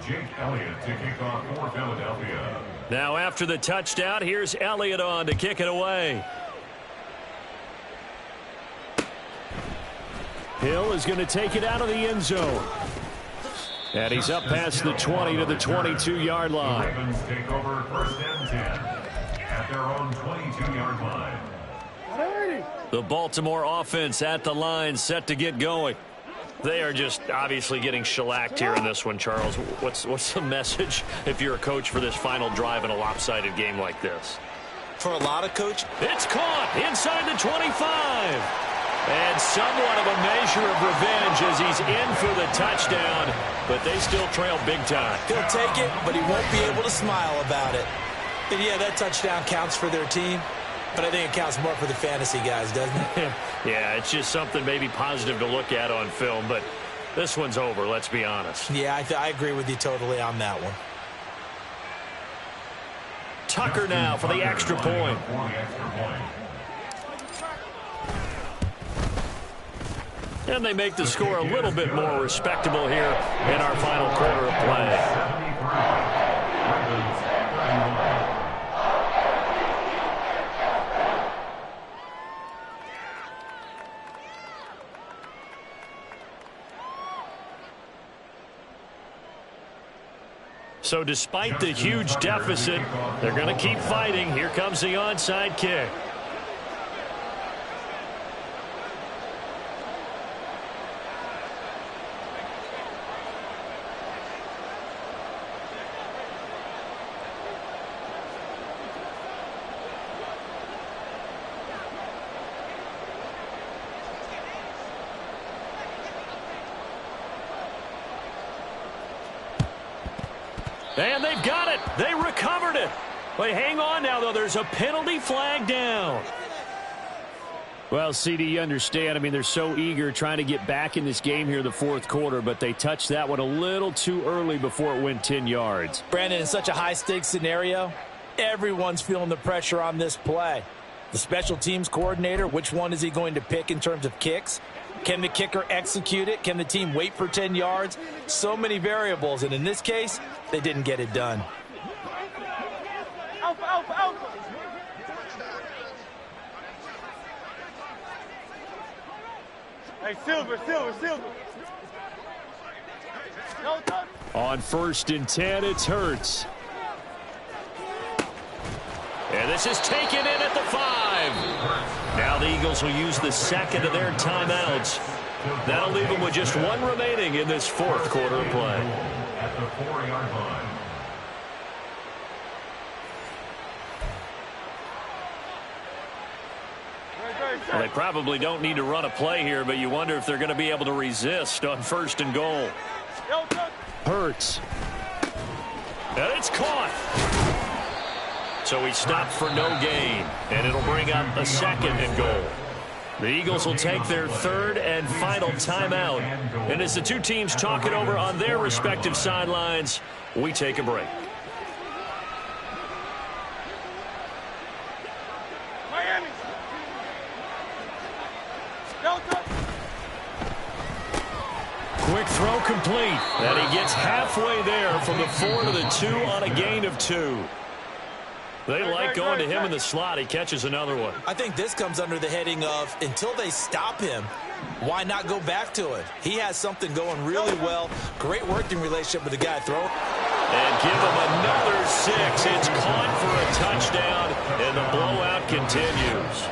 Jake Elliott to kick off for Philadelphia. Now after the touchdown, here's Elliott on to kick it away. Hill is going to take it out of the end zone. And he's up past the 20 to the 22-yard line. The Ravens take over first and 10 at their own 22-yard line. The Baltimore offense at the line, set to get going. They are just obviously getting shellacked here in this one, Charles. What's the message if you're a coach for this final drive in a lopsided game like this? For a lot of coaches, it's caught inside the 25. And somewhat of a measure of revenge as he's in for the touchdown, but they still trail big time. He'll take it, but he won't be able to smile about it. And yeah, that touchdown counts for their team, but I think it counts more for the fantasy guys, doesn't it? Yeah, it's just something maybe positive to look at on film, but this one's over, let's be honest. Yeah, I agree with you totally on that one. Tucker now for the extra point. And they make the score a little bit more respectable here in our final quarter of play. So despite the huge deficit, they're going to keep fighting. Here comes the onside kick. And they've got it. They recovered it. But hang on now, though. There's a penalty flag down. Well, CD, you understand. I mean, they're so eager trying to get back in this game here in the fourth quarter, but they touched that one a little too early before it went 10 yards. Brandon, in such a high-stakes scenario, everyone's feeling the pressure on this play. The special teams coordinator, which one is he going to pick in terms of kicks? Can the kicker execute it? Can the team wait for 10 yards? So many variables, and in this case, they didn't get it done. Alpha, alpha, alpha. Hey, Silver. No touch. On 1st and 10, it's Hurts. And this is taken in at the 5. Now the Eagles will use the second of their timeouts. That'll leave them with just one remaining in this fourth quarter of play. At the 4-yard line. Well, they probably don't need to run a play here, but you wonder if they're going to be able to resist on 1st and goal. Hurts. And it's caught. So he stopped for no gain, and it'll bring up a 2nd and goal. The Eagles will take their 3rd and final timeout. And as the two teams talk it over on their respective sidelines, we take a break. Miami. No touch. Quick throw complete. And he gets halfway there from the 4 to the 2 on a gain of 2. They like going to him in the slot. He catches another one. I think this comes under the heading of, until they stop him, why not go back to it? He has something going really well. Great working relationship with the guy throwing. And give him another 6. It's caught for a touchdown, and the blowout continues.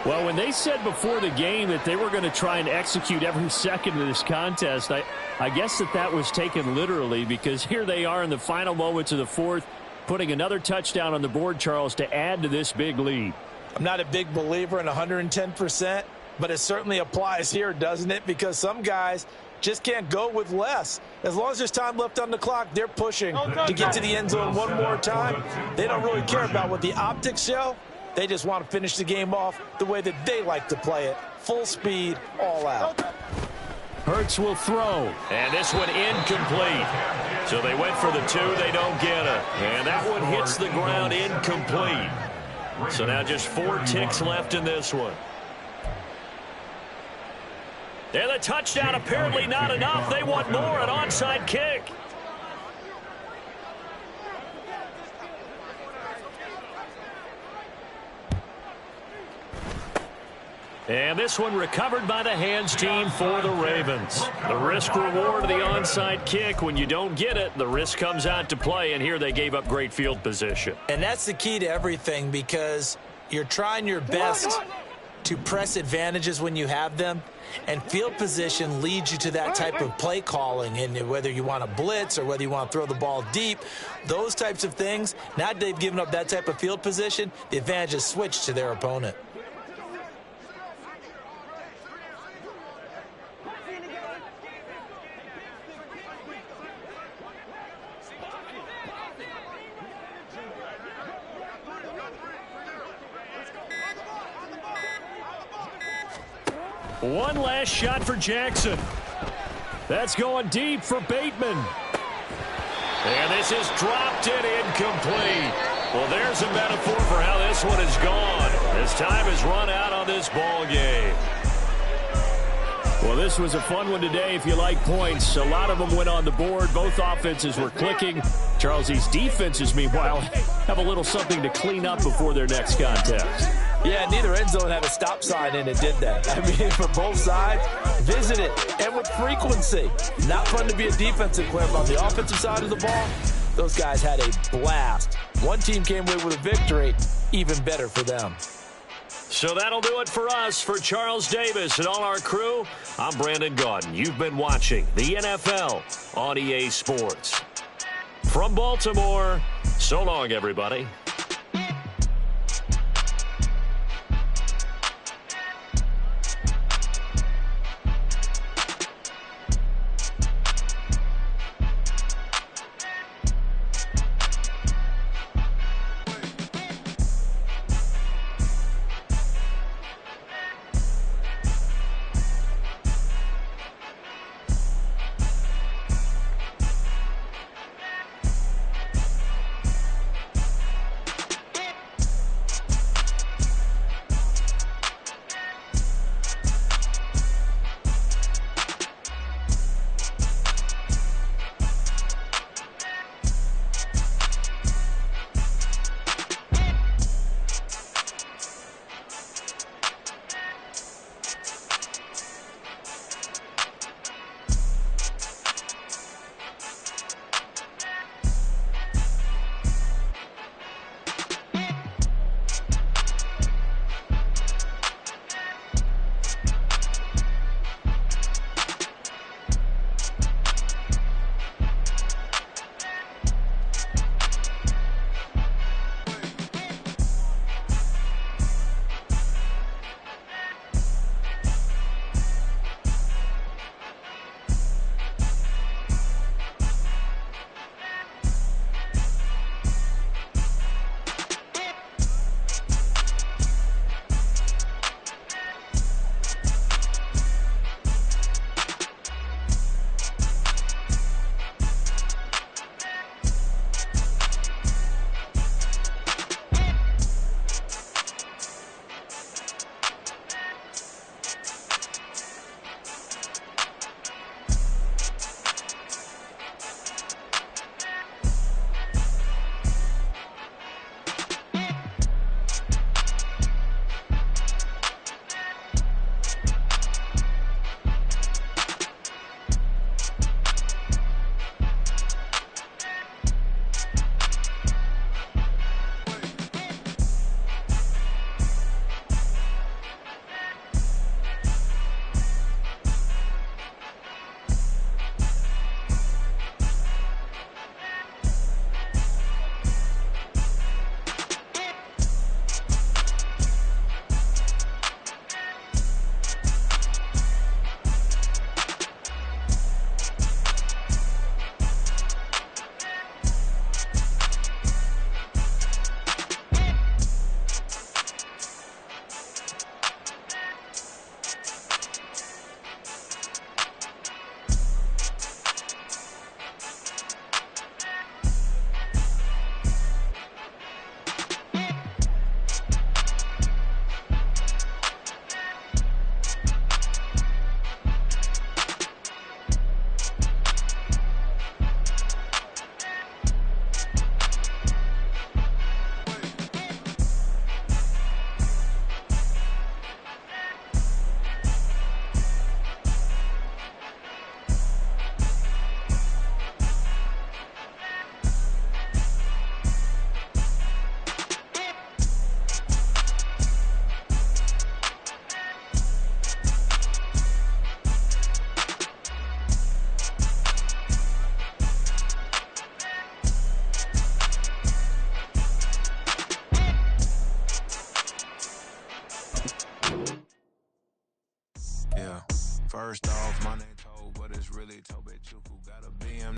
Well, when they said before the game that they were going to try and execute every second of this contest, I guess that was taken literally, because here they are in the final moments of the fourth, putting another touchdown on the board, Charles, to add to this big lead. I'm not a big believer in 110%, but it certainly applies here, doesn't it? Because some guys just can't go with less. As long as there's time left on the clock, they're pushing to get to the end zone one more time. They don't really care about what the optics show. They just want to finish the game off the way that they like to play it. Full speed, all out. Hurts will throw. And this one incomplete. So they went for the 2. They don't get it. And that one hits the ground incomplete. So now just 4 ticks left in this one. And the touchdown apparently not enough. They want more, an onside kick. And this one recovered by the hands team for the Ravens. The risk-reward of the onside kick. When you don't get it, the risk comes out to play, and here they gave up great field position. And that's the key to everything, because you're trying your best to press advantages when you have them, and field position leads you to that type of play calling. And whether you want to blitz or whether you want to throw the ball deep, those types of things, now that they've given up that type of field position, the advantage is switched to their opponent. One last shot for Jackson. That's going deep for Bateman. And this is dropped and incomplete. Well, there's a metaphor for how this one is gone. As time has run out on this ball game. Well, this was a fun one today if you like points. A lot of them went on the board. Both offenses were clicking. Charles, these defenses, meanwhile, have a little something to clean up before their next contest. Yeah, neither end zone had a stop sign in it, did they? I mean, for both sides, visit it, and with frequency. Not fun to be a defensive player, but on the offensive side of the ball, those guys had a blast. One team came away with a victory, even better for them. So that'll do it for us. For Charles Davis and all our crew, I'm Brandon Gaudin. You've been watching the NFL on EA Sports. From Baltimore, so long, everybody.